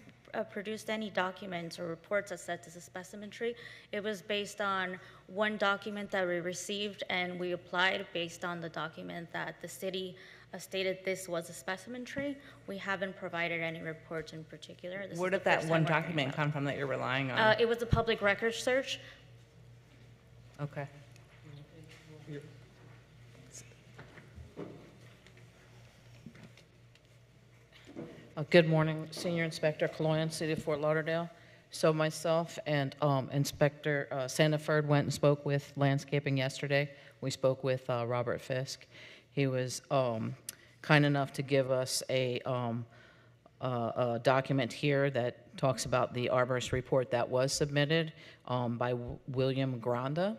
[SPEAKER 22] produced any documents or reports that said this is a specimen tree. It was based on one document that we received, and we applied based on the document that the city stated this was a specimen tree. We haven't provided any reports in particular.
[SPEAKER 7] Where did that one document come from that you're relying on?
[SPEAKER 22] It was a public record search.
[SPEAKER 7] Okay.
[SPEAKER 8] Good morning, Senior Inspector Caloyan, City of Fort Lauderdale. So myself and Inspector Sandiford went and spoke with landscaping yesterday. We spoke with Robert Fisk. He was kind enough to give us a document here that talks about the arborist report that was submitted by William Granda.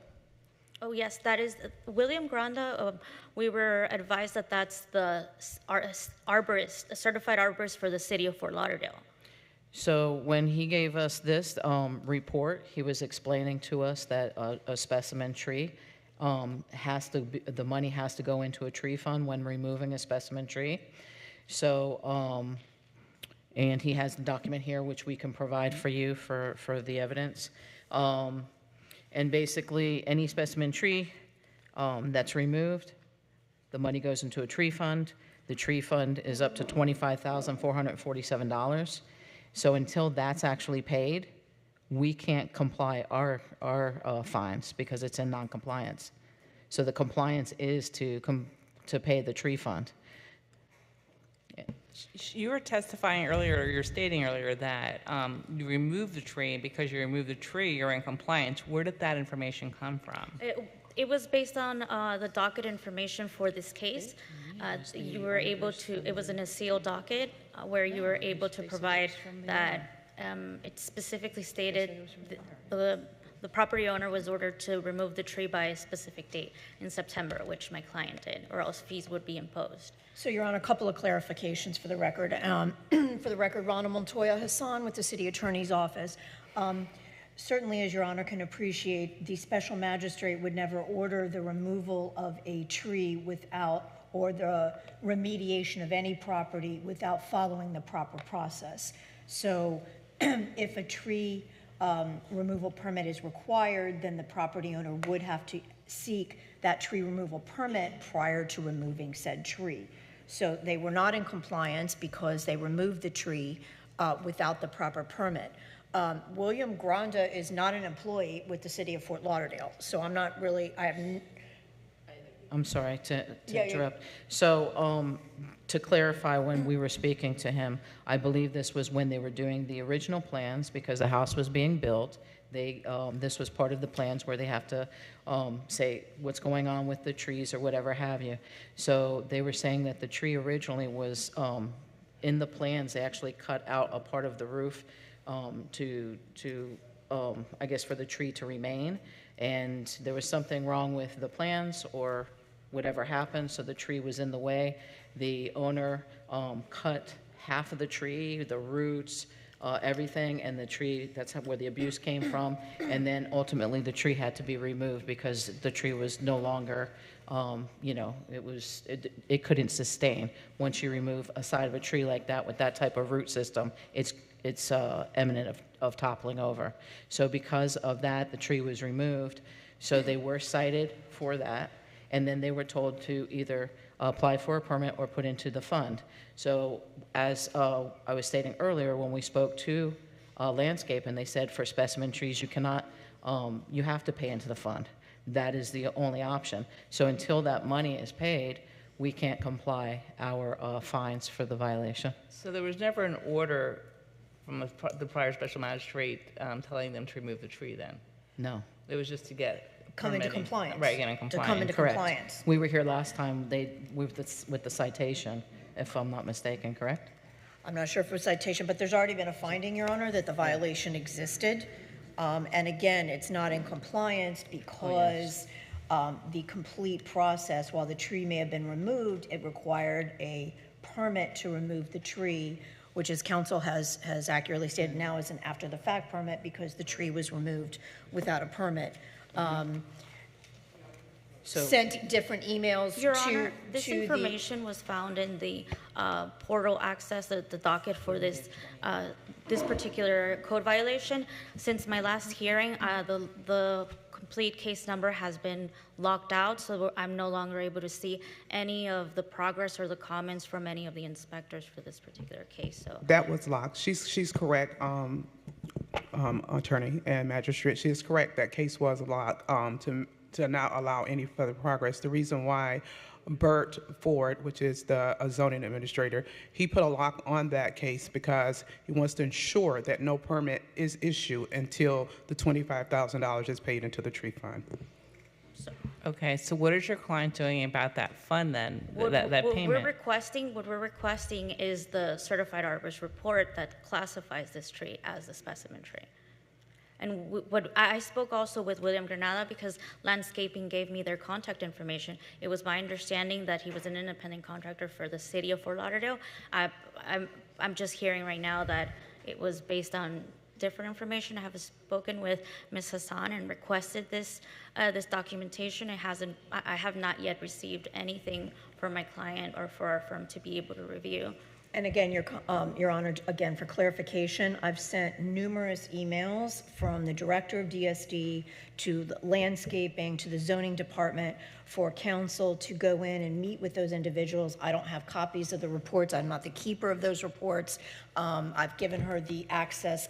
[SPEAKER 22] Oh, yes, that is William Granda. We were advised that that's the arborist, a certified arborist for the City of Fort Lauderdale.
[SPEAKER 8] So when he gave us this report, he was explaining to us that a specimen tree the money has to go into a tree fund when removing a specimen tree. So, and he has the document here which we can provide for you for the evidence. And basically, any specimen tree that's removed, the money goes into a tree fund. The tree fund is up to $25,447. So until that's actually paid, we can't comply our fines because it's in non-compliance. So the compliance is to pay the tree fund.
[SPEAKER 7] You were testifying earlier, or you're stating earlier that you removed the tree, and because you removed the tree, you're in compliance. Where did that information come from?
[SPEAKER 22] It was based on the docket information for this case. You were able to, it was in a sealed docket where you were able to provide that it specifically stated the property owner was ordered to remove the tree by a specific date in September, which my client did, or else fees would be imposed.
[SPEAKER 5] So, Your Honor, a couple of clarifications for the record. For the record, Ronald Montoya Hassan with the City Attorney's Office. Certainly, as Your Honor can appreciate, the special magistrate would never order the removal of a tree without, or the remediation of any property without following the proper process. So, if a tree removal permit is required, then the property owner would have to seek that tree removal permit prior to removing said tree. So they were not in compliance because they removed the tree without the proper permit. William Granda is not an employee with the City of Fort Lauderdale, so I'm not really,
[SPEAKER 8] I'm sorry to
[SPEAKER 5] Yeah,
[SPEAKER 8] interrupt. So, to clarify, when we were speaking to him, I believe this was when they were doing the original plans because the house was being built. They, this was part of the plans where they have to say what's going on with the trees or whatever have you. So they were saying that the tree originally was in the plans. They actually cut out a part of the roof I guess, for the tree to remain. And there was something wrong with the plans or whatever happened, so the tree was in the way. The owner cut half of the tree, the roots, everything, and the tree, that's where the abuse came from. And then ultimately the tree had to be removed because the tree was no longer, you know, it couldn't sustain. Once you remove a side of a tree like that with that type of root system, it's imminent of toppling over. So because of that, the tree was removed. So they were cited for that, and then they were told to either apply for a permit or put into the fund. So as I was stating earlier, when we spoke to Landscape, and they said for specimen trees, you cannot, you have to pay into the fund. That is the only option. So until that money is paid, we can't comply our fines for the violation.
[SPEAKER 7] So there was never an order from the prior special magistrate telling them to remove the tree then?
[SPEAKER 8] No.
[SPEAKER 7] It was just to get
[SPEAKER 5] come into
[SPEAKER 7] permitting.
[SPEAKER 5] compliance.
[SPEAKER 7] Right, get in compliance.
[SPEAKER 5] To come into
[SPEAKER 8] Correct.
[SPEAKER 5] compliance.
[SPEAKER 8] We were here last time with the citation, if I'm not mistaken, correct?
[SPEAKER 5] I'm not sure if it was citation, but there's already been a finding, Your Honor, that the violation existed. And again, it's not in compliance because the complete process, while the tree may have been removed, it required a permit to remove the tree, which, as counsel has accurately stated, now is an after-the-fact permit because the tree was removed without a permit. Sent different emails
[SPEAKER 22] Your
[SPEAKER 5] to
[SPEAKER 22] Honor, this
[SPEAKER 5] to the-
[SPEAKER 22] information was found in the portal access, the docket for this this particular code violation. Since my last hearing, the complete case number has been locked out, so I'm no longer able to see any of the progress or the comments from any of the inspectors for this particular case. So
[SPEAKER 16] That was locked. She's correct, attorney and magistrate. She is correct. That case was locked to not allow any further progress. The reason why Bert Ford, which is the zoning administrator, he put a lock on that case because he wants to ensure that no permit is issued until the $25,000 is paid into the tree fund.
[SPEAKER 7] Okay, so what is your client doing about that fund then, that
[SPEAKER 22] what
[SPEAKER 7] payment?
[SPEAKER 22] what we're requesting is the certified arborist report that classifies this tree as a specimen tree. And what I spoke also with William Granada because landscaping gave me their contact information. It was my understanding that he was an independent contractor for the city of Fort Lauderdale. I'm just hearing right now that it was based on different information. I have spoken with Ms. Hassan and requested this this documentation. I have not yet received anything from my client or for our firm to be able to review.
[SPEAKER 5] And again, Your Honor, again, for clarification, I've sent numerous emails from the director of DSD to the landscaping, to the zoning department for counsel to go in and meet with those individuals. I don't have copies of the reports. I'm not the keeper of those reports. I've given her the access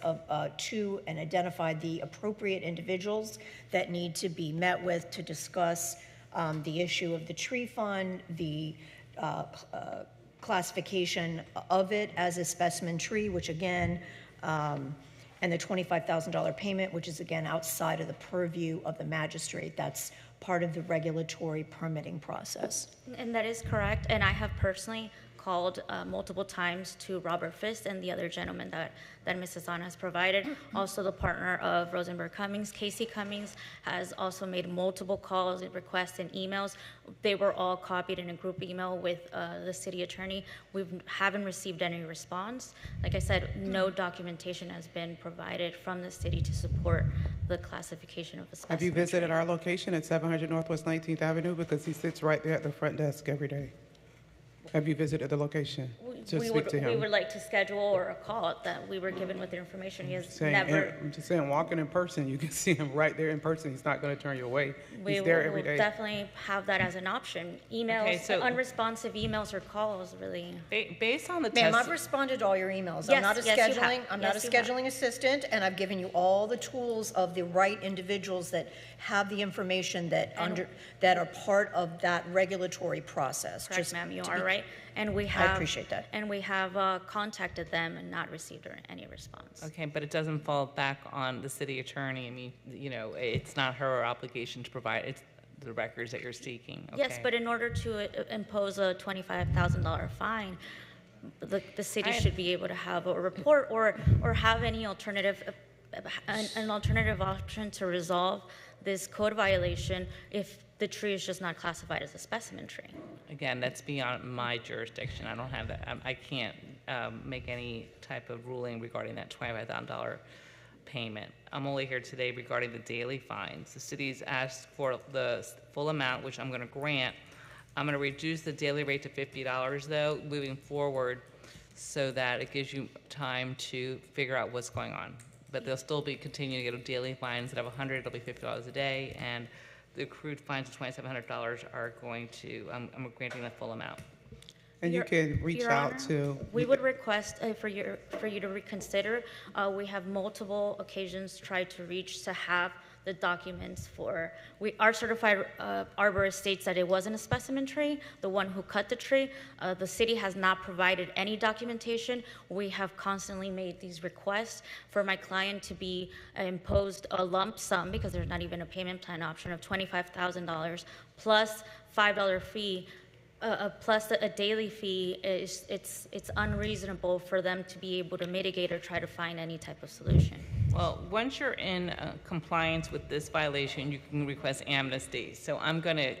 [SPEAKER 5] to and identified the appropriate individuals that need to be met with to discuss the issue of the tree fund, the classification of it as a specimen tree, which again, and the $25,000 payment, which is again outside of the purview of the magistrate. That's part of the regulatory permitting process.
[SPEAKER 22] And that is correct. And I have personally called multiple times to Robert Fist and the other gentleman that Mrs. Anna has provided. Also, the partner of Rosenberg Cummings, Casey Cummings, has also made multiple calls and requests and emails. They were all copied in a group email with the city attorney. We haven't received any response. Like I said, no documentation has been provided from the city to support the classification of the specimen.
[SPEAKER 16] Have you visited our location at 700 Northwest 19th Avenue? Because he sits right there at the front desk every day. Have you visited the location to speak to him?
[SPEAKER 22] We would like to schedule or a call that we were given with the information. He has never.
[SPEAKER 16] I'm just saying, walking in person, you can see him right there in person. He's not going to turn you away.
[SPEAKER 22] We
[SPEAKER 16] He's there
[SPEAKER 22] will
[SPEAKER 16] every day.
[SPEAKER 22] definitely have that as an option. Emails,
[SPEAKER 6] Okay, so-
[SPEAKER 22] unresponsive emails or calls, really.
[SPEAKER 6] Based on the
[SPEAKER 5] Ma'am,
[SPEAKER 6] test,
[SPEAKER 5] I've responded to all your emails.
[SPEAKER 22] Yes,
[SPEAKER 5] I'm not a
[SPEAKER 22] yes, you have.
[SPEAKER 5] scheduling, I'm not a
[SPEAKER 22] Yes, you have.
[SPEAKER 5] scheduling assistant, and I've given you all the tools of the right individuals that have the information that that are part of that regulatory process.
[SPEAKER 22] Correct,
[SPEAKER 5] Just
[SPEAKER 22] ma'am, you
[SPEAKER 5] to
[SPEAKER 22] are
[SPEAKER 5] be-
[SPEAKER 22] right. And we have.
[SPEAKER 5] appreciate that.
[SPEAKER 22] And we have contacted them and not received any response.
[SPEAKER 6] okay, but it doesn't fall back on the city attorney. I mean, you know, it's not her obligation to provide, it's the records that you're seeking, okay?
[SPEAKER 22] Yes, but in order to impose a $25,000 fine, the city should be able to have a report or have any alternative, an alternative option to resolve this code violation if the tree is just not classified as a specimen tree.
[SPEAKER 6] Again, that's beyond my jurisdiction. I don't have that, I can't make any type of ruling regarding that $25,000 payment. I'm only here today regarding the daily fines. The city's asked for the full amount, which I'm going to grant. I'm going to reduce the daily rate to $50 though, moving forward, so that it gives you time to figure out what's going on. But they'll still be continuing to get daily fines. Instead of $100, it'll be $50 a day, and the accrued fines of $2,700 are going to, I'm granting the full amount.
[SPEAKER 16] And you can reach
[SPEAKER 22] Your
[SPEAKER 16] out
[SPEAKER 22] Honor,
[SPEAKER 16] to.
[SPEAKER 22] we would request for you to reconsider. We have multiple occasions tried to reach to have the documents for, our certified arborist states that it wasn't a specimen tree, the one who cut the tree. The city has not provided any documentation. We have constantly made these requests for my client to be imposed a lump sum, because there's not even a payment plan option, of $25,000 plus $5 fee. Plus a daily fee. It's unreasonable for them to be able to mitigate or try to find any type of solution.
[SPEAKER 6] Well, once you're in compliance with this violation, you can request amnesty. So I'm going to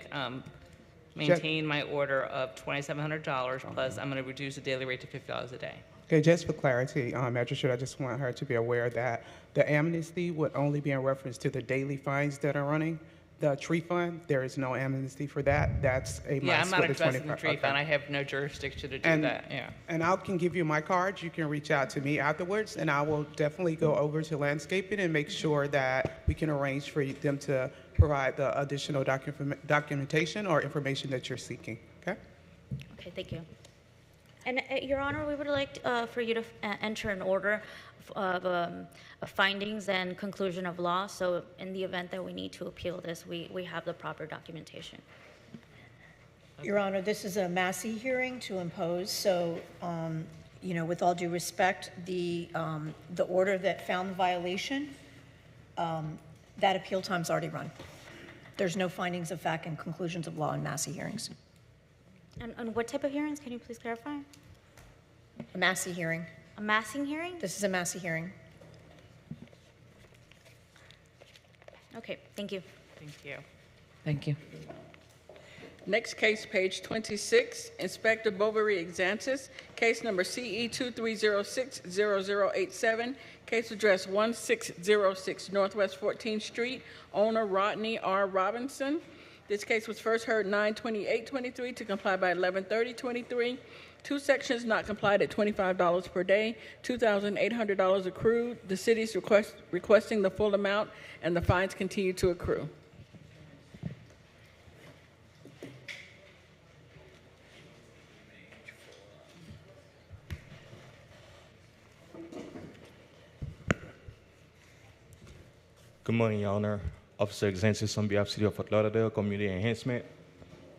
[SPEAKER 6] maintain my order of $2,700, plus I'm going to reduce the daily rate to $50 a day.
[SPEAKER 16] Okay, just for clarity, Magistrate, I just want her to be aware that the amnesty would only be in reference to the daily fines that are running. The tree fund, there is no amnesty for that. That's a
[SPEAKER 6] Yeah, I'm
[SPEAKER 16] must
[SPEAKER 6] not
[SPEAKER 16] with the
[SPEAKER 6] addressing the
[SPEAKER 16] 25.
[SPEAKER 6] tree
[SPEAKER 16] Okay.
[SPEAKER 6] fund. I have no jurisdiction to do
[SPEAKER 16] And-
[SPEAKER 6] that, yeah.
[SPEAKER 16] And I can give you my cards. You can reach out to me afterwards, and I will definitely go over to landscaping and make sure that we can arrange for them to provide the additional documentation or information that you're seeking. Okay?
[SPEAKER 22] Okay, thank you. And Your Honor, we would like for you to enter an order of findings and conclusion of law. So in the event that we need to appeal this, we have the proper documentation.
[SPEAKER 5] Your Honor, this is a Massey hearing to impose, so, you know, with all due respect, the order that found the violation, that appeal time's already run. There's no findings of fact and conclusions of law in Massey hearings.
[SPEAKER 22] And what type of hearings? Can you please clarify?
[SPEAKER 5] A Massey hearing.
[SPEAKER 22] A massing hearing?
[SPEAKER 5] This is a Massey hearing.
[SPEAKER 22] Okay, thank you.
[SPEAKER 6] Thank you.
[SPEAKER 8] Thank you.
[SPEAKER 2] Next case, page 26, Inspector Bovary Exantis, case number CE 23060087, case address 1606 Northwest 14th Street, owner Rodney R. Robinson. This case was first heard 9/28/23 to comply by 11/30/23. Two sections not complied at $25 per day, $2,800 accrued. The city's requesting the full amount, and the fines continue to accrue.
[SPEAKER 13] Good morning, Your Honor. Officer Exantis on behalf of City of Fort Lauderdale Community Enhancement.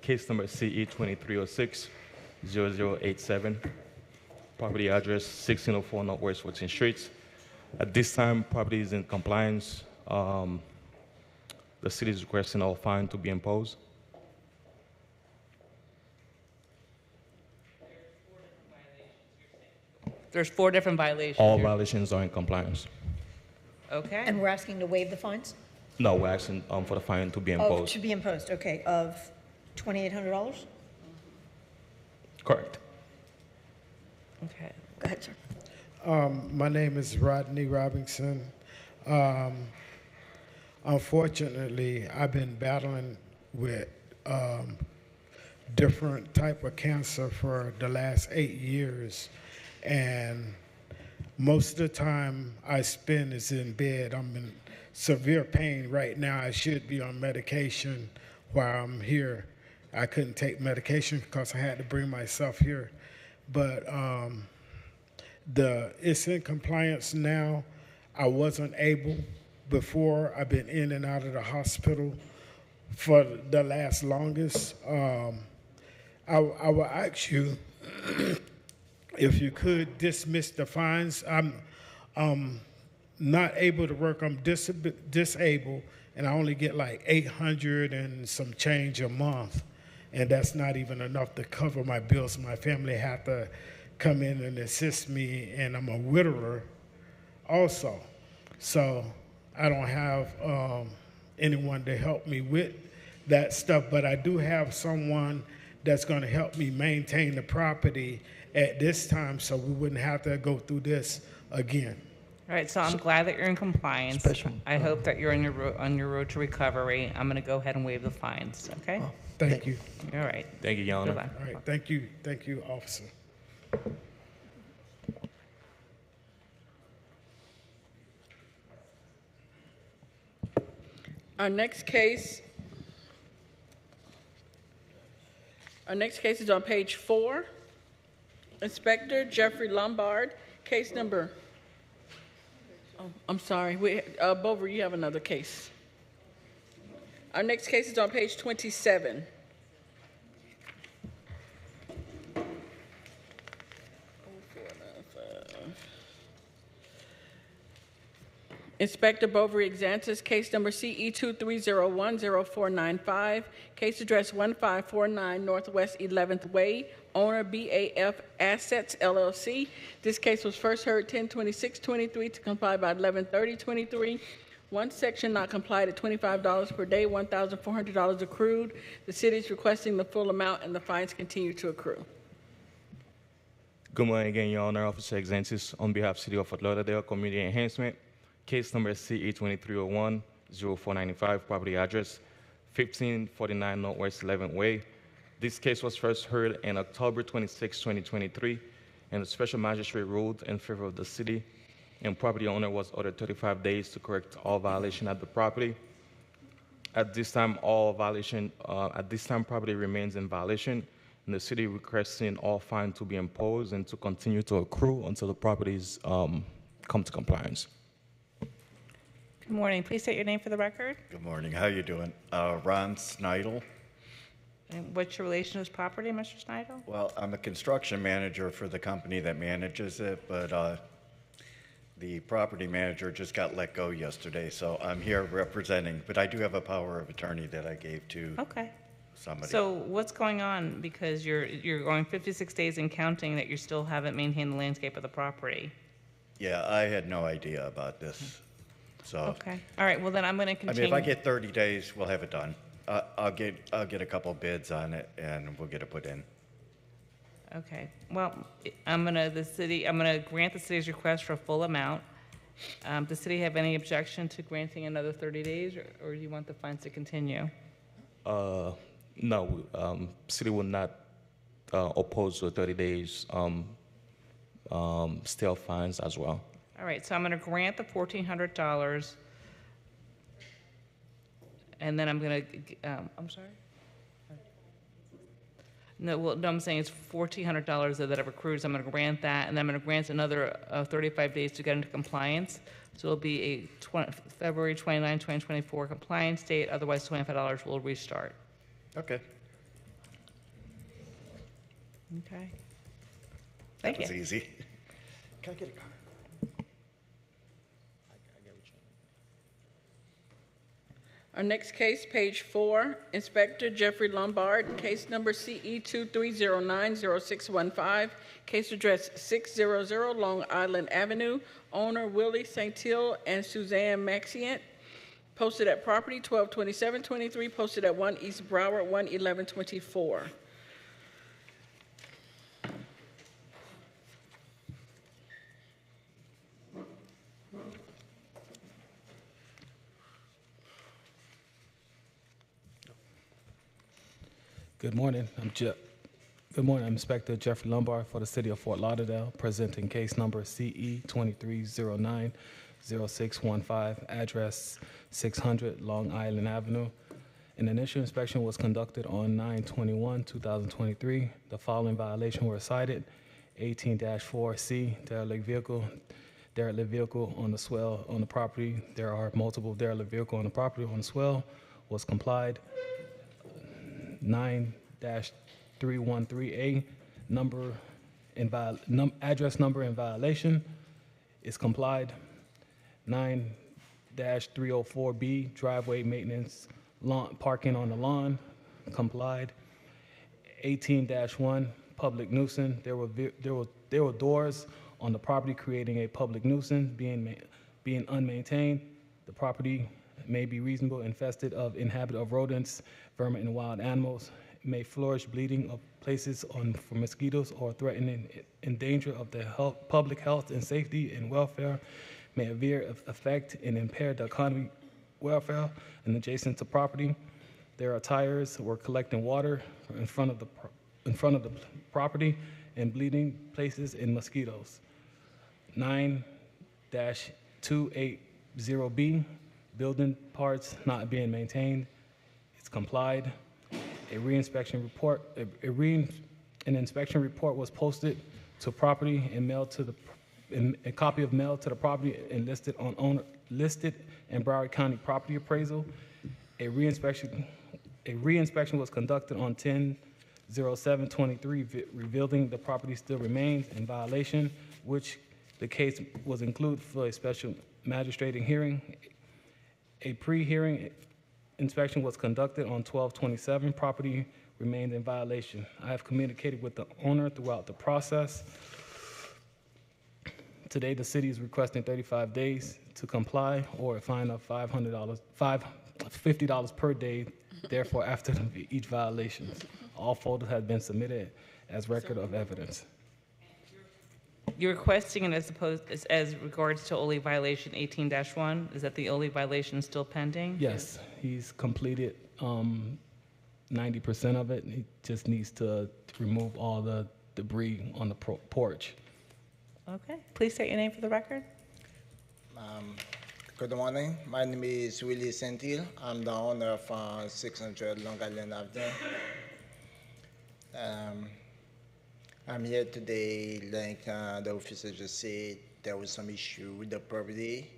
[SPEAKER 13] Case number CE 2306 0087. Property address 1604 Northwest 14th Street. At this time, property is in compliance. The city is requesting all fine to be imposed.
[SPEAKER 7] There's 4 different violations.
[SPEAKER 13] All violations are in compliance.
[SPEAKER 7] Okay.
[SPEAKER 5] And we're asking to waive the fines?
[SPEAKER 13] No, we're asking for the fine to be
[SPEAKER 5] Of,
[SPEAKER 13] imposed.
[SPEAKER 5] to be imposed, okay, of $2,800?
[SPEAKER 13] Correct.
[SPEAKER 7] Okay.
[SPEAKER 5] Go ahead, sir.
[SPEAKER 15] My name is Rodney Robinson. Unfortunately, I've been battling with different type of cancer for the last 8 years, and most of the time I spend is in bed. I'm in severe pain right now. I should be on medication while I'm here. I couldn't take medication because I had to bring myself here, but it's in compliance now. I wasn't able before. I've been in and out of the hospital for the last longest. I will ask you if you could dismiss the fines. I'm not able to work. I'm disabled, and I only get like $800 and some change a month, and that's not even enough to cover my bills. My family had to come in and assist me, and I'm a widower also. So I don't have anyone to help me with that stuff, but I do have someone that's going to help me maintain the property at this time so we wouldn't have to go through this again.
[SPEAKER 7] All right, so I'm glad that you're in compliance. I hope that you're on your road to recovery. I'm going to go ahead and waive the fines, okay?
[SPEAKER 15] Thank you.
[SPEAKER 7] All right.
[SPEAKER 13] Thank you, Your Honor.
[SPEAKER 7] Goodbye.
[SPEAKER 15] All right, thank you, officer.
[SPEAKER 2] Our next case is on page 4. Inspector Jeffrey Lombard, case number, I'm sorry, Bover, you have another case. Our next case is on page 27. Inspector Bovary Exantis, case number CE 23010495, case address 1549 Northwest 11th Way, owner BAF Assets LLC. This case was first heard 10/26/23 to comply by 11/30/23. One section not complied at $25 per day, $1,400 accrued. The city is requesting the full amount, and the fines continue to accrue.
[SPEAKER 13] Good morning again, Your Honor. Officer Exantis on behalf of City of Fort Lauderdale Community Enhancement. Case number CE 2301-0495, property address 1549 Northwest 11th Way. This case was first heard on October 26, 2023, and the special magistrate ruled in favor of the city, and property owner was ordered 35 days to correct all violation at the property. At this time, property remains in violation, and the city requesting all fine to be imposed and to continue to accrue until the properties come to compliance.
[SPEAKER 7] Good morning. Please state your name for the record.
[SPEAKER 17] Good morning. How you doing? Ron Snidel.
[SPEAKER 7] And what's your relation to this property, Mr. Snidel?
[SPEAKER 17] Well, I'm a construction manager for the company that manages it, but the property manager just got let go yesterday, so I'm here representing. But I do have a power of attorney that I gave to somebody.
[SPEAKER 7] So what's going on? Because you're going 56 days and counting that you still haven't maintained the landscape of the property.
[SPEAKER 17] Yeah, I had no idea about this. So
[SPEAKER 7] okay. All right. Well, then I'm going to continue.
[SPEAKER 17] I mean, if I get 30 days, we'll have it done. I'll get a couple bids on it, and we'll get it put in.
[SPEAKER 7] Okay. Well, I'm going to grant the city's request for a full amount. Does the city have any objection to granting another 30 days, or do you want the fines to continue?
[SPEAKER 13] No, city will not oppose to 30 days stale fines as well.
[SPEAKER 7] All right, so I'm going to grant the $1,400, and then I'm going to, I'm sorry? No, well, no, I'm saying it's $1,400 that I've accrued, so I'm going to grant that, and then I'm going to grant another 35 days to get into compliance. So it'll be a February 29, 2024 compliance date, otherwise $25 will restart.
[SPEAKER 17] Okay.
[SPEAKER 7] Okay.
[SPEAKER 17] That
[SPEAKER 7] Thank
[SPEAKER 17] was
[SPEAKER 7] you.
[SPEAKER 17] easy.
[SPEAKER 12] Can I get a card?
[SPEAKER 2] Our next case, page 4, Inspector Jeffrey Lombard, case number CE 23090615, case address 600 Long Island Avenue, owner Willie St. Hill and Suzanne Maxient, posted at property 122723, posted at 1 East Broward, 11124.
[SPEAKER 1] Good morning. Good morning. I'm Inspector Jeffrey Lombard for the City of Fort Lauderdale, presenting case number CE 23090615, address 600 Long Island Avenue. An initial inspection was conducted on 9/21/2023. The following violations were cited: 18-4C, derelict vehicle on the swell on the property. There are multiple derelict vehicles on the property on the swell. Was complied. 9-313A, address number in violation is complied. 9-304B, driveway maintenance, lawn, parking on the lawn, complied. 18-1, public nuisance. There were doors on the property creating a public nuisance, being unmaintained. The property may be reasonable, infested of inhabited of rodents, vermin, and wild animals, may flourish bleeding of places for mosquitoes, or threatening in danger of the public health and safety and welfare, may severe affect and impair the economy, welfare, and adjacent to property. There are tires were collecting water in front of the property and bleeding places and mosquitoes. 9-280B, building parts not being maintained, it's complied. An inspection report was posted to property and mailed to a copy of mailed to the property and listed in Broward County Property Appraisal. A reinspection was conducted on 10/07/23, revealing the property still remains in violation, which the case was included for a special magistrate hearing. A pre-hearing inspection was conducted on 12/27. Property remained in violation. I have communicated with the owner throughout the process. Today, the city is requesting 35 days to comply, or a fine of $50 per day, therefore, after each violation. All photos have been submitted as record of evidence.
[SPEAKER 7] You're requesting it as regards to only violation 18-1? Is that the only violation still pending?
[SPEAKER 1] Yes, he's completed 90% of it. He just needs to remove all the debris on the porch.
[SPEAKER 7] Okay, please state your name for the record.
[SPEAKER 18] Good morning. My name is Willie St. Hill. I'm the owner of 600 Long Island Avenue. I'm here today, like the officer just said, there was some issue with the property,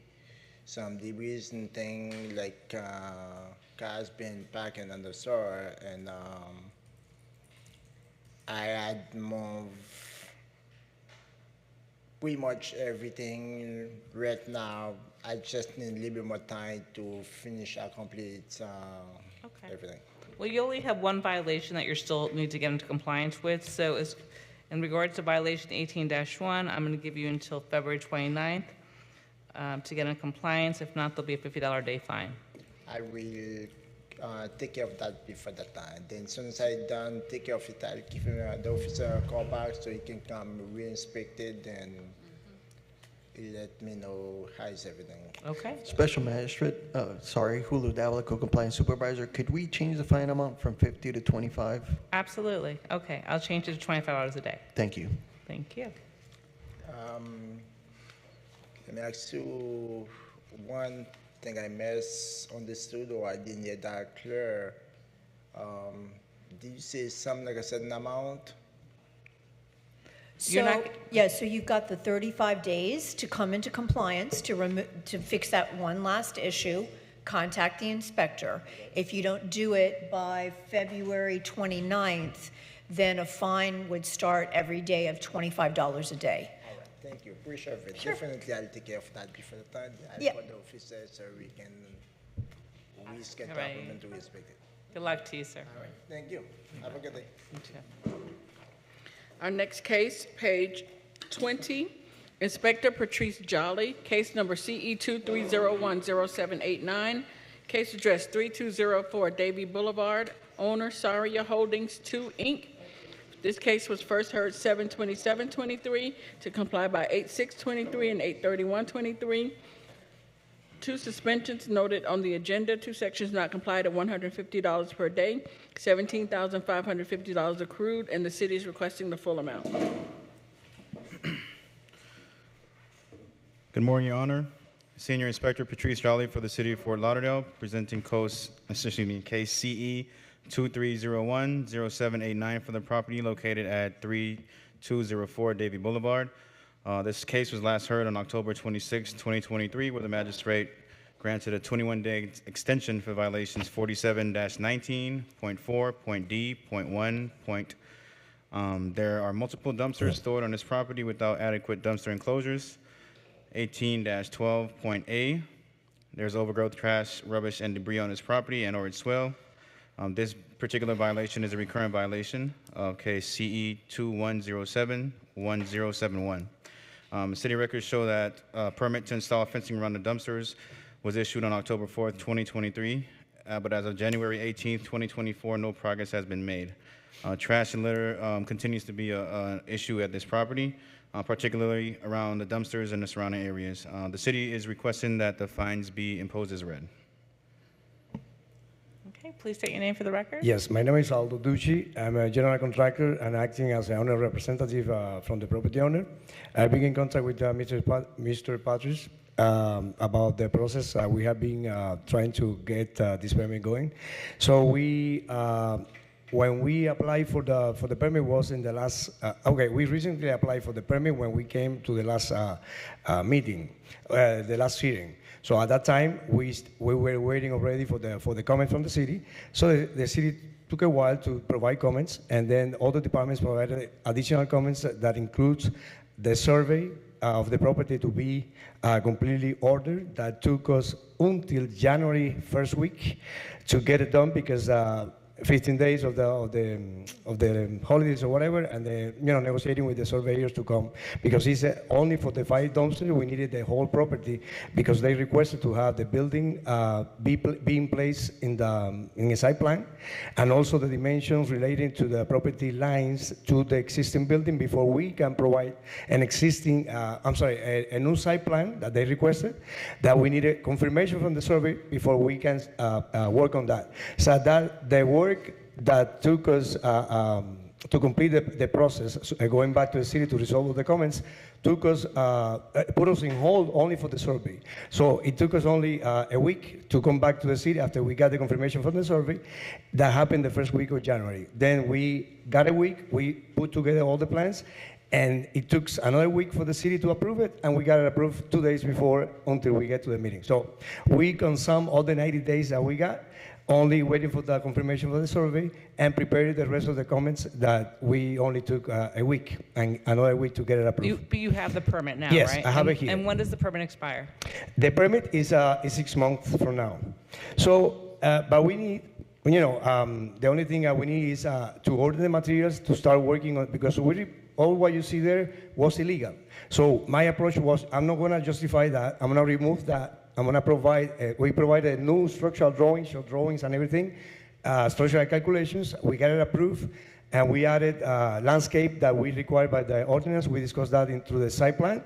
[SPEAKER 18] some debris and things like cars being parked in the store, and I had moved pretty much everything. Right now, I just need a little bit more time to finish and complete everything.
[SPEAKER 7] Well, you only have one violation that you still need to get into compliance with, so in regards to violation 18-1, I'm going to give you until February 29th to get in compliance. If not, there'll be a $50 a day fine.
[SPEAKER 18] I will take care of that before that time. Then as soon as I'm done, take care of it, I'll give him the officer a call back so he can come re-inspect it and let me know how is everything.
[SPEAKER 7] Okay.
[SPEAKER 19] Special Magistrate, Julio Davila, Co-Compliance Supervisor. Could we change the fine amount from 50 to 25?
[SPEAKER 7] Absolutely. Okay, I'll change it to $25 a day.
[SPEAKER 19] Thank you.
[SPEAKER 7] Thank you.
[SPEAKER 18] Let me ask you one thing I misunderstood or I didn't get that clear. Did you say something like a certain amount?
[SPEAKER 5] So you've got the 35 days to come into compliance to fix that one last issue, contact the inspector. If you don't do it by February 29th, then a fine would start every day of $25 a day.
[SPEAKER 18] All right, thank you. Appreciate it.
[SPEAKER 5] Sure.
[SPEAKER 18] Definitely, I'll take care of that before the time. I'll
[SPEAKER 5] Yeah.
[SPEAKER 18] call the officers so we can get
[SPEAKER 6] All
[SPEAKER 18] the
[SPEAKER 6] right.
[SPEAKER 18] government to respect it.
[SPEAKER 6] Good luck to you, sir.
[SPEAKER 18] All right, thank you. Have a good day.
[SPEAKER 2] Our next case, page 20, Inspector Patrice Jolly, case number CE 23010789, case address 3204 Davie Boulevard, owner Saria Holdings 2, Inc. This case was first heard 7/27/23 to comply by 8/6/23 and 8/31/23. 2 suspensions noted on the agenda, 2 sections not complied at $150 per day, $17,550 accrued, and the city is requesting the full amount.
[SPEAKER 4] Good morning, Your Honor. Senior Inspector Patrice Jolly for the City of Fort Lauderdale, presenting case CE 23010789 for the property located at 3204 Davie Boulevard. This case was last heard on October 26, 2023, where the magistrate granted a 21-day extension for violations 47-19.4.d.1. There are multiple dumpsters stored on this property without adequate dumpster enclosures. 18-12.a. There's overgrowth, trash, rubbish, and debris on this property and or its swale. This particular violation is a recurrent violation of case CE 2107-1071. City records show that a permit to install fencing around the dumpsters was issued on October 4th, 2023, but as of January 18th, 2024, no progress has been made. Trash and litter continues to be an issue at this property, particularly around the dumpsters and the surrounding areas. The city is requesting that the fines be imposed as read.
[SPEAKER 6] Okay, please state your name for the record.
[SPEAKER 12] Yes, my name is Aldo Ducci. I'm a general contractor and acting as an owner representative from the property owner. I've been in contact with Mr. Patrice about the process. We have been trying to get this permit going. So when we applied for the permit was in the last, we recently applied for the permit when we came to the last meeting, the last hearing. So at that time, we were waiting already for the comment from the city. So the city took a while to provide comments, and then all the departments provided additional comments that includes the survey of the property to be completely ordered. That took us until January first week to get it done because 15 days of the holidays or whatever, and negotiating with the surveyors to come because he said only for the 5 dumpsters we needed the whole property because they requested to have the building be in place in a site plan, and also the dimensions relating to the property lines to the existing building before we can provide an existing a new site plan that they requested. That we need a confirmation from the survey before we can work on that. So that the work that took us to complete the process, going back to the city to resolve all the comments, took us, put us in hold only for the survey. So it took us only a week to come back to the city after we got the confirmation from the survey. That happened the first week of January. Then we got a week, we put together all the plans, and it took another week for the city to approve it, and we got it approved 2 days before until we get to the meeting. So we consumed all the 90 days that we got, only waiting for the confirmation for the survey, and prepared the rest of the comments that we only took a week and another week to get it approved.
[SPEAKER 6] But you have the permit now,
[SPEAKER 12] Yes,
[SPEAKER 6] right?
[SPEAKER 12] I have it here.
[SPEAKER 6] And when does the permit expire?
[SPEAKER 12] The permit is 6 months from now. So, but we need, the only thing that we need is to order the materials to start working on, because all what you see there was illegal. So my approach was, I'm not going to justify that. I'm going to remove that. I'm going to provide, we provided new structural drawings, show drawings and everything, structural calculations. We got it approved, and we added landscape that we require by the ordinance. We discussed that through the site plan.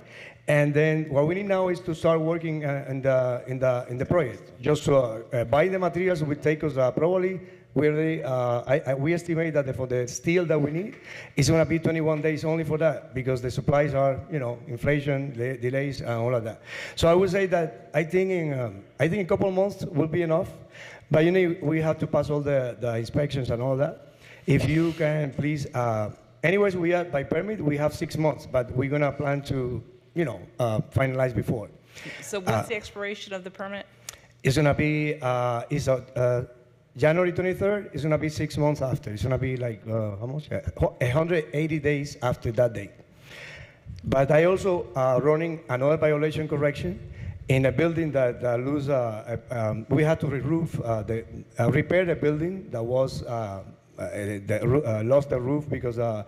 [SPEAKER 12] And then what we need now is to start working in the project. Just to buy the materials will take us probably, we estimate that for the steel that we need, it's going to be 21 days only for that, because the supplies are, inflation, delays, and all of that. So I would say that I think a couple of months will be enough, but we have to pass all the inspections and all that. If you can please, anyways, we are by permit, we have 6 months, but we're going to plan to, finalize before.
[SPEAKER 6] So when's the expiration of the permit?
[SPEAKER 12] It's going to be, January 23rd is going to be 6 months after. It's going to be like, how much? 180 days after that date. But I also running another violation correction in a building that we had to repair the building that was lost the roof because that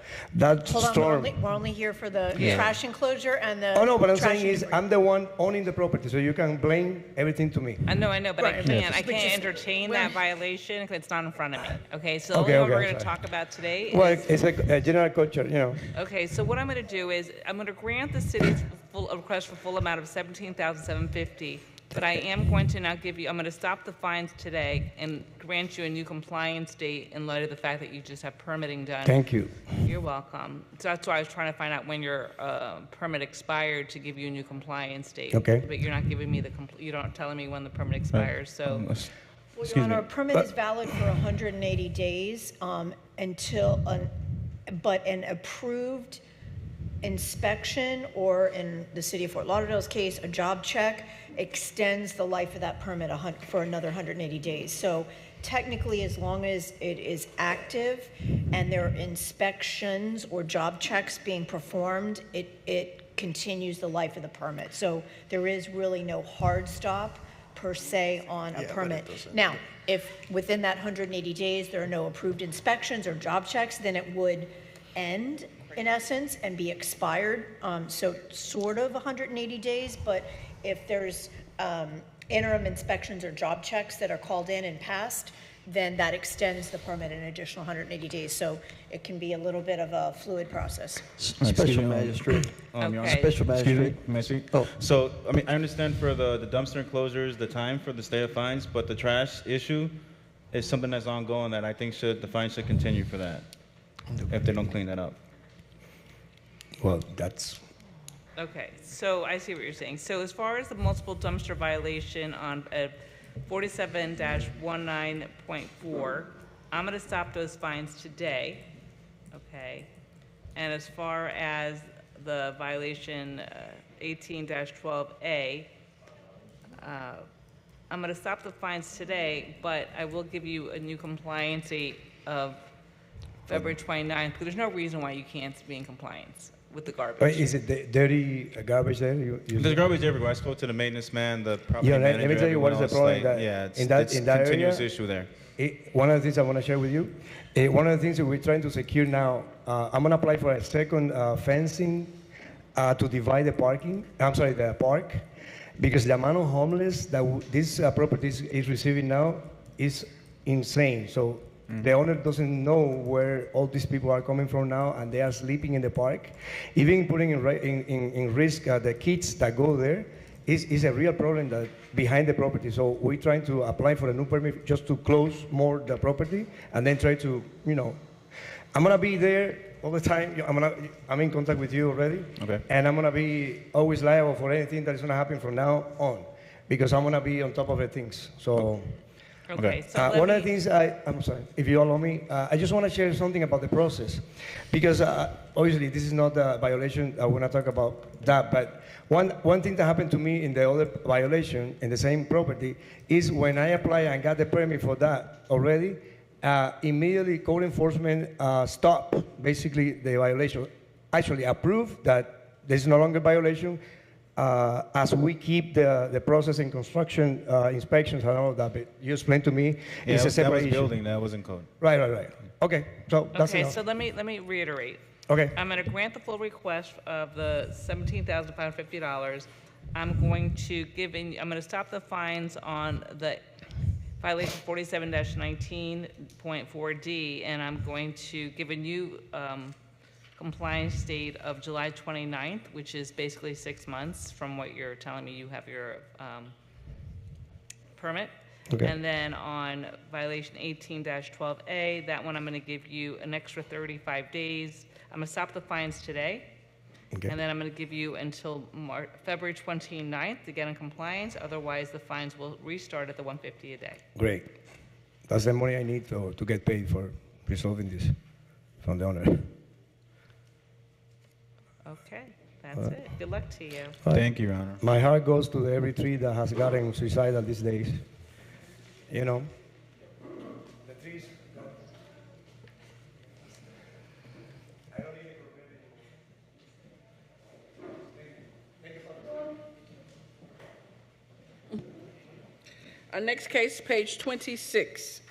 [SPEAKER 5] Hold on,
[SPEAKER 12] storm.
[SPEAKER 5] we're only here for the
[SPEAKER 12] Yeah.
[SPEAKER 5] trash enclosure and the.
[SPEAKER 12] Oh no, what I'm
[SPEAKER 5] trash
[SPEAKER 12] saying is
[SPEAKER 5] debris.
[SPEAKER 12] I'm the one owning the property, so you can blame everything to me.
[SPEAKER 6] I know, but
[SPEAKER 5] Right.
[SPEAKER 6] I can't.
[SPEAKER 12] Yes.
[SPEAKER 6] I
[SPEAKER 5] But
[SPEAKER 6] can't
[SPEAKER 5] just-
[SPEAKER 6] entertain
[SPEAKER 5] well-
[SPEAKER 6] that violation because it's not in front of me. Okay, so the
[SPEAKER 12] Okay,
[SPEAKER 6] only one
[SPEAKER 12] okay,
[SPEAKER 6] we're
[SPEAKER 12] I'm
[SPEAKER 6] going to
[SPEAKER 12] sorry.
[SPEAKER 6] talk about today
[SPEAKER 12] Well,
[SPEAKER 6] is.
[SPEAKER 12] it's a general culture, you know.
[SPEAKER 6] Okay, so what I'm going to do is I'm going to grant the city's request for full amount of $17,750, but I am going to now give you. I'm going to stop the fines today and grant you a new compliance date in light of the fact that you just have permitting done.
[SPEAKER 12] Thank you.
[SPEAKER 6] You're welcome. So that's why I was trying to find out when your permit expired to give you a new compliance date.
[SPEAKER 12] Okay.
[SPEAKER 6] But you're not giving me you're not telling me when the permit expires. So.
[SPEAKER 5] Well, Your Honor, a permit is valid for 180 days but an approved inspection, or in the city of Fort Lauderdale's case, a job check, extends the life of that permit for another 180 days. So technically, as long as it is active and there are inspections or job checks being performed, it continues the life of the permit. So there is really no hard stop per se on a permit. Now, if within that 180 days there are no approved inspections or job checks, then it would end in essence and be expired. So sort of 180 days, but if there's interim inspections or job checks that are called in and passed, then that extends the permit an additional 180 days. So it can be a little bit of a fluid process.
[SPEAKER 19] Special magistrate.
[SPEAKER 4] Your Honor.
[SPEAKER 19] Special magistrate.
[SPEAKER 4] Excuse me, may I speak?
[SPEAKER 19] Oh.
[SPEAKER 4] So, I mean, I understand for the dumpster enclosures, the time for the state of fines, but the trash issue is something that's ongoing that I think the fines should continue for that, if they don't clean that up.
[SPEAKER 12] Well, that's.
[SPEAKER 6] Okay, so I see what you're saying. So as far as the multiple dumpster violation on 47-19.4, I'm going to stop those fines today, okay? And as far as the violation 18-12A, I'm going to stop the fines today, but I will give you a new compliance date of February 29th, because there's no reason why you can't be in compliance with the garbage.
[SPEAKER 12] Is it dirty garbage there?
[SPEAKER 4] There's garbage everywhere. I spoke to the maintenance man, the property
[SPEAKER 12] Yeah,
[SPEAKER 4] manager.
[SPEAKER 12] let me tell you what is the
[SPEAKER 4] everyone
[SPEAKER 12] problem.
[SPEAKER 4] else, yeah, it's
[SPEAKER 12] in that
[SPEAKER 4] continuous
[SPEAKER 12] area,
[SPEAKER 4] issue there.
[SPEAKER 12] One of the things I want to share with you, one of the things that we're trying to secure now, I'm going to apply for a second fencing to divide the the park, because the amount of homeless that this property is receiving now is insane. So the owner doesn't know where all these people are coming from now, and they are sleeping in the park. Even putting in risk the kids that go there is a real problem that behind the property. So we're trying to apply for a new permit just to close more the property, and then try to, I'm gonna be there all the time. I'm in contact with you already,
[SPEAKER 4] Okay.
[SPEAKER 12] and I'm gonna be always liable for anything that is gonna happen from now on, because I'm gonna be on top of the things. So.
[SPEAKER 6] Okay, so
[SPEAKER 12] One of the things I'm sorry, if you allow me, I just want to share something about the process, because obviously this is not a violation. I want to talk about that, but one thing that happened to me in the other violation in the same property is when I applied and got the permit for that already, immediately code enforcement stopped basically the violation. Actually approved that there's no longer violation. As we keep the process in construction inspections and all of that, but you explained to me
[SPEAKER 4] Yeah,
[SPEAKER 12] it's a
[SPEAKER 4] that
[SPEAKER 12] separate
[SPEAKER 4] was
[SPEAKER 12] issue.
[SPEAKER 4] building, that wasn't code.
[SPEAKER 12] Right. Okay, so that's
[SPEAKER 6] Okay,
[SPEAKER 12] enough.
[SPEAKER 6] so let me reiterate.
[SPEAKER 12] Okay.
[SPEAKER 6] I'm going to grant the full request of the $17,550. I'm going to stop the fines on the violation 47-19.4D, and I'm going to give a new compliance date of July 29th, which is basically 6 months from what you're telling me you have your permit.
[SPEAKER 12] Okay.
[SPEAKER 6] And then on violation 18-12A, that one I'm going to give you an extra 35 days. I'm going to stop the fines today.
[SPEAKER 12] Okay.
[SPEAKER 6] And then I'm going to give you until February 29th to get in compliance. Otherwise, the fines will restart at the $150 a day.
[SPEAKER 12] Great. That's the money I need to get paid for resolving this from the owner.
[SPEAKER 6] Okay, that's it. Good luck to you.
[SPEAKER 4] Thank you, Your Honor.
[SPEAKER 12] My heart goes to every tree that has gotten suicidal these days. trees.
[SPEAKER 2] Our next case, page 26.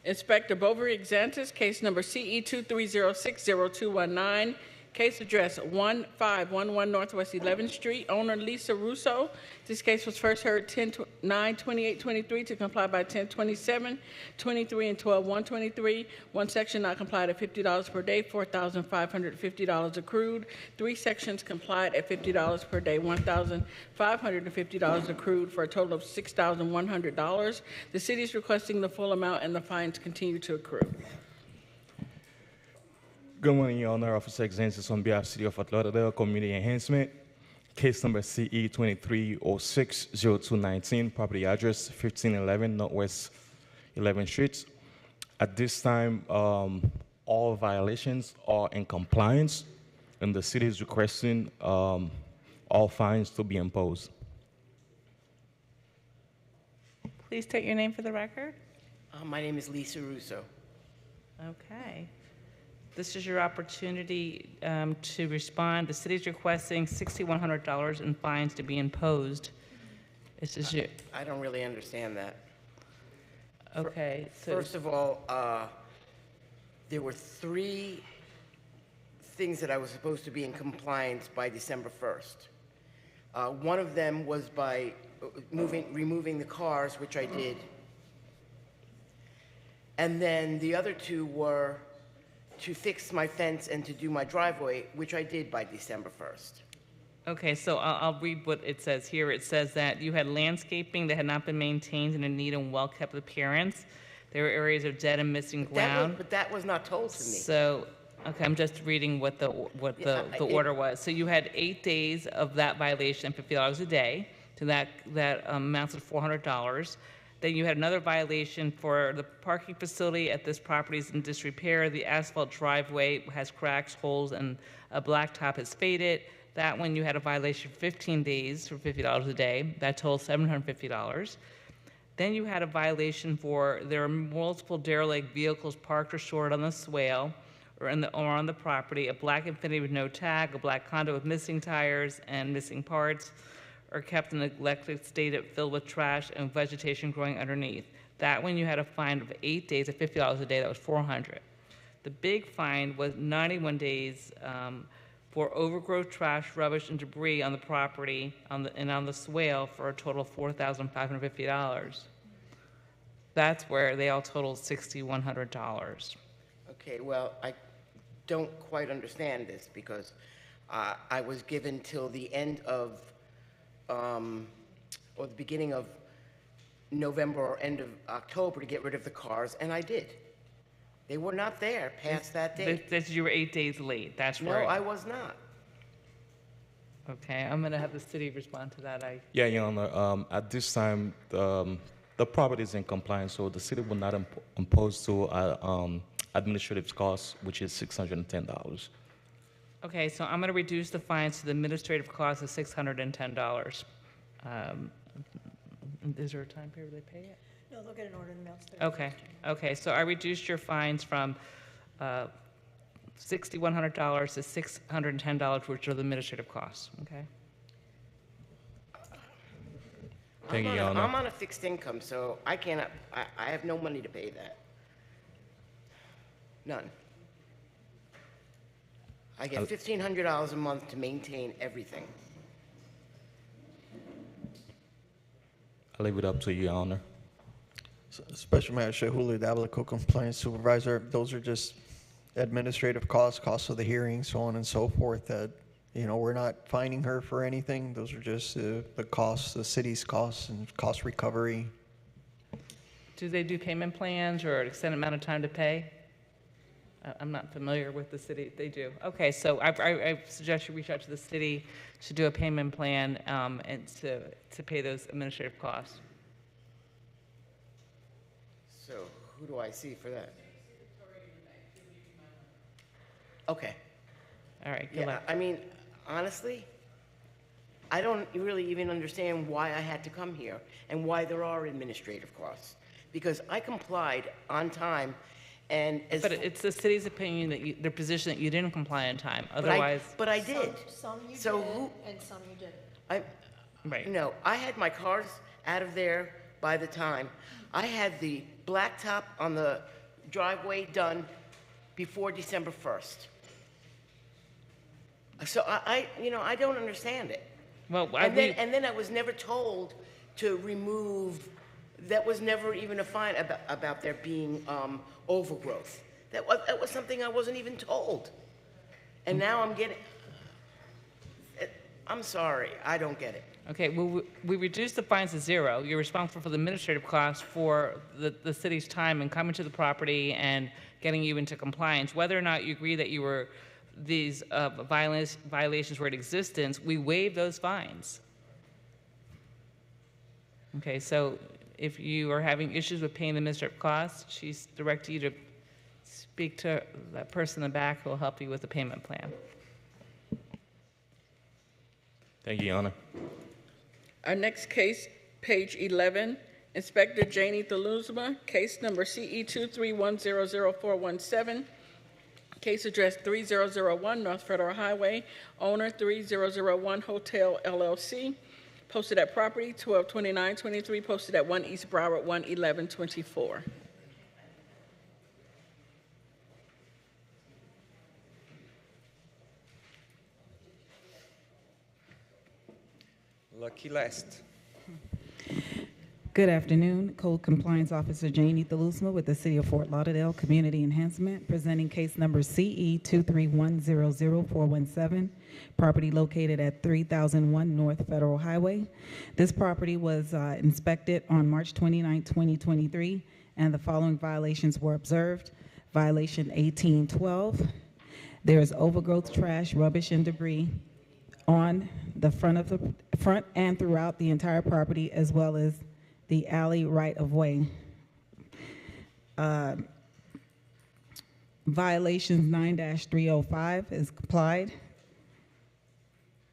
[SPEAKER 2] Inspector Bovary Exantis, case number CE 23060219, case address 1511 Northwest 11th Street, owner Lisa Russo. This case was first heard 10/9/28/23 to comply by 10/27/23 and 12/1/23. One section not complied at $50 per day, $4,550 accrued. Three sections complied at $50 per day, $1,550 accrued, for a total of $6,100. The city is requesting the full amount and the fines continue to accrue.
[SPEAKER 13] Good morning, Your Honor. Officer Exantis on behalf of City of Fort Lauderdale Community Enhancement. Case number CE 23060219, property address 1511 Northwest 11th Street. At this time, all violations are in compliance, and the city is requesting all fines to be imposed.
[SPEAKER 7] Please state your name for the record.
[SPEAKER 9] My name is Lisa Russo.
[SPEAKER 7] Okay. This is your opportunity to respond. The city is requesting $6,100 in fines to be imposed. This is your.
[SPEAKER 9] I don't really understand that.
[SPEAKER 7] Okay. So
[SPEAKER 9] First of all, there were 3 things that I was supposed to be in compliance by December 1st. One of them was by removing the cars, which I did. And then the other 2 were to fix my fence and to do my driveway, which I did by December 1st.
[SPEAKER 7] Okay, so I'll read what it says here. It says that you had landscaping that had not been maintained in a neat and well-kept appearance. There were areas of dead and missing ground.
[SPEAKER 9] But that was not told to me.
[SPEAKER 7] So, okay, I'm just reading what the order was. So you had 8 days of that violation, $50 a day. So that amounts to $400. Then you had another violation for the parking facility at this property is in disrepair. The asphalt driveway has cracks, holes, and a blacktop has faded. That one you had a violation for 15 days for $50 a day. That totaled $750. Then you had a violation for there are multiple derelict vehicles parked or stored on the swale or on the property, a black Infiniti with no tag, a black Honda with missing tires and missing parts, or kept in a neglected state filled with trash and vegetation growing underneath. That one you had a fine of 8 days at $50 a day. That was $400. The big fine was 91 days for overgrowth, trash, rubbish, and debris on the property and on the swale for a total of $4,550. That's where they all totaled $6,100.
[SPEAKER 9] Okay, well, I don't quite understand this because I was given till the end of or the beginning of November or end of October to get rid of the cars, and I did. They were not there past that date.
[SPEAKER 7] You were 8 days late. That's
[SPEAKER 9] No,
[SPEAKER 7] right.
[SPEAKER 9] I was not.
[SPEAKER 7] Okay, I'm going to have the city respond to that.
[SPEAKER 13] Yeah, Your Honor. At this time, the property is in compliance, so the city will not impose to administrative costs, which is $610.
[SPEAKER 7] Okay, so I'm going to reduce the fines to the administrative cost of $610. Is there a time period they pay it?
[SPEAKER 5] No, they'll get an order in the mail today.
[SPEAKER 7] Okay, so I reduced your fines from $6,100 to $610, which are the administrative costs, okay?
[SPEAKER 13] Thank you, Your Honor.
[SPEAKER 9] I'm on a fixed income, so I cannot, I have no money to pay that. None. I get $1,500 a month to maintain everything.
[SPEAKER 13] I'll leave it up to you, Your Honor.
[SPEAKER 19] Special Magistrate Julio Davila, Co-Compliance Supervisor, those are just administrative costs of the hearing, so on and so forth, that, we're not fining her for anything. Those are just the costs, the city's costs and cost recovery.
[SPEAKER 7] Do they do payment plans or an extended amount of time to pay? I'm not familiar with the city. They do. Okay, so I suggest you reach out to the city to do a payment plan and to pay those administrative costs.
[SPEAKER 9] So who do I see for that? Okay.
[SPEAKER 7] All right, good
[SPEAKER 9] Yeah,
[SPEAKER 7] luck.
[SPEAKER 9] I mean, honestly, I don't really even understand why I had to come here and why there are administrative costs. Because I complied on time, and as...
[SPEAKER 6] But it's the city's opinion that their position that you didn't comply on time.
[SPEAKER 9] But
[SPEAKER 6] Otherwise,
[SPEAKER 9] But I did.
[SPEAKER 5] Some you
[SPEAKER 9] So
[SPEAKER 5] did,
[SPEAKER 9] who-
[SPEAKER 5] and some you didn't.
[SPEAKER 6] right.
[SPEAKER 9] No, I had my cars out of there by the time. I had the blacktop on the driveway done before December 1st. So I don't understand it.
[SPEAKER 6] Well,
[SPEAKER 9] And then I was never told to remove, that was never even a fine about there being overgrowth. That was something I wasn't even told. And now I'm getting, I'm sorry, I don't get it.
[SPEAKER 6] Okay, well, we reduced the fines to 0. You're responsible for the administrative costs for the city's time in coming to the property and getting you into compliance. Whether or not you agree that these violations were in existence, we waive those fines. Okay, so if you are having issues with paying the administrative costs, she's directed you to speak to that person in the back who will help you with the payment plan.
[SPEAKER 13] Thank you, Your Honor.
[SPEAKER 2] Our next case, page 11, Inspector Janie Thaluzma, case number CE 231000417. Case address 3001 North Federal Highway, owner 3001 Hotel LLC, posted at property 122923, posted at 1 East Broward 11124.
[SPEAKER 10] Lucky last.
[SPEAKER 14] Good afternoon. Code Compliance Officer Janie Thaluzma with the City of Fort Lauderdale Community Enhancement, presenting case number CE 231000417, property located at 3001 North Federal Highway. This property was inspected on March 29, 2023, and the following violations were observed. Violation 1812, there is overgrowth, trash, rubbish, and debris on the front and throughout the entire property, as well as the alley right-of-way. Violations 9-305 is complied.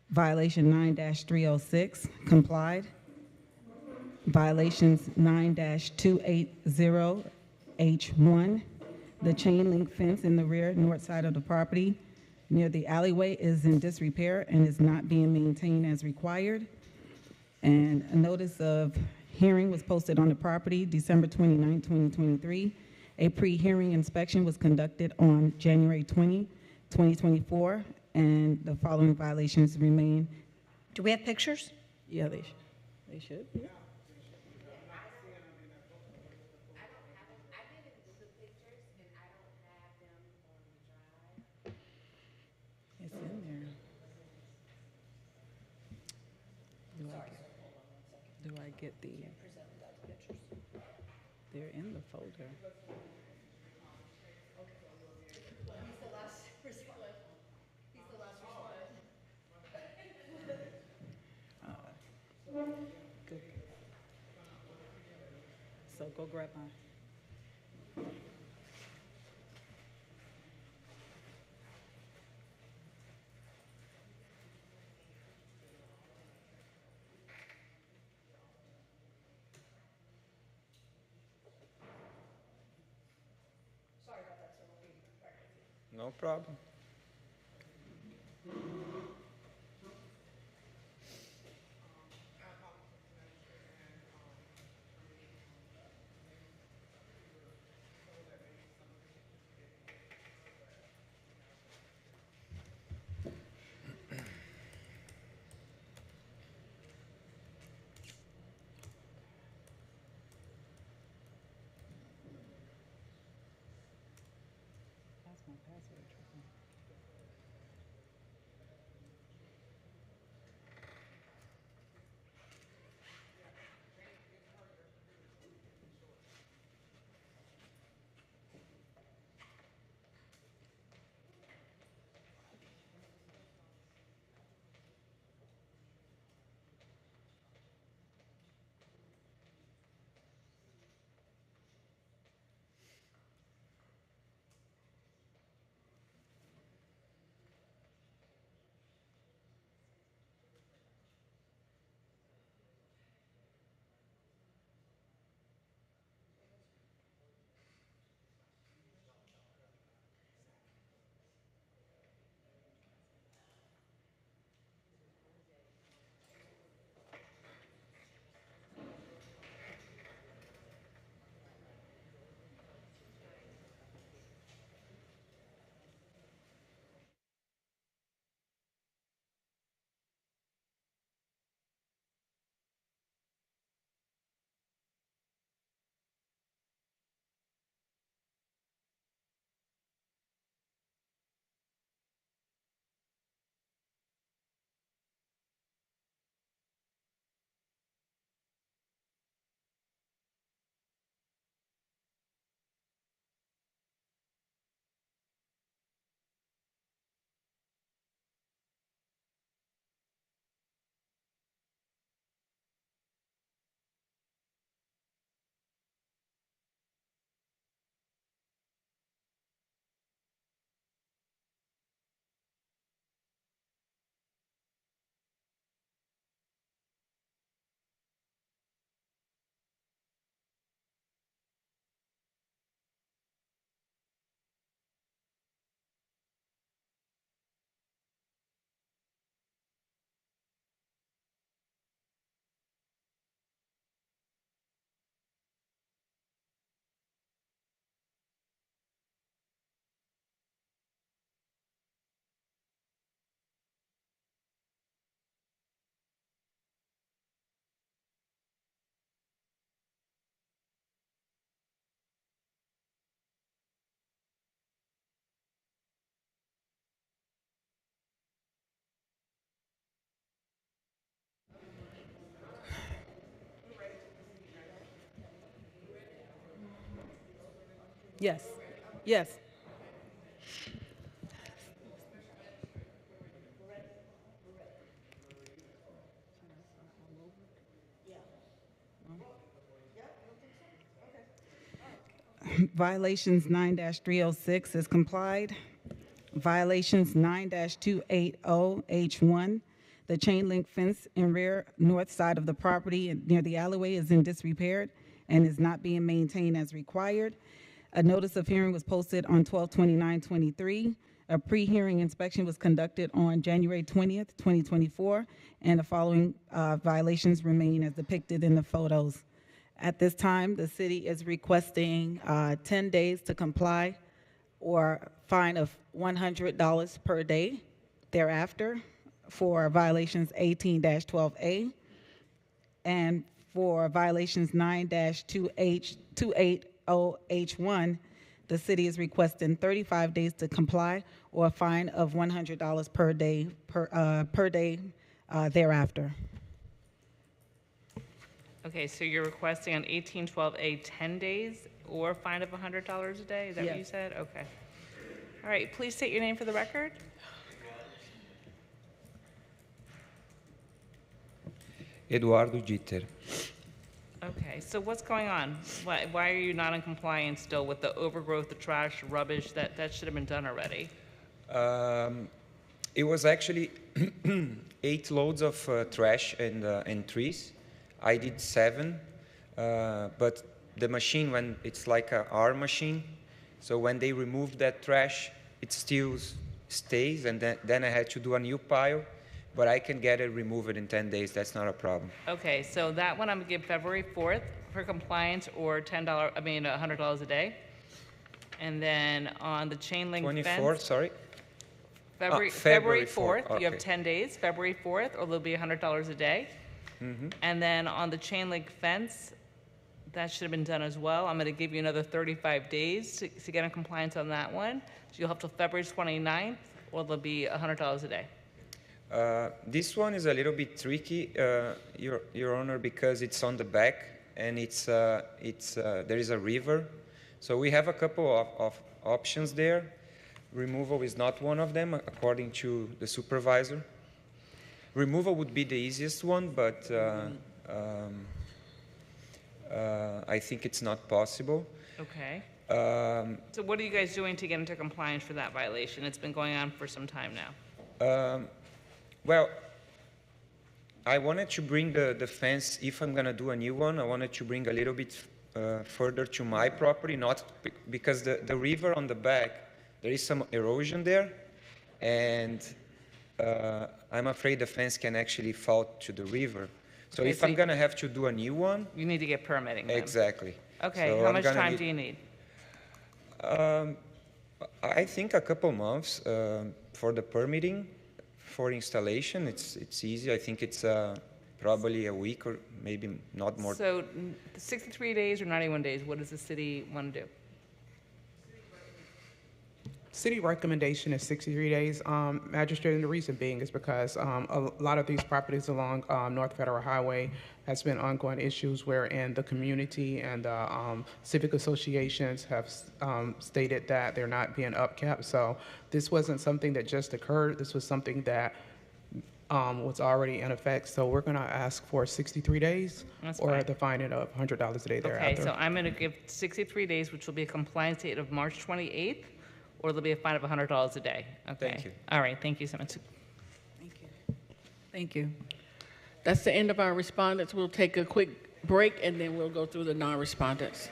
[SPEAKER 14] Violation 9-306 complied. Violations 9-280H1. The chain link fence in the rear north side of the property near the alleyway is in disrepair and is not being maintained as required. And a notice of hearing was posted on the property December 29, 2023. A pre-hearing inspection was conducted on January 20, 2024, and the following violations remain.
[SPEAKER 5] Do we have pictures?
[SPEAKER 14] Yeah, they should. Yeah. It's in there. Do I get the? They're in the folder. Good. So go grab mine.
[SPEAKER 10] No problem.
[SPEAKER 14] That's my password. Yes. Yes. Violations 9-306 is complied. Violations 9-280H1. The chain link fence in rear north side of the property near the alleyway is in disrepair and is not being maintained as required. A notice of hearing was posted on 12/29/23. A pre-hearing inspection was conducted on January 20th, 2024, and the following violations remain as depicted in the photos. At this time, the city is requesting 10 days to comply or fine of $100 per day thereafter for violations 18-12A. For violations 9-280H1, the city is requesting 35 days to comply or a fine of $100 per day thereafter.
[SPEAKER 6] Okay, so you're requesting on 1812A 10 days or a fine of $100 a day? Is that what you
[SPEAKER 14] Yes.
[SPEAKER 6] said? Okay. All right, please state your name for the record.
[SPEAKER 3] Eduardo Dieter.
[SPEAKER 6] Okay, so what's going on? Why are you not in compliance still with the overgrowth, the trash, rubbish? That should have been done already.
[SPEAKER 3] It was actually 8 loads of trash and trees. I did 7, but the machine, when it's like a R machine, so when they remove that trash, it still stays, and then I had to do a new pile, but I can get it removed in 10 days. That's not a problem.
[SPEAKER 6] Okay, so that one I'm gonna give February 4th for compliance or $100 a day. And then on the chain link fence.
[SPEAKER 3] 24, sorry?
[SPEAKER 6] February 4th,
[SPEAKER 3] okay.
[SPEAKER 6] you have 10 days, February 4th, or there'll be $100 a day.
[SPEAKER 3] Mhm.
[SPEAKER 6] And then on the chain link fence, that should have been done as well. I'm gonna give you another 35 days to get in compliance on that one. So you'll have till February 29th, or there'll be $100 a day.
[SPEAKER 3] This one is a little bit tricky, Your Honor, because it's on the back and there is a river. So we have a couple of options there. Removal is not one of them, according to the supervisor. Removal would be the easiest one, but I think it's not possible.
[SPEAKER 6] Okay. So what are you guys doing to get into compliance for that violation? It's been going on for some time now.
[SPEAKER 3] Well, I wanted to bring the fence, if I'm going to do a new one, I wanted to bring a little bit further to my property, not because the river on the back, there is some erosion there, and I'm afraid the fence can actually fall to the river. So
[SPEAKER 6] Okay,
[SPEAKER 3] if
[SPEAKER 6] so
[SPEAKER 3] I'm going to have to do a new one...
[SPEAKER 6] You need to get permitting then.
[SPEAKER 3] Exactly.
[SPEAKER 6] Okay,
[SPEAKER 3] So
[SPEAKER 6] how
[SPEAKER 3] I'm
[SPEAKER 6] much
[SPEAKER 3] gonna
[SPEAKER 6] time do you need?
[SPEAKER 3] I think a couple months for the permitting. For installation, it's easy. I think it's probably a week or maybe not more.
[SPEAKER 6] So 63 days or 91 days, what does the city want to do?
[SPEAKER 16] City recommendation is 63 days. Magistrate, and the reason being is because a lot of these properties along North Federal Highway has been ongoing issues wherein the community and civic associations have stated that they're not being upkept. So this wasn't something that just occurred. This was something that was already in effect. So we're going to ask for 63 days
[SPEAKER 6] That's
[SPEAKER 16] or
[SPEAKER 6] fine.
[SPEAKER 16] the fine of $100 a day thereafter.
[SPEAKER 6] Okay, so I'm going to give 63 days, which will be a compliance date of March 28th, or there'll be a fine of $100 a day. Okay.
[SPEAKER 3] Thank you.
[SPEAKER 6] All right, thank you so much.
[SPEAKER 2] Thank you. That's the end of our respondents. We'll take a quick break, and then we'll go through the non-respondents.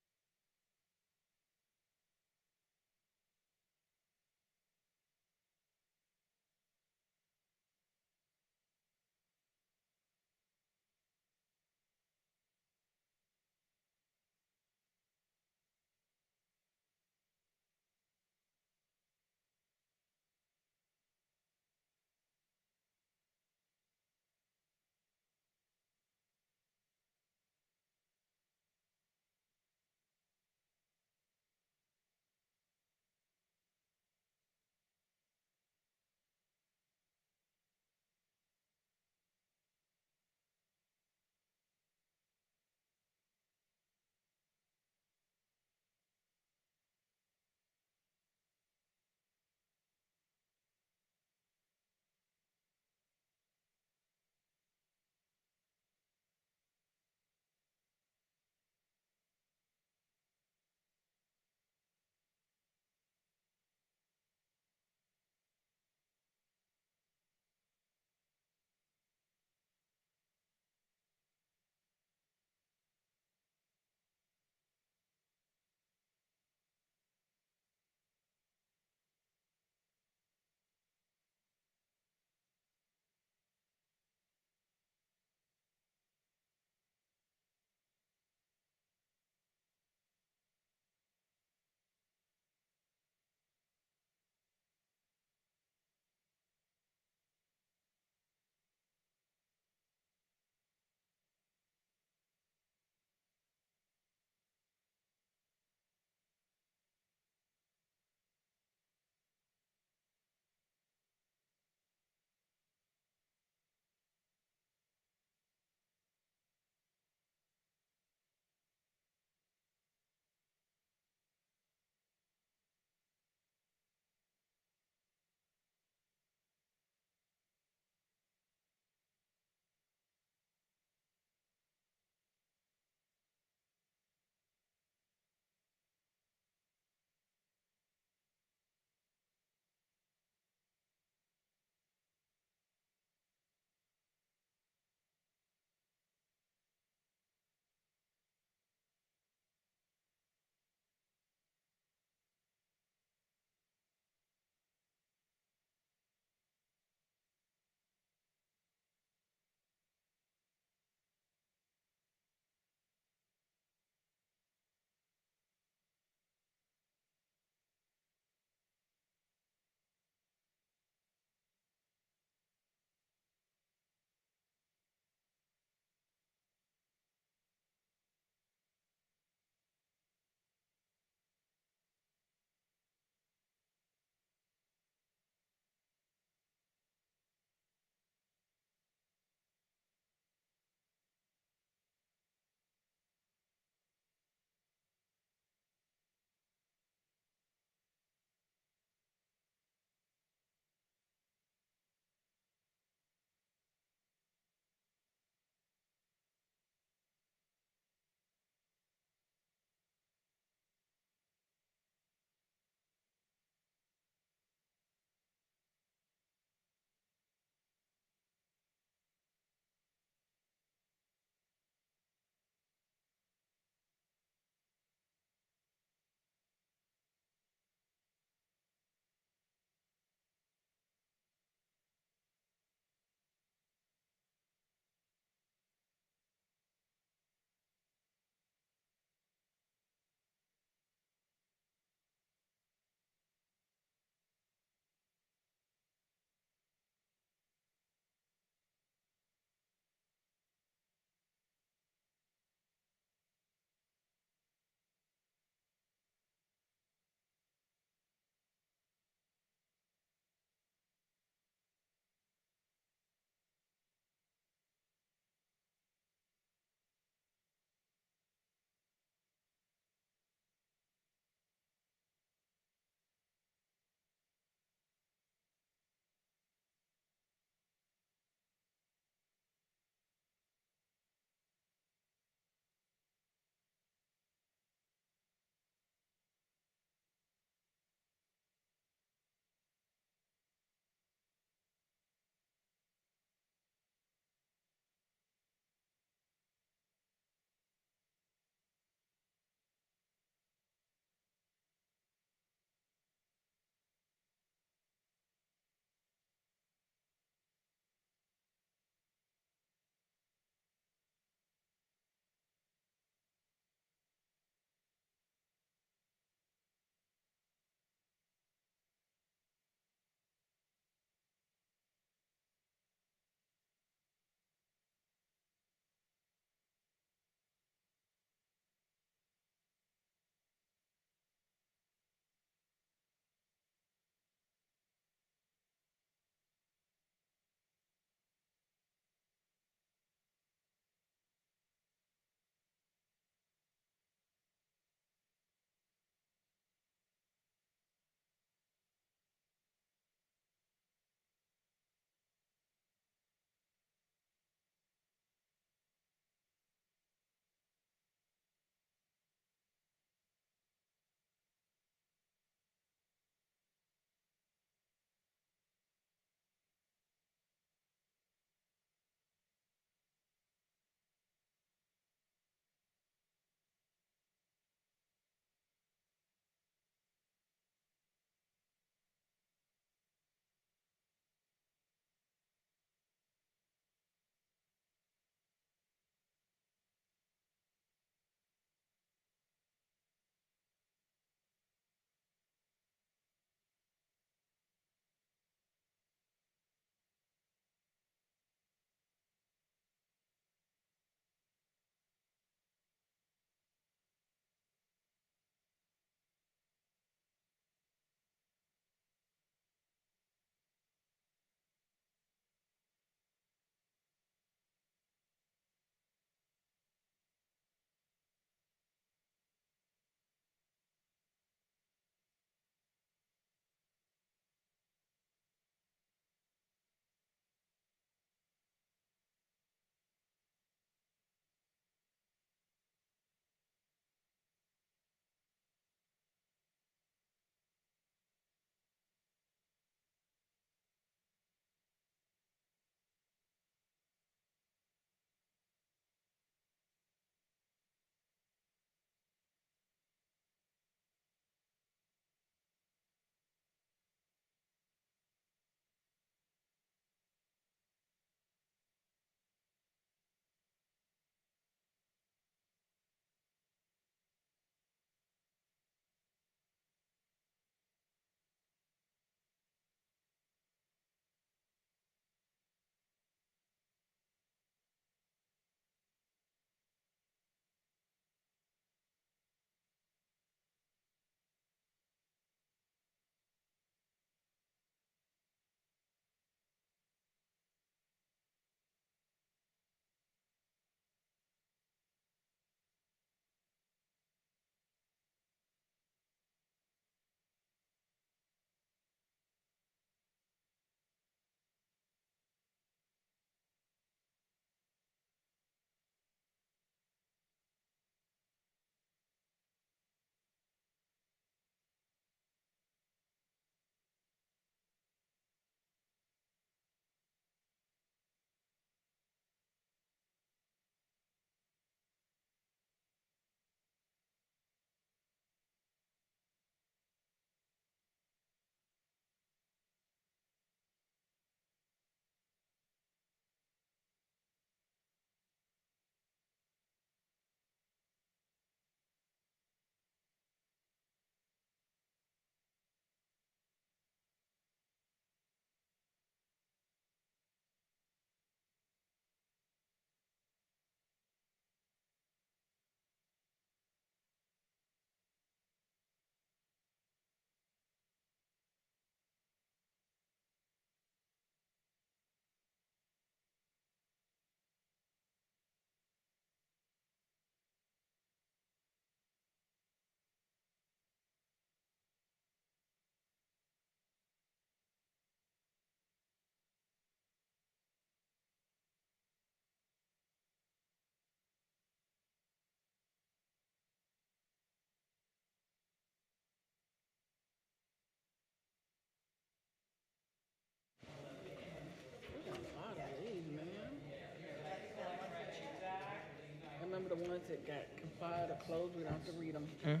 [SPEAKER 2] one.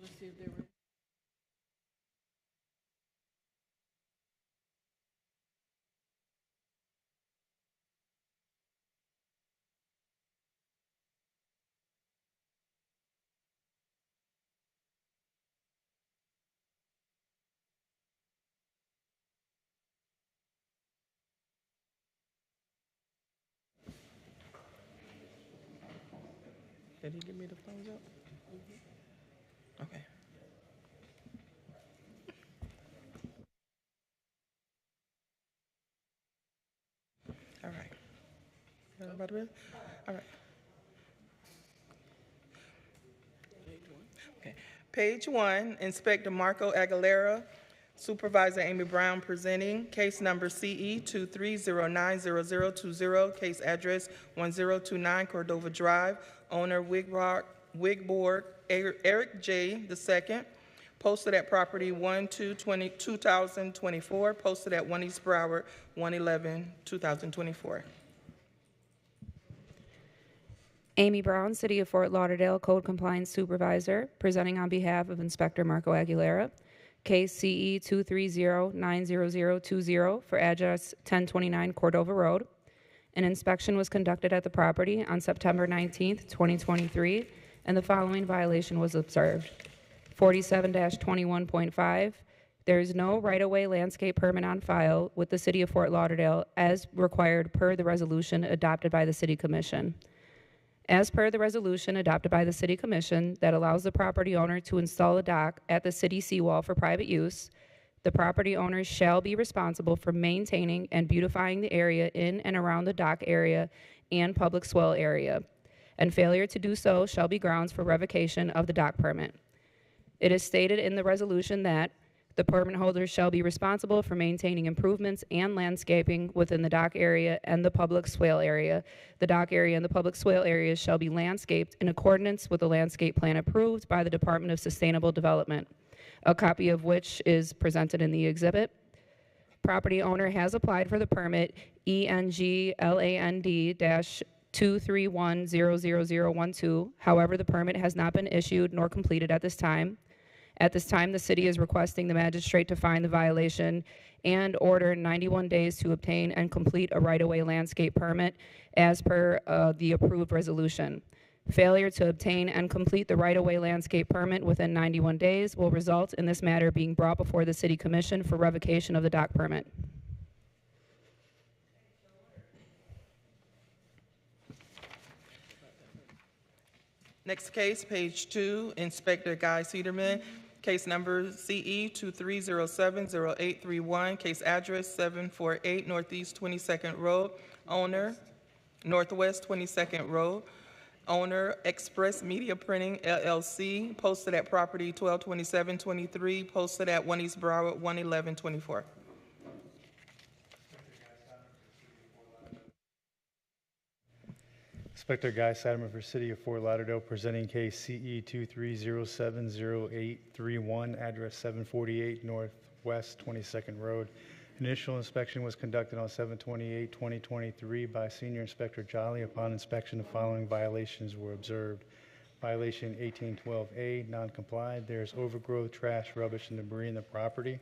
[SPEAKER 2] Let's see if they're ready.
[SPEAKER 11] Did he give me the thumbs up? Okay. All right. Everybody ready? All right. Okay. Page 1, Inspector Marco Aguilera, Supervisor Amy Brown presenting case number CE 23090020, case address 1029 Cordova Drive, owner Wigborg Eric J. II, posted at property 1/2/2024, posted at 1 East Broward, 1/11/2024.
[SPEAKER 20] Amy Brown, City of Fort Lauderdale Code Compliance Supervisor, presenting on behalf of Inspector Marco Aguilera, case CE 230-90020 for address 1029 Cordova Road. An inspection was conducted at the property on September 19th, 2023, and the following violation was observed. 47-21.5, there is no right-of-way landscape permit on file with the City of Fort Lauderdale as required per the resolution adopted by the City Commission. As per the resolution adopted by the City Commission that allows the property owner to install a dock at the city seawall for private use, the property owner shall be responsible for maintaining and beautifying the area in and around the dock area and public swell area, and failure to do so shall be grounds for revocation of the dock permit. It is stated in the resolution that the permit holder shall be responsible for maintaining improvements and landscaping within the dock area and the public swale area. The dock area and the public swale areas shall be landscaped in accordance with the landscape plan approved by the Department of Sustainable Development, a copy of which is presented in the exhibit. Property owner has applied for the permit ENGLAND-231-00012. However, the permit has not been issued nor completed at this time. At this time, the city is requesting the magistrate to find the violation and order 91 days to obtain and complete a right-of-way landscape permit as per the approved resolution. Failure to obtain and complete the right-of-way landscape permit within 91 days will result in this matter being brought before the City Commission for revocation of the dock permit.
[SPEAKER 11] Next case, page 2, Inspector Guy Cederman, case number CE 23070831, case address 748 Northeast 22nd Road, owner Northwest 22nd Road, owner Express Media Printing LLC, posted at property 122723, posted at 1 East Broward, 1/11/24.
[SPEAKER 21] Inspector Guy Sidemer for City of Fort Lauderdale, presenting case CE 23070831, address 748 Northwest 22nd Road. Initial inspection was conducted on 7/28/2023 by Senior Inspector Jolly. Upon inspection, the following violations were observed. Violation 1812A, non-compliant. There is overgrowth, trash, rubbish, and debris in the property.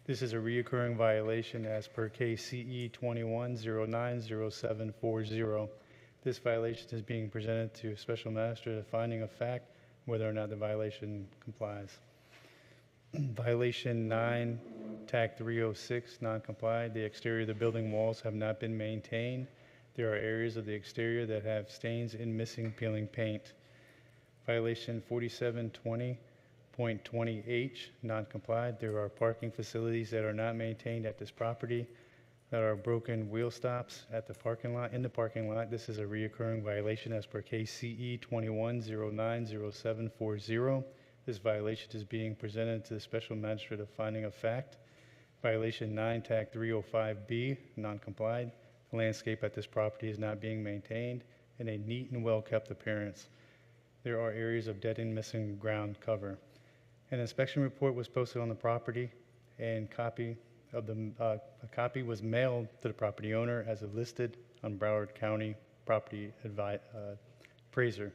[SPEAKER 21] This is a reoccurring violation as per case CE 21090740. This violation is being presented to Special Magistrate, a finding of fact whether or not the violation complies. Violation 9, TAC 306, non-compliant. The exterior of the building walls have not been maintained. There are areas of the exterior that have stains and missing peeling paint. Violation 4720.20H, non-compliant. There are parking facilities that are not maintained at this property. That are broken wheel stops at the parking lot, in the parking lot. This is a reoccurring violation as per case CE 21090740. This violation is being presented to the Special Magistrate of finding of fact. Violation 9, TAC 305B, non-compliant. The landscape at this property is not being maintained in a neat and well-kept appearance. There are areas of dead and missing ground cover. An inspection report was posted on the property, and a copy was mailed to the property owner as a listed on Broward County property appraiser.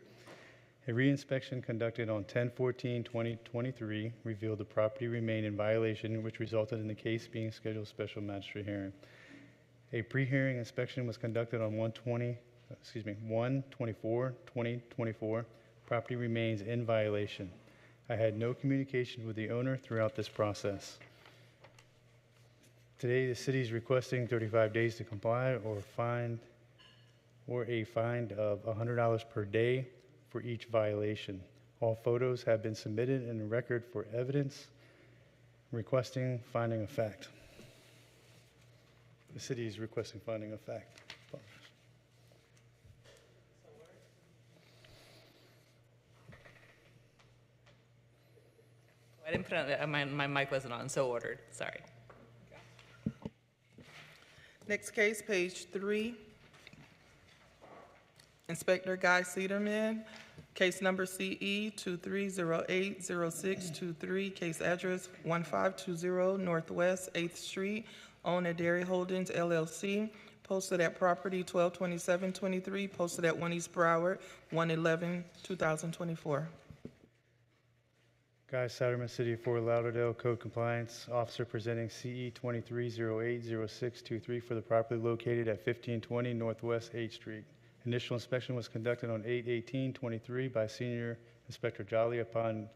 [SPEAKER 21] A reinspection conducted on 10/14/2023 revealed the property remained in violation, which resulted in the case being scheduled special magistrate hearing. A pre-hearing inspection was conducted on 1/24/2024. Property remains in violation. I had no communication with the owner throughout this process. Today, the city is requesting 35 days to comply or a fine of $100 per day for each violation. All photos have been submitted in the record for evidence, requesting finding of fact. The city is requesting finding of fact.
[SPEAKER 6] I didn't put on, my mic wasn't on, so ordered, sorry.
[SPEAKER 11] Next case, page 3. Inspector Guy Cedarman, case number CE 23080623, case address 1520 Northwest 8th Street, owner Dairy Holdings LLC, posted at property 122723, posted at 1 East Broward, 1/11/2024.
[SPEAKER 21] Guy Satterman, City of Fort Lauderdale, Code Compliance Officer presenting CE 23080623 for the property located at 1520 Northwest 8th Street. Initial inspection was conducted on 8/18/23 by Senior Inspector Jolly. Upon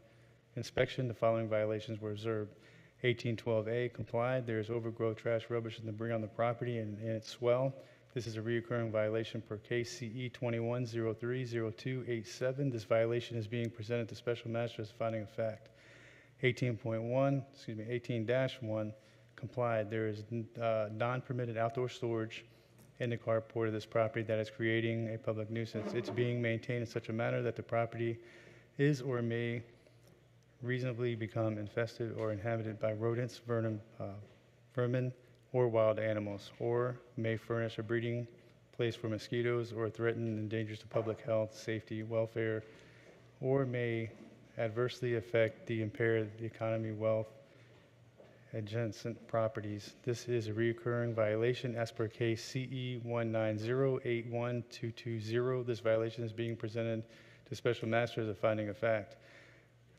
[SPEAKER 21] inspection, the following violations were observed. 1812A complied. There is overgrowth, trash, rubbish, and debris on the property and in its swell. This is a reoccurring violation per case CE 21030287. This violation is being presented to Special Magistrate as a finding of fact. 18-1 complied. There is non-permitted outdoor storage in the carport of this property that is creating a public nuisance. It's being maintained in such a manner that the property is or may reasonably become infested or inhabited by rodents, vermin, or wild animals, or may furnish a breeding place for mosquitoes, or threaten and endangers the public health, safety, welfare, or may adversely affect the impaired the economy, wealth, adjacent properties. This is a recurring violation as per case CE 190812220. This violation is being presented to Special Master as a finding of fact.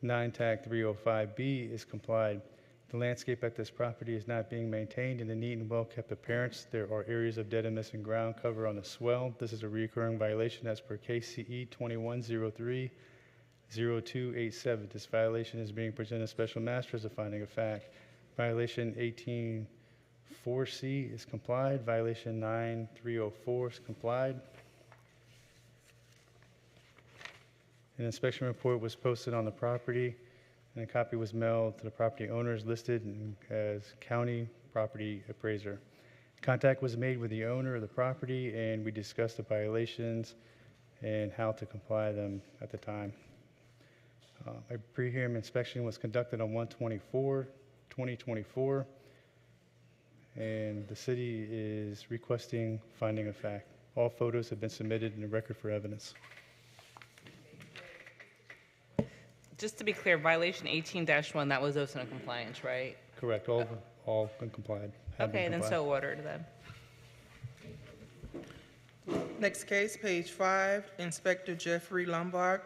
[SPEAKER 21] 9 Tag 305B is complied. The landscape at this property is not being maintained in a neat and well-kept appearance. There are areas of dead and missing ground cover on the swell. This is a recurring violation as per case CE 21030287. This violation is being presented to Special Master as a finding of fact. Violation 184C is complied. Violation 9304 is complied. An inspection report was posted on the property, and a copy was mailed to the property owners listed as county property appraiser. Contact was made with the owner of the property, and we discussed the violations and how to comply them at the time. A pre-hearing inspection was conducted on 1/24/2024, and the city is requesting finding of fact. All photos have been submitted in the record for evidence.
[SPEAKER 6] Just to be clear, violation 18-1, that was also in compliance, right?
[SPEAKER 21] Correct, all been complied. have been
[SPEAKER 6] Okay, then
[SPEAKER 21] complied.
[SPEAKER 6] so ordered then.
[SPEAKER 11] Next case, page 5, Inspector Jeffrey Lombard,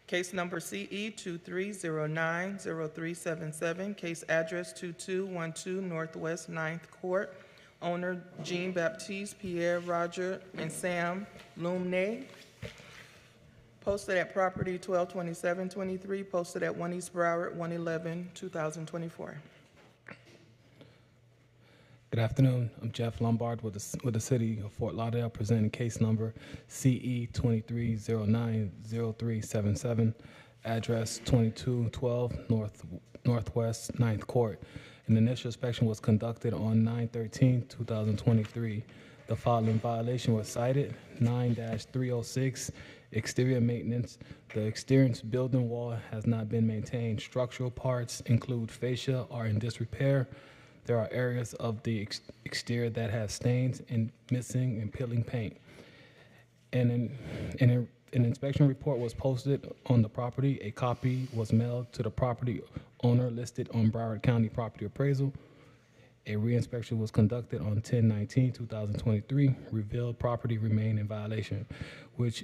[SPEAKER 11] case number CE 23090377, case address 2212 Northwest 9th Court, owner Jean-Baptiste Pierre Roger and Sam Lumne, posted at property 122723, posted at 1 East Broward, 1/11/2024.
[SPEAKER 1] Good afternoon. I'm Jeff Lombard with the City of Fort Lauderdale, presenting case number CE 23090377, address 2212 Northwest 9th Court. An initial inspection was conducted on 9/13/2023. The following violation was cited: 9-306, exterior maintenance. The exterior building wall has not been maintained. Structural parts include fascia are in disrepair. There are areas of the exterior that have stains and missing and peeling paint. And an inspection report was posted on the property. A copy was mailed to the property owner listed on Broward County Property Appraisal. A reinspection was conducted on 10/19/2023, revealed property remained in violation, which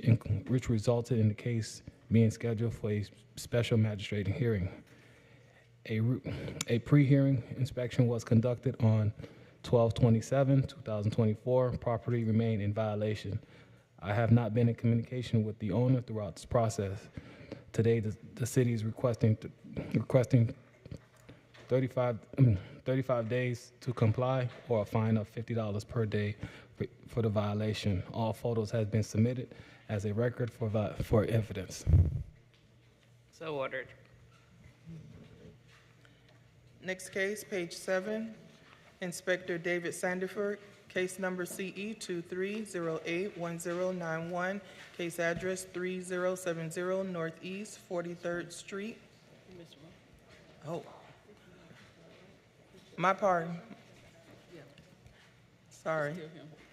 [SPEAKER 1] resulted in the case being scheduled for a special magistrate hearing. A pre-hearing inspection was conducted on 12/27/2024, property remained in violation. I have not been in communication with the owner throughout this process. Today, the city is requesting 35 days to comply or a fine of $50 per day for the violation. All photos have been submitted as a record for evidence.
[SPEAKER 6] So ordered.
[SPEAKER 11] Next case, page 7, Inspector David Sandiford, case number CE 23081091, case address 3070 Northeast 43rd Street. Oh. My part. Sorry.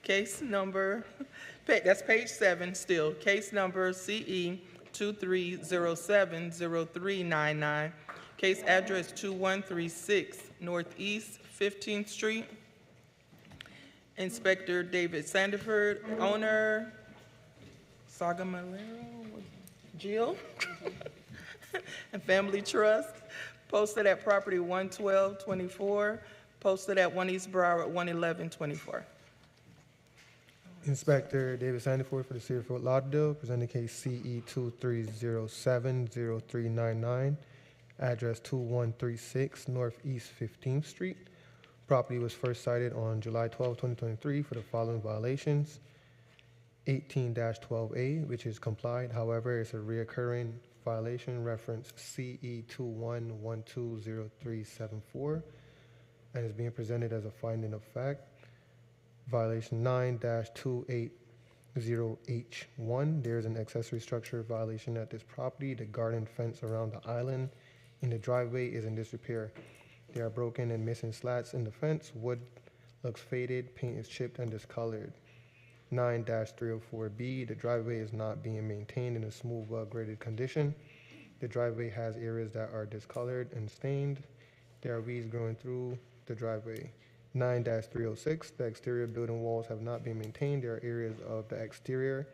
[SPEAKER 11] Case number, that's page 7 still. Case number CE 23070399. Case address 2136 Northeast 15th Street. Inspector David Sandiford, owner, Saga Malero, Jill, and Family Trust. Posted at property 11224, posted at 1 East Broward 11124.
[SPEAKER 8] Inspector David Sandiford for the City of Fort Lauderdale, presenting case CE 23070399, address 2136 Northeast 15th Street. Property was first cited on July 12, 2023 for the following violations. 18-12A, which is complied. However, it's a reoccurring violation, reference CE 21120374, and is being presented as a finding of fact. Violation 9-280H1, there is an accessory structure violation at this property. The garden fence around the island in the driveway is in disrepair. There are broken and missing slats in the fence. Wood looks faded, paint is chipped and discolored. 9-304B, the driveway is not being maintained in a smooth, well-graded condition. The driveway has areas that are discolored and stained. There are weeds growing through the driveway. 9-306, the exterior building walls have not been maintained. There are areas of the exterior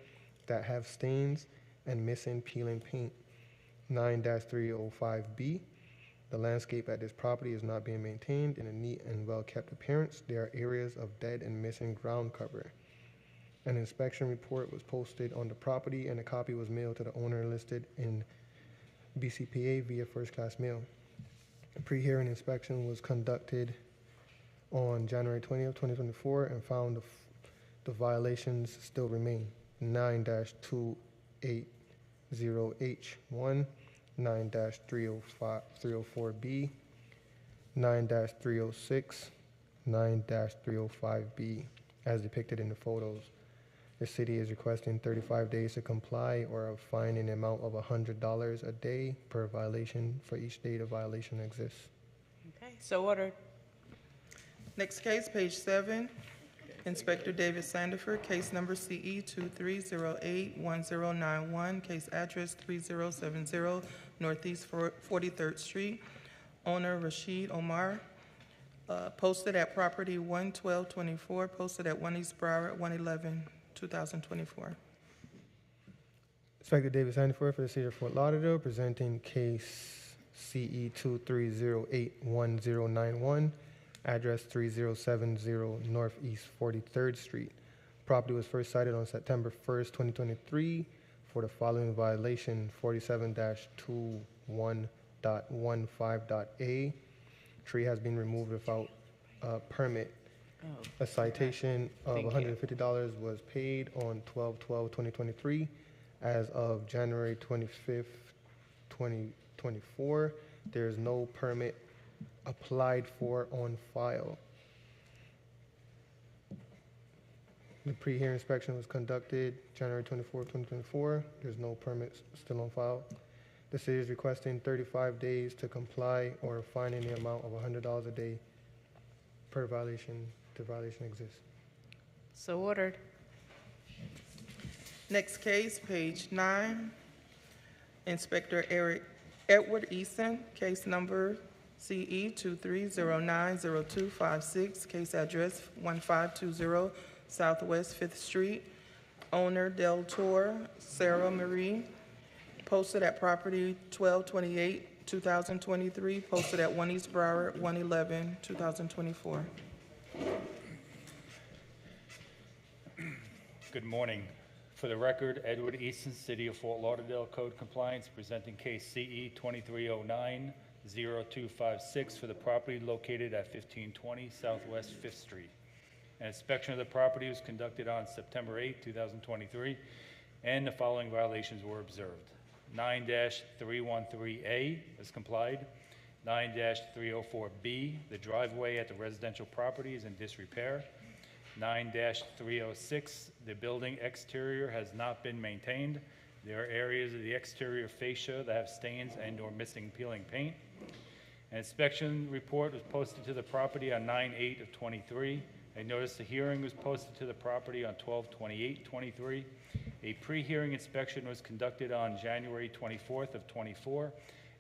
[SPEAKER 8] that have stains and missing peeling paint. 9-305B, the landscape at this property is not being maintained in a neat and well-kept appearance. There are areas of dead and missing ground cover. An inspection report was posted on the property and a copy was mailed to the owner listed in BCPA via first-class mail. A pre-hearing inspection was conducted on January 20th, 2024 and found the violations still remain. 9-280H1, 9-304B, 9-306, 9-305B, as depicted in the photos. The city is requesting 35 days to comply or a fine in the amount of $100 a day per violation for each day the violation exists.
[SPEAKER 6] Okay, so ordered.
[SPEAKER 11] Next case, page 7, Inspector David Sandiford, case number CE 23081091, case address 3070 Northeast 43rd Street. Owner Rashid Omar, posted at property 11224, posted at 1 East Broward 111/2024.
[SPEAKER 8] Inspector David Sandiford for the City of Fort Lauderdale, presenting case CE 23081091, address 3070 Northeast 43rd Street. Property was first cited on September 1st, 2023 for the following violation: 47-21.15.a. Tree has been removed without a permit. A citation of $150 was paid on 12/12/2023. As of January 25th, 2024, there is no permit applied for on file. The pre-hearing inspection was conducted January 24th, 2024. There's no permits still on file. The city is requesting 35 days to comply or a fine in the amount of $100 a day per violation. The violation exists.
[SPEAKER 6] So ordered.
[SPEAKER 11] Next case, page 9, Inspector Edward Easton, case number CE 23090256, case address 1520 Southwest 5th Street. Owner Del Tor, Sarah Marie. Posted at property 12/28/2023, posted at 1 East Broward, 1/11/2024.
[SPEAKER 15] Good morning. For the record, Edward Easton, City of Fort Lauderdale, Code Compliance, presenting case CE 23090256 for the property located at 1520 Southwest 5th Street. An inspection of the property was conducted on September 8, 2023, and the following violations were observed. 9-313A is complied. 9-304B, the driveway at the residential property is in disrepair. 9-306, the building exterior has not been maintained. There are areas of the exterior fascia that have stains and/or missing peeling paint. An inspection report was posted to the property on 9/8/23. A notice of hearing was posted to the property on 12/28/23. A pre-hearing inspection was conducted on January 24th of 24,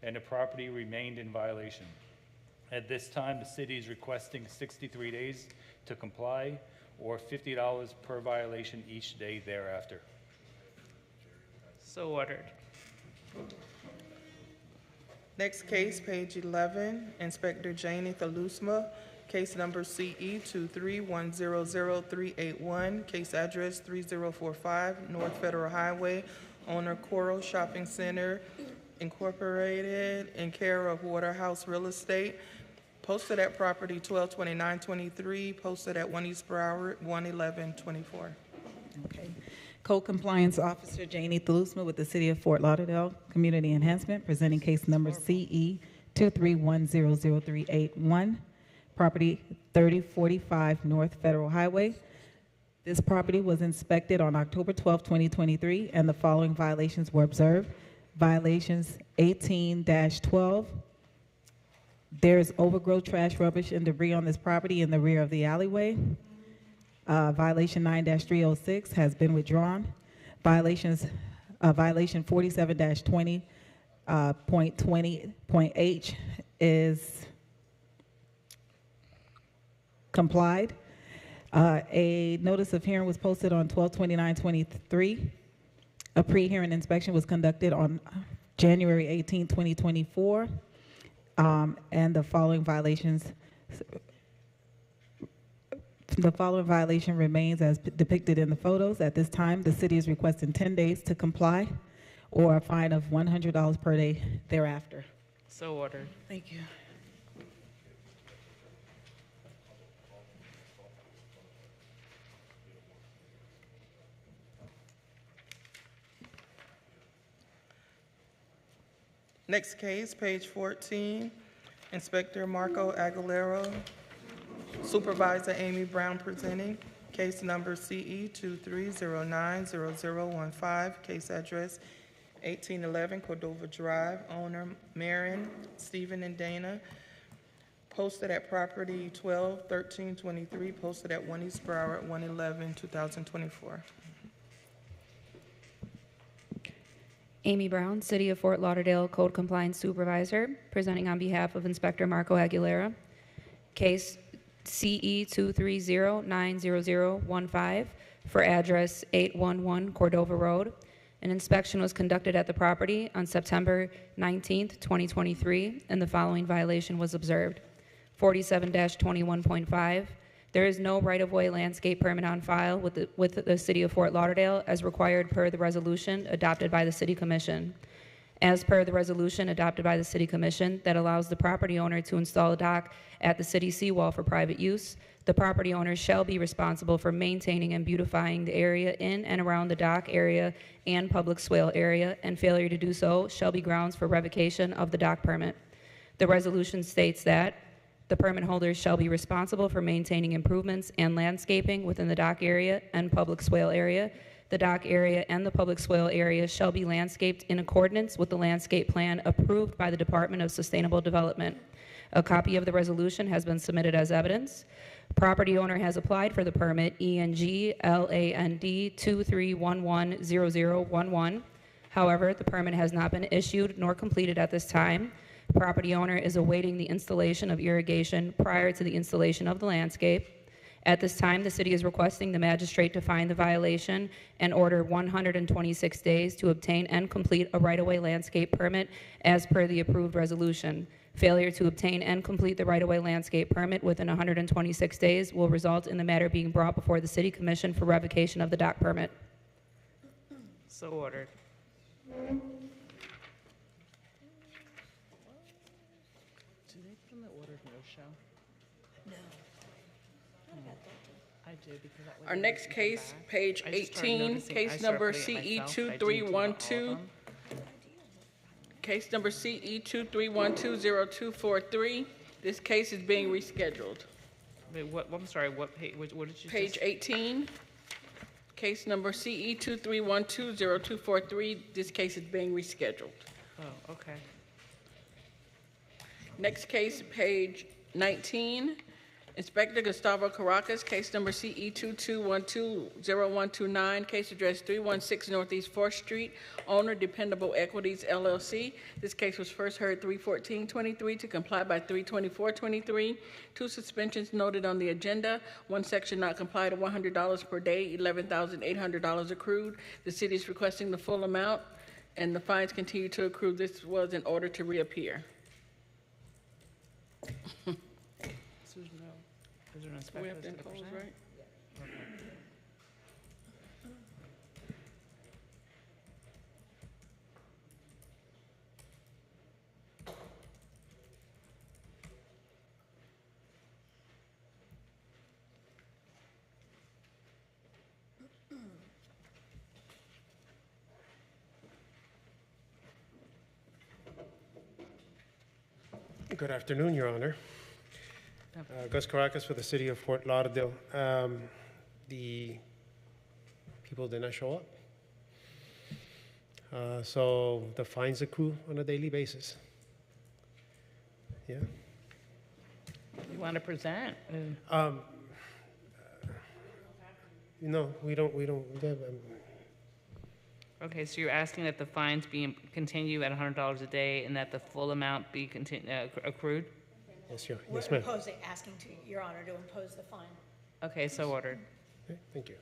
[SPEAKER 15] and the property remained in violation. At this time, the city is requesting 63 days to comply, or $50 per violation each day thereafter.
[SPEAKER 6] So ordered.
[SPEAKER 11] Next case, page 11, Inspector Janie Thalusma, case number CE 231000381, case address 3045 North Federal Highway, owner Coral Shopping Center Incorporated, in care of Waterhouse Real Estate. Posted at property 12/29/23, posted at 1 East Broward, 1/11/24.
[SPEAKER 14] Okay. Code Compliance Officer Janie Thalusma with the City of Fort Lauderdale Community Enhancement, presenting case number CE 231000381, property 3045 North Federal Highway. This property was inspected on October 12, 2023, and the following violations were observed. Violations 18-12. There's overgrown trash, rubbish, and debris on this property in the rear of the alleyway. Violation 9-306 has been withdrawn. Violation 47-20.20.H is complied. A notice of hearing was posted on 12/29/23. A pre-hearing inspection was conducted on January 18, 2024. And the following violation remains as depicted in the photos. At this time, the city is requesting 10 days to comply, or a fine of $100 per day thereafter.
[SPEAKER 6] So ordered.
[SPEAKER 14] Thank you.
[SPEAKER 11] Next case, page 14, Inspector Marco Aguilera, Supervisor Amy Brown presenting, case number CE 23090015, case address 1811 Cordova Drive, owner Marion, Stephen, and Dana. Posted at property 12/13/23, posted at 1 East Broward, 1/11/2024.
[SPEAKER 20] Amy Brown, City of Fort Lauderdale Code Compliance Supervisor, presenting on behalf of Inspector Marco Aguilera. Case CE 230-90015 for address 811 Cordova Road. An inspection was conducted at the property on September 19th, 2023, and the following violation was observed. 47-21.5. There is no right-of-way landscape permit on file with the City of Fort Lauderdale as required per the resolution adopted by the City Commission. As per the resolution adopted by the City Commission that allows the property owner to install a dock at the city seawall for private use, the property owner shall be responsible for maintaining and beautifying the area in and around the dock area and public swale area, and failure to do so shall be grounds for revocation of the dock permit. The resolution states that the permit holder shall be responsible for maintaining improvements and landscaping within the dock area and public swale area. The dock area and the public swale area shall be landscaped in accordance with the landscape plan approved by the Department of Sustainable Development. A copy of the resolution has been submitted as evidence. Property owner has applied for the permit ENG LAND 23110011. However, the permit has not been issued nor completed at this time. Property owner is awaiting the installation of irrigation prior to the installation of the landscape. At this time, the city is requesting the magistrate to find the violation and order 126 days to obtain and complete a right-of-way landscape permit as per the approved resolution. Failure to obtain and complete the right-of-way landscape permit within 126 days will result in the matter being brought before the city commission for revocation of the dock permit.
[SPEAKER 6] So ordered. Do they put in the order of no show?
[SPEAKER 5] No.
[SPEAKER 6] I do, because that way
[SPEAKER 2] Our
[SPEAKER 6] they
[SPEAKER 2] next
[SPEAKER 6] can come
[SPEAKER 2] case,
[SPEAKER 6] back.
[SPEAKER 2] page
[SPEAKER 6] I just started
[SPEAKER 2] 18,
[SPEAKER 6] noticing- I
[SPEAKER 2] case
[SPEAKER 6] started
[SPEAKER 2] number
[SPEAKER 6] putting it
[SPEAKER 2] CE
[SPEAKER 6] myself. I do all of
[SPEAKER 2] 2312.
[SPEAKER 6] them.
[SPEAKER 2] Case number CE 23120243. This case is being rescheduled.
[SPEAKER 6] Wait, what, I'm sorry, what page, what did you
[SPEAKER 2] Page
[SPEAKER 6] just?
[SPEAKER 2] 18, case number CE 23120243. This case is being rescheduled.
[SPEAKER 6] Oh, okay.
[SPEAKER 2] Next case, page 19, Inspector Gustavo Caracas, case number CE 22120129, case address 316 Northeast 4th Street, owner Dependable Equities LLC. This case was first heard 3/14/23 to comply by 3/24/23. 2 suspensions noted on the agenda. 1 section not complied at $100 per day, $11,800 accrued. The city is requesting the full amount, and the fines continue to accrue. This was in order to reappear.
[SPEAKER 6] Is there an
[SPEAKER 2] We have to
[SPEAKER 6] inspector
[SPEAKER 2] impose,
[SPEAKER 6] present?
[SPEAKER 2] right?
[SPEAKER 17] Good afternoon, Your Honor. Gus Caracas for the City of Fort Lauderdale. The people did not show up. So the fines accrue on a daily basis. Yeah.
[SPEAKER 6] You want to present?
[SPEAKER 17] No, we don't.
[SPEAKER 6] Okay, so you're asking that the fines be continue at $100 a day and that the full amount be accrued?
[SPEAKER 17] Yes, yes,
[SPEAKER 5] We're
[SPEAKER 17] ma'am.
[SPEAKER 5] asking to, Your Honor, to impose the fine.
[SPEAKER 6] Okay, so ordered.
[SPEAKER 17] Okay, thank you.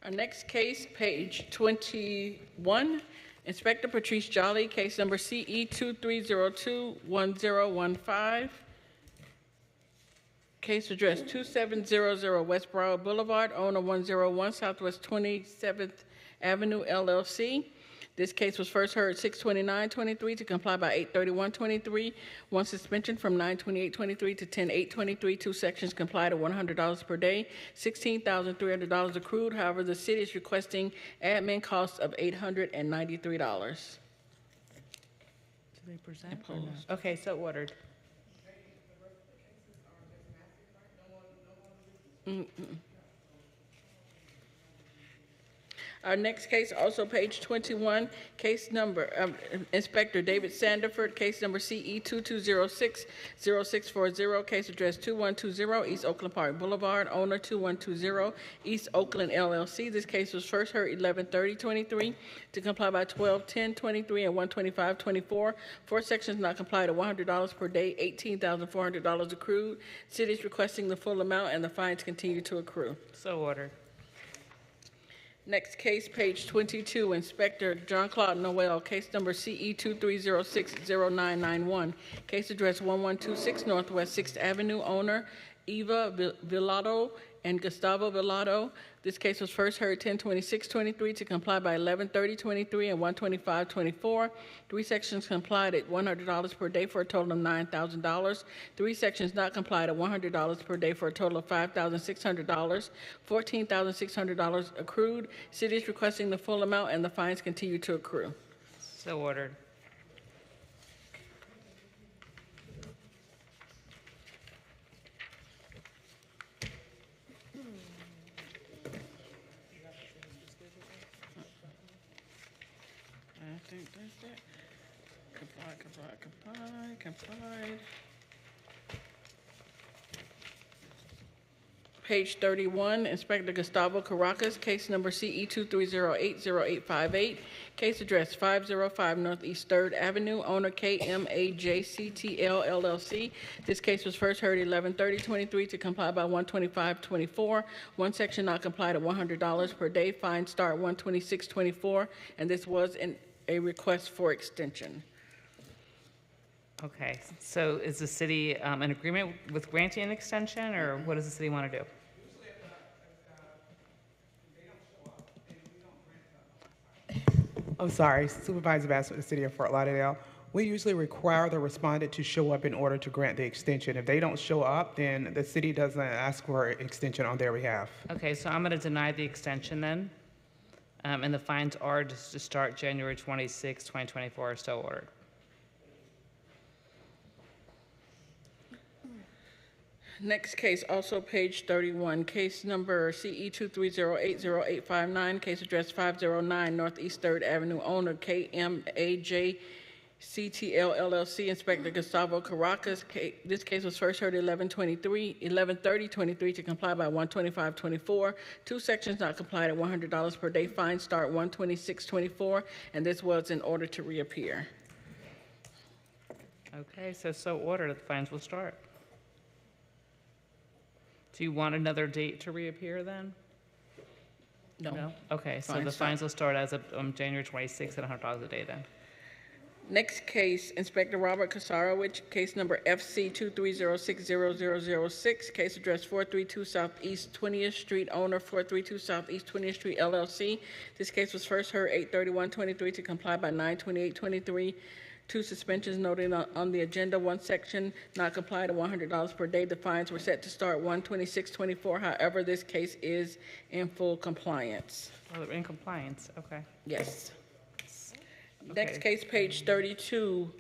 [SPEAKER 2] Our next case, page 21, Inspector Patrice Jolly, case number CE 23021015. Case address 2700 West Broward Boulevard, owner 101 Southwest 27th Avenue LLC. This case was first heard 6/29/23 to comply by 8/31/23. 1 suspension from 9/28/23 to 10/8/23. 2 sections complied at $100 per day. $16,300 accrued. However, the city is requesting admin costs of $893.
[SPEAKER 6] Do they present or not? Okay, so ordered.
[SPEAKER 2] Our next case, also page 21, case number, Inspector David Sanderford, case number CE 22060640, case address 2120 East Oakland Park Boulevard, owner 2120 East Oakland LLC. This case was first heard 11/30/23 to comply by 12/10/23 and 125/24. 4 sections not complied at $100 per day, $18,400 accrued. City is requesting the full amount and the fines continue to accrue.
[SPEAKER 6] So ordered.
[SPEAKER 2] Next case, page 22, Inspector John Claude Noel, case number CE 23060991, case address 1126 Northwest 6th Avenue, owner Eva Villado and Gustavo Villado. This case was first heard 10/26/23 to comply by 11/30/23 and 125/24. 3 sections complied at $100 per day for a total of $9,000. 3 sections not complied at $100 per day for a total of $5,600. $14,600 accrued. City is requesting the full amount and the fines continue to accrue.
[SPEAKER 6] So ordered.
[SPEAKER 2] I think that's it. Complied. Page 31, Inspector Gustavo Caracas, case number CE 23080858, case address 505 Northeast 3rd Avenue, owner KMAJCTL LLC. This case was first heard 11/30/23 to comply by 125/24. One section not complied at $100 per day, fine start 126/24, and this was a request for extension.
[SPEAKER 6] Okay, so is the city in agreement with granting an extension, or what does the city want to do?
[SPEAKER 16] I'm sorry, Supervisor Bass with the City of Fort Lauderdale. We usually require the respondent to show up in order to grant the extension. If they don't show up, then the city doesn't ask for an extension on their behalf.
[SPEAKER 6] Okay, so I'm going to deny the extension then, and the fines are just to start January 26, 2024, are so ordered.
[SPEAKER 2] Next case, also page 31, case number CE 23080859, case address 509 Northeast 3rd Avenue, owner KMAJCTL LLC, Inspector Gustavo Caracas. This case was first heard 11/30/23 to comply by 125/24. Two sections not complied at $100 per day, fine start 126/24, and this was in order to reappear.
[SPEAKER 6] Okay, so ordered, the fines will start. Do you want another date to reappear then?
[SPEAKER 2] No.
[SPEAKER 6] Okay, so
[SPEAKER 2] Fines
[SPEAKER 6] the
[SPEAKER 2] start.
[SPEAKER 6] fines will start as of January 26th at $100 a day then.
[SPEAKER 2] Next case, Inspector Robert Kasarowicz, case number FC 230600006, case address 432 Southeast 20th Street, owner 432 Southeast 20th Street LLC. This case was first heard 8/31/23 to comply by 9/28/23. Two suspensions noted on the agenda. One section not complied at $100 per day. The fines were set to start 126/24. However, this case is in full compliance.
[SPEAKER 6] Oh, they're in compliance, okay.
[SPEAKER 2] Yes.
[SPEAKER 6] Okay.
[SPEAKER 2] Next case, page 32,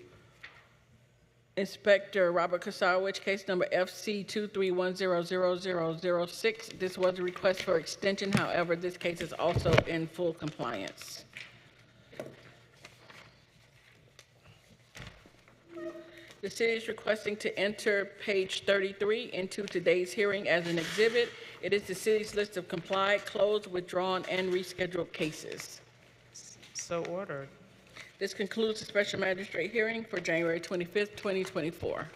[SPEAKER 2] Inspector Robert Kasarowicz, case number FC 231000006. This was a request for extension. However, this case is also in full compliance. The city is requesting to enter page 33 into today's hearing as an exhibit. It is the city's list of complied, closed, withdrawn, and rescheduled cases.
[SPEAKER 6] So ordered.
[SPEAKER 2] This concludes the special magistrate hearing for January 25th, 2024.